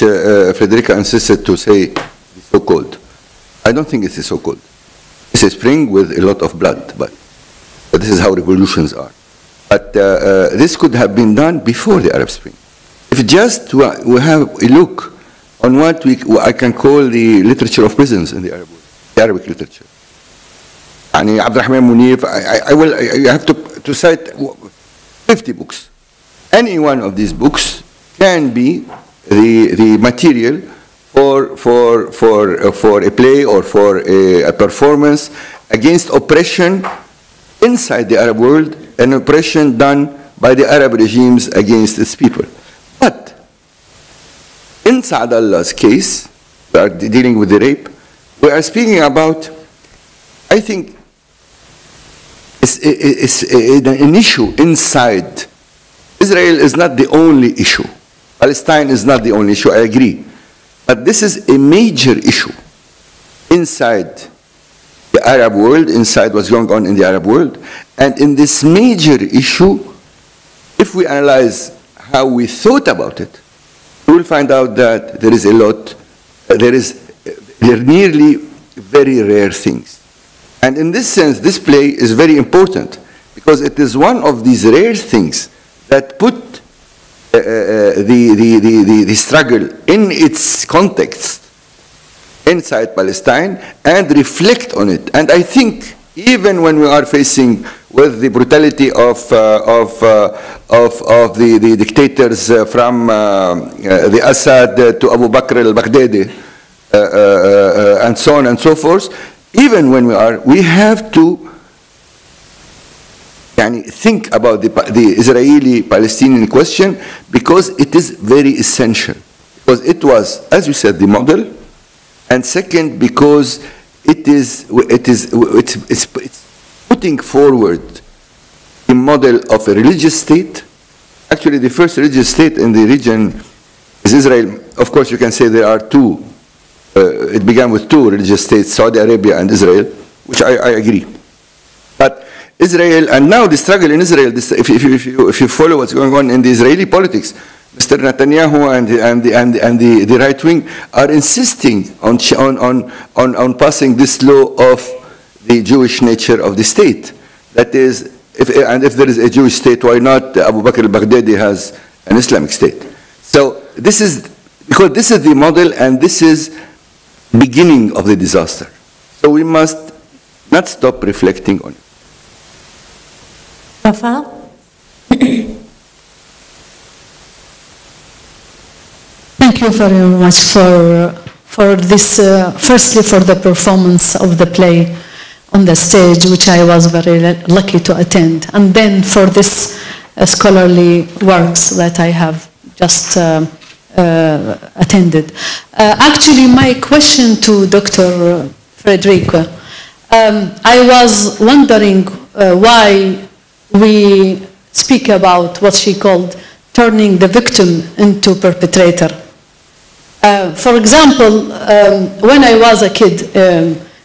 Frederica insisted to say is so-called. I don't think it is so-called. It's a spring with a lot of blood, but this is how revolutions are. But this could have been done before the Arab Spring. If just we have a look on what I can call the literature of prisons in the Arabic literature. Yani Abdurrahman Munif, I have to cite 50 books. Any one of these books can be the material for a play or for a performance against oppression inside the Arab world, and oppression done by the Arab regimes against its people. But in Saud Allah's case, we are dealing with the rape. We are speaking about, I think, it's an issue inside. Israel is not the only issue. Palestine is not the only issue, I agree. But this is a major issue inside the Arab world, inside what's going on in the Arab world. And in this major issue, if we analyze how we thought about it, we will find out that there is a lot, there are nearly very rare things. And in this sense, this play is very important because it is one of these rare things that put the struggle in its context inside Palestine and reflect on it. And I think even when we are facing with the brutality of the dictators from the Assad to Abu Bakr al-Baghdadi and so on and so forth, even when we have to think about the Israeli-Palestinian question because it is very essential. Because it was, as you said, the model, and second, because it's putting forward the model of a religious state. Actually, the first religious state in the region is Israel. Of course, you can say there are two. It began with two religious states, Saudi Arabia and Israel, which I agree. But Israel, and now the struggle in Israel, if you follow what's going on in the Israeli politics, Mr. Netanyahu and the right wing are insisting on passing this law of the Jewish nature of the state. That is, if there is a Jewish state, why not Abu Bakr al-Baghdadi has an Islamic state? So this is, because this is the model and this is beginning of the disaster. So we must not stop reflecting on it. Rafa? Thank you very much for this, firstly for the performance of the play on the stage, which I was very lucky to attend, and then for this scholarly works that I have just attended. Actually, my question to Dr. Frederica, I was wondering why we speak about what she called turning the victim into perpetrator. For example, when I was a kid,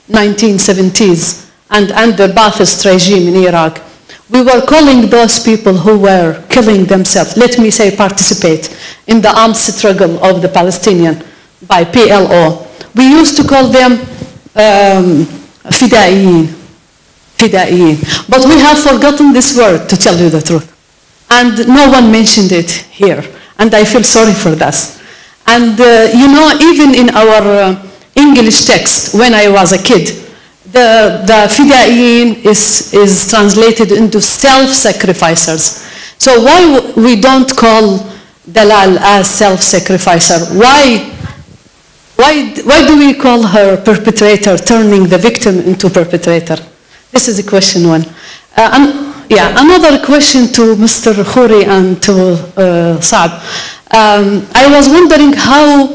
1970s, and under Ba'athist regime in Iraq, we were calling those people who were killing themselves, let me say participate, in the armed struggle of the Palestinian by PLO. We used to call them fidaiyin. But we have forgotten this word, to tell you the truth. And no one mentioned it here. And I feel sorry for that. And you know, even in our English text, when I was a kid, the fidaiyin is translated into self-sacrificers. So why we don't call Talal as self-sacrificer? Why do we call her perpetrator, turning the victim into perpetrator? This is question one. Another question to Mr. Khouri and to Saud. I was wondering how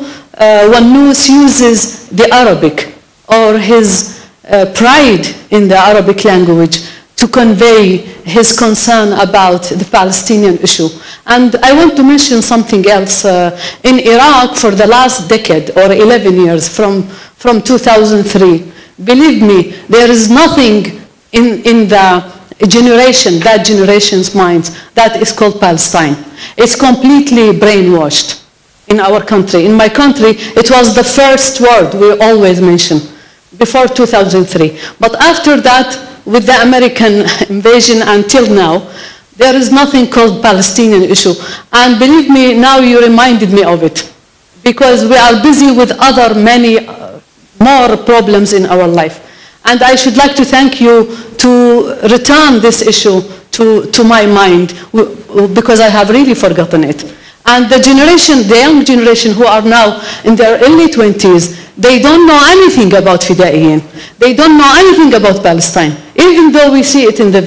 Wannous uses the Arabic or his pride in the Arabic language to convey his concern about the Palestinian issue. And I want to mention something else. In Iraq, for the last decade or 11 years, from 2003, believe me, there is nothing in the generation, that generation's minds, that is called Palestine. It's completely brainwashed in our country. In my country, it was the first word we always mention, before 2003. But after that, with the American invasion until now, there is nothing called Palestinian issue. And believe me, now you reminded me of it, because we are busy with other many more problems in our life. And I should like to thank you to return this issue to my mind, because I have really forgotten it. And the generation, the young generation who are now in their early 20s, they don't know anything about fidaiyin. They don't know anything about Palestine, even though we see it in the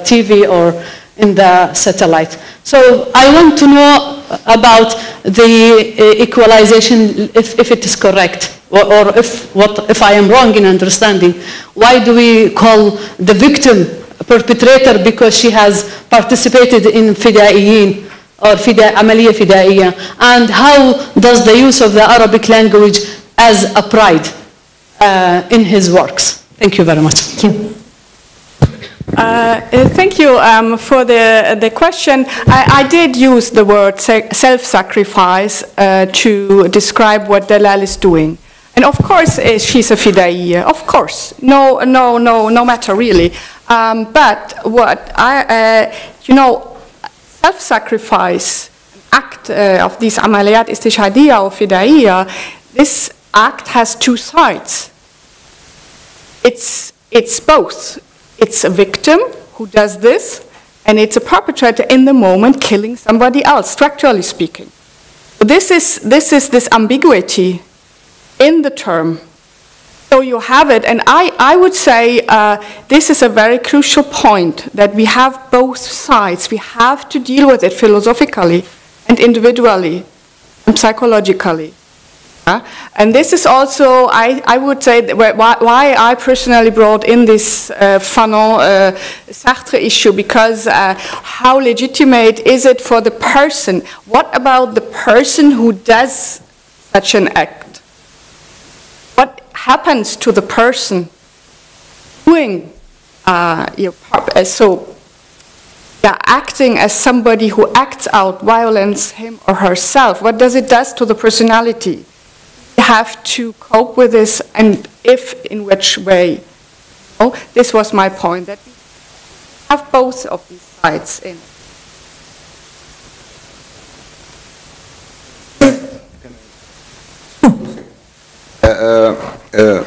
TV or in the satellite. So I want to know about the equalization, if it is correct, or if I am wrong in understanding. Why do we call the victim a perpetrator because she has participated in fidaiyin or Amaliyah Fidaiya? And how does the use of the Arabic language as a pride in his works? Thank you very much. Thank you. Thank you for the question. I did use the word self-sacrifice to describe what Talal is doing. And of course, she's a fidaiya, of course. No matter really. But what self-sacrifice, act of these amaliyat istishhadiyya or fidaiya, this act has two sides. It's both. It's a victim who does this, and it's a perpetrator in the moment killing somebody else, structurally speaking. So this is this ambiguity in the term. So you have it, and I would say this is a very crucial point, that we have both sides. We have to deal with it philosophically and individually and psychologically. And this is also, I would say, why I personally brought in this Fanon Sartre issue, because how legitimate is it for the person? What about the person who does such an act? What happens to the person doing acting as somebody who acts out violence, him or herself? What does it do to the personality? Have to cope with this, and if, in which way? Oh, this was my point, that we have both of these sides in.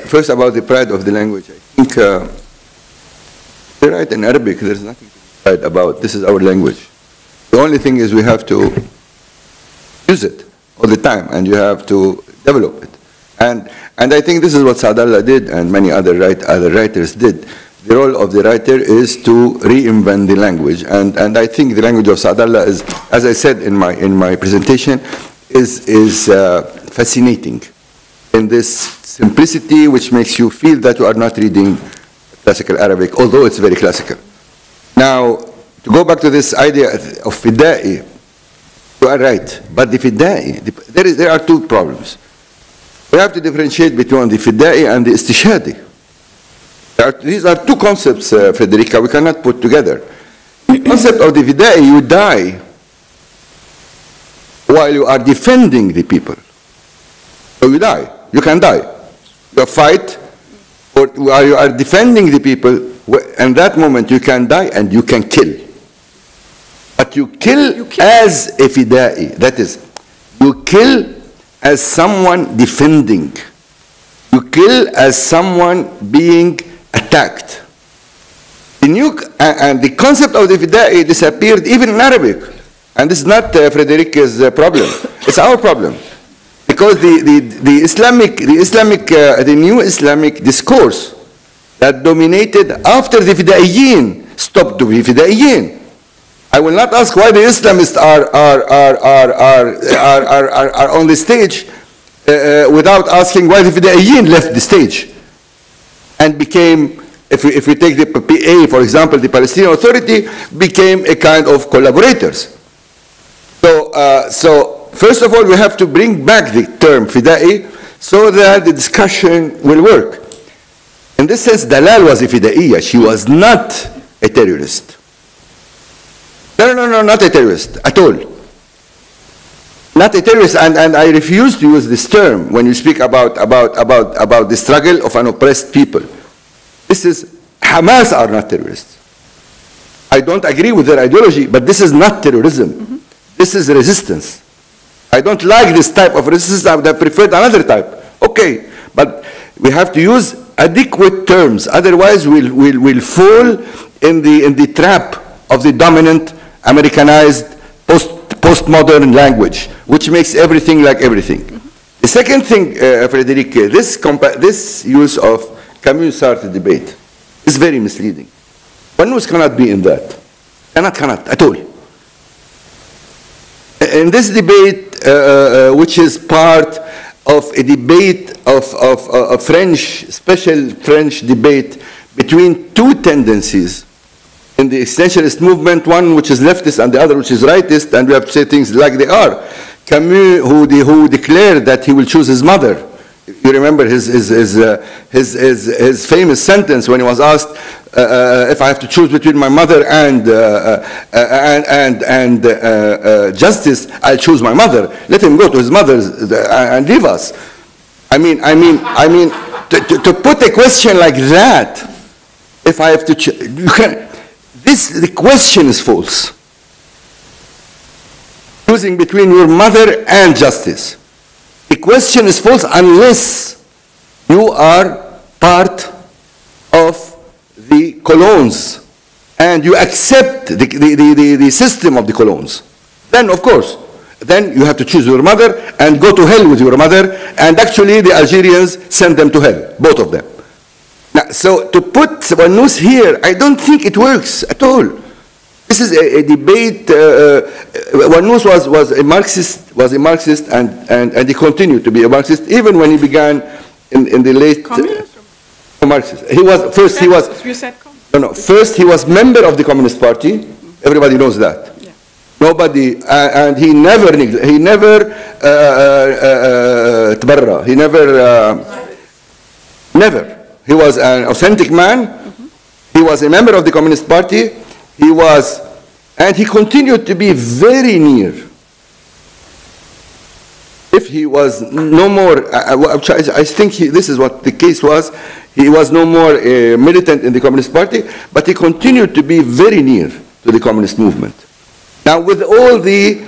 First, about the pride of the language. I think you're right, in Arabic there's nothing to right about. This is our language. The only thing is we have to use it all the time, and you have to develop it. And I think this is what Saud did, and many other writers did. The role of the writer is to reinvent the language, and I think the language of Saud is, as I said in my presentation, is fascinating in this simplicity which makes you feel that you are not reading classical Arabic, although it's very classical. Now, to go back to this idea of fida'i, you are right, but the fida'i, there are two problems. We have to differentiate between the fida'i and the istishhadi. These are two concepts, Federica, we cannot put together. The concept of the fida'i, you die while you are defending the people. So you die, you can die. You fight, or while you are defending the people, and that moment you can die and you can kill. But you kill as a fida'i, that is, you kill as someone defending. You kill as someone being attacked. And the concept of the fida'i disappeared even in Arabic. And this is not Frederica's problem. It's our problem. Because the new Islamic discourse that dominated after the fida'iyyin stopped to be fida'iyyin. I will not ask why the Islamists are on the stage without asking why the fida'iyyin left the stage and became, if we take the PA, for example, the Palestinian Authority became a kind of collaborators. So first of all, we have to bring back the term fida'i so that the discussion will work. In this sense, Talal was a fida'iyya. She was not a terrorist. No, not a terrorist at all. Not a terrorist, and I refuse to use this term when you speak about the struggle of an oppressed people. This is, Hamas are not terrorists. I don't agree with their ideology, but this is not terrorism. Mm-hmm. This is resistance. I don't like this type of resistance. I would have preferred another type. Okay, but we have to use adequate terms. Otherwise, we'll fall in the trap of the dominant Americanized postmodern language, which makes everything like everything. Mm-hmm. The second thing, Frederic, this use of Camus-Sartre debate is very misleading. Wannous cannot be in that. Cannot at all. In this debate, which is part of a debate of a special French debate between two tendencies in the essentialist movement, one which is leftist and the other which is rightist, and we have to say things like they are. Camus, who declared that he will choose his mother. You remember his famous sentence when he was asked, if I have to choose between my mother and justice, I'll choose my mother. Let him go to his mother and leave us. I mean, to put a question like that, if I have to choose, the question is false. Choosing between your mother and justice. The question is false unless you are part of the colons and you accept the system of the colons. Then, of course, then you have to choose your mother and go to hell with your mother, and actually the Algerians send them to hell, both of them. Now, so to put Wannous here, I don't think it works at all. This is a debate. Wannous was a Marxist, and he continued to be a Marxist even when he began in the late. Marxist. He was first. He was. You said first he was member of the Communist Party. Everybody knows that. Yeah. Nobody, and he never تبرع. He never. He was an authentic man. Mm-hmm. He was a member of the Communist Party. He was, and he continued to be very near. If he was no more, I think this is what the case was. He was no more a militant in the Communist Party, but he continued to be very near to the communist movement. Now, with all the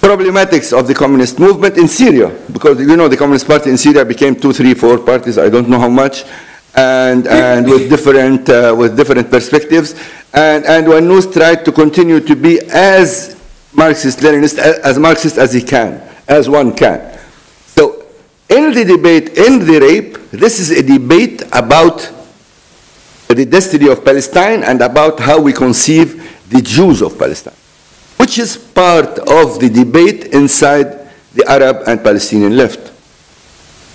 problematics of the communist movement in Syria, because you know the Communist Party in Syria became 2, 3, 4 parties, I don't know how much, and with different perspectives. And Wannous tried to continue to be as Marxist-Leninist, as Marxist as he can, as one can. So in the debate, in the rape, this is a debate about the destiny of Palestine and about how we conceive the Jews of Palestine, which is part of the debate inside the Arab and Palestinian left.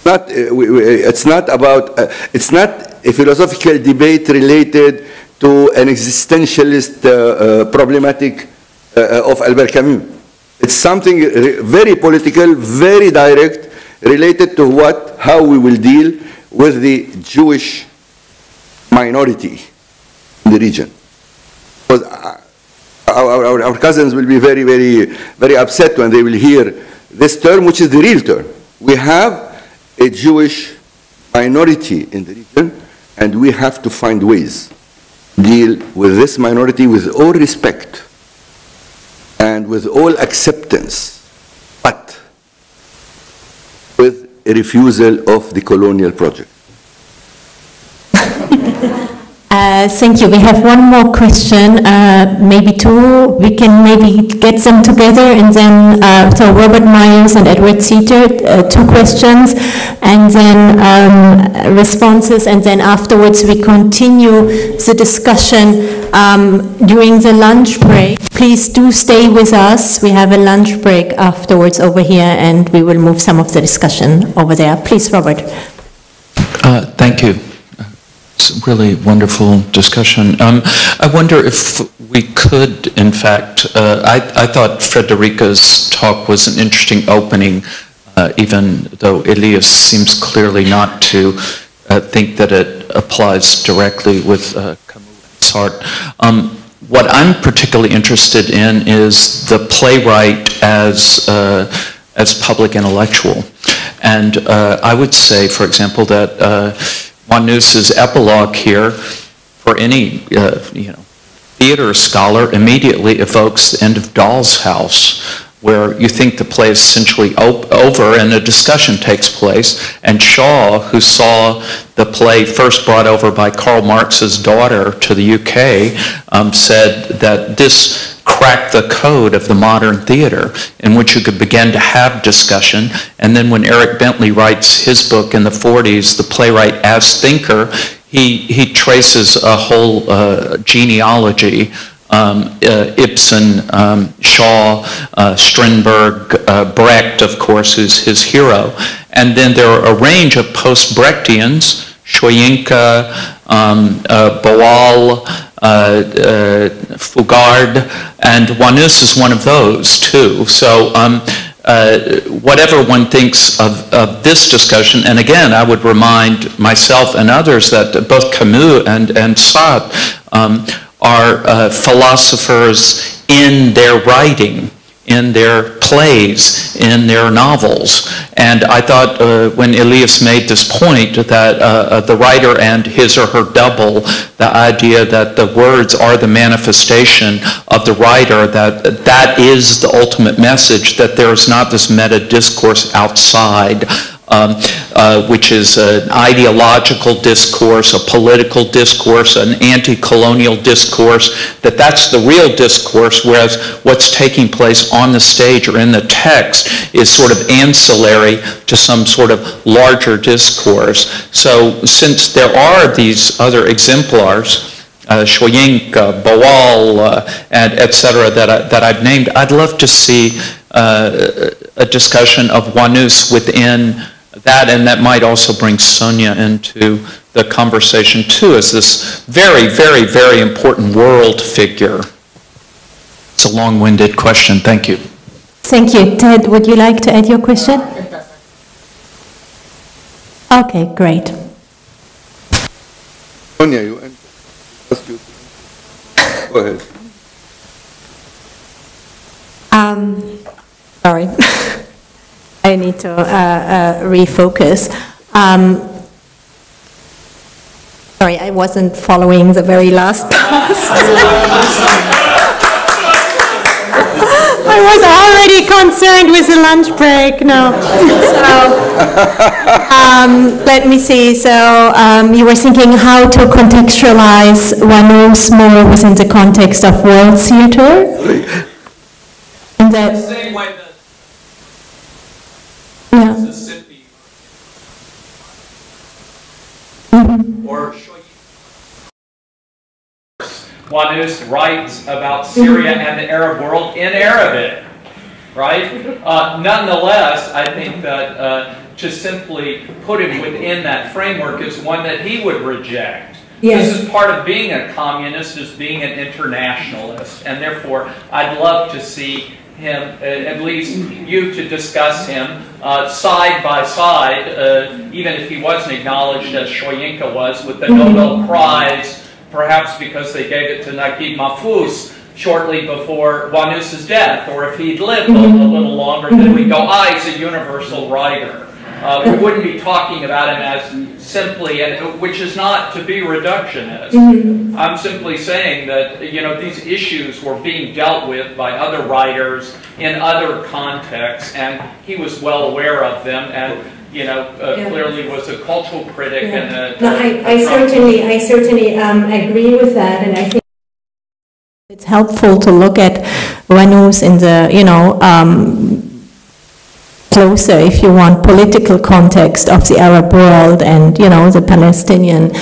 It's not a philosophical debate related to an existentialist problematic of Albert Camus. It's something very political, very direct, related to how we will deal with the Jewish minority in the region. Because our cousins will be very, very, very upset when they will hear this term, which is the real term. We have a Jewish minority in the region, and we have to find ways to deal with this minority with all respect and with all acceptance, but with a refusal of the colonial project. Thank you. We have one more question, maybe two. We can maybe get them together, and then so Robert Myers and Edward Seater, two questions, and then responses, and then afterwards we continue the discussion during the lunch break. Please do stay with us. We have a lunch break afterwards over here, and we will move some of the discussion over there. Please, Robert. Thank you. It's a really wonderful discussion. I wonder if we could, in fact, I thought Frederica's talk was an interesting opening, even though Elias seems clearly not to think that it applies directly with Camus and Sartre. What I'm particularly interested in is the playwright as public intellectual. And I would say, for example, that Wannous's epilogue here, for any theater scholar, immediately evokes the end of Doll's House, where you think the play is essentially over and a discussion takes place. And Shaw, who saw the play first brought over by Karl Marx's daughter to the UK, said that this cracked the code of the modern theater in which you could begin to have discussion. And then when Eric Bentley writes his book in the 40s, The Playwright as Thinker, he traces a whole genealogy, Ibsen, Shaw, Strindberg, Brecht, of course, who's his hero. And then there are a range of post-Brechtians, Soyinka, Boal, Fugard, and Wannous is one of those too. So whatever one thinks of this discussion, and again, I would remind myself and others that both Camus and Saud are philosophers in their writing, in their plays, in their novels. And I thought when Elias made this point that the writer and his or her double, the idea that the words are the manifestation of the writer, that is the ultimate message, that there is not this meta discourse outside, which is an ideological discourse, a political discourse, an anti-colonial discourse, that's the real discourse, whereas what's taking place on the stage or in the text is sort of ancillary to some sort of larger discourse. So since there are these other exemplars, Soyinka, Boal, and et cetera, that I've named, I'd love to see a discussion of Wannous within that, and that might also bring Sonia into the conversation too, as this very, very, very important world figure. It's a long-winded question. Thank you. Thank you. Ted, would you like to add your question? Okay, great. Sonia, you ask you. Go ahead. Sorry. I need to refocus. Sorry, I wasn't following the very last part. I was already already concerned with the lunch break. No. So, let me see. So you were thinking how to contextualize Wannous more within the context of world theater. And that. Same way that Mississippi or Wannous writes about Syria and the Arab world in Arabic, right? Nonetheless, I think that to simply put him within that framework is one that he would reject. Yes. This is part of being a communist, is being an internationalist, and therefore I'd love to see him, at least you, to discuss him side by side, even if he wasn't acknowledged as Soyinka was, with the Nobel Prize, perhaps because they gave it to Naguib Mahfouz shortly before Wannous' death, or if he'd lived a little longer, then we'd go, he's a universal writer. We wouldn't be talking about him as simply, which is not to be reductionist. I'm simply saying that, you know, these issues were being dealt with by other writers in other contexts, and he was well aware of them, and you know, clearly was a cultural critic. And I certainly agree with that, and I think it's helpful to look at Wannous in the, you know, closer, if you want, political context of the Arab world and, you know, the Palestinian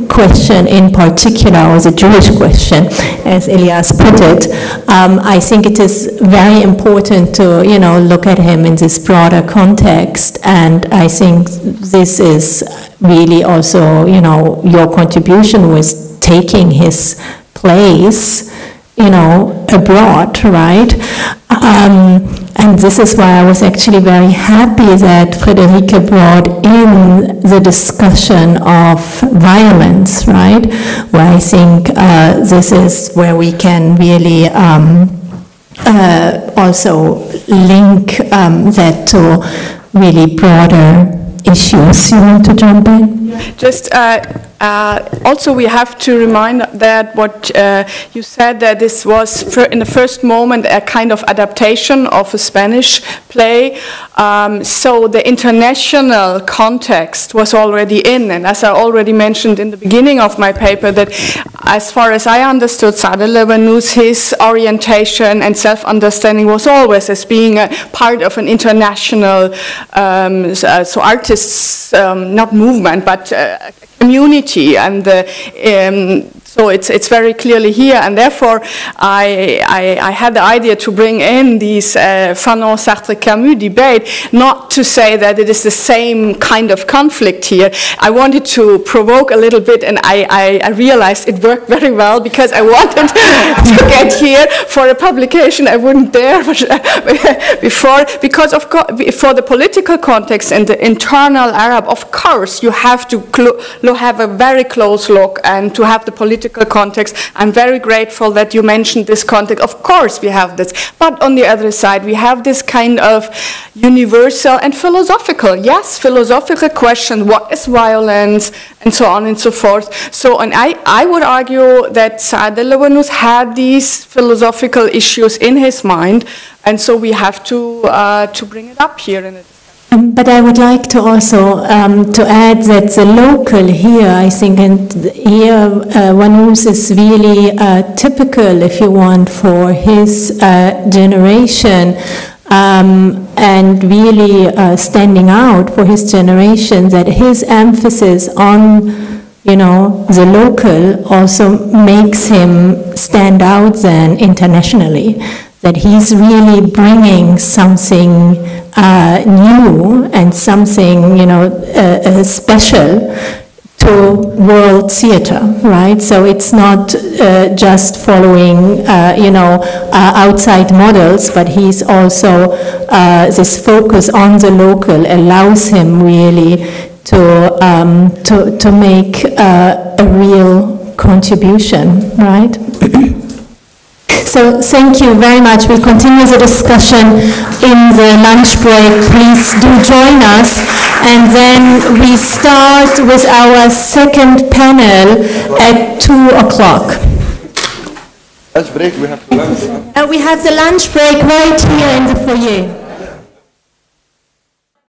question in particular, or the Jewish question, as Elias put it. I think it is very important to, you know, look at him in this broader context, and I think this is really also, you know, your contribution was taking his place, you know, abroad, right? And this is why I was actually very happy that Friederike brought in the discussion of violence, right? Where I think this is where we can really also link that to really broader issues. You want to jump in? Just also, we have to remind that what you said, that this was in the first moment a kind of adaptation of a Spanish play. So the international context was already in, and as I already mentioned in the beginning of my paper, that as far as I understood Saud Wannous, his orientation and self-understanding was always as being a part of an international, so artists, not movement, but community, and so it's very clearly here, and therefore I had the idea to bring in these Fanon, Sartre, Camus debate, not to say that it is the same kind of conflict here. I wanted to provoke a little bit, and I realized it worked very well, because I wanted to get here for a publication I wouldn't dare before, because of course for the political context and the internal Arab, of course you have to have a very close look and to have the political context. I'm very grateful that you mentioned this context. Of course we have this, but on the other side we have this kind of universal and philosophical, yes, philosophical question, what is violence, and so on and so forth. So, and I would argue that Saud Wannous had these philosophical issues in his mind, and so we have to bring it up here in a discussion. But I would like to also to add that the local here, I think, and here Wannous is really typical, if you want, for his generation, and really standing out for his generation, that his emphasis on, you know, the local also makes him stand out then internationally, that he's really bringing something new and something, you know, special to world theater, right? So it's not just following, you know, outside models, but he's also, this focus on the local allows him really to make a real contribution, right? So thank you very much. We'll continue the discussion in the lunch break. Please do join us. And then we start with our second panel at 2 o'clock. Lunch break, we have to lunch. We have the lunch break right here in the foyer.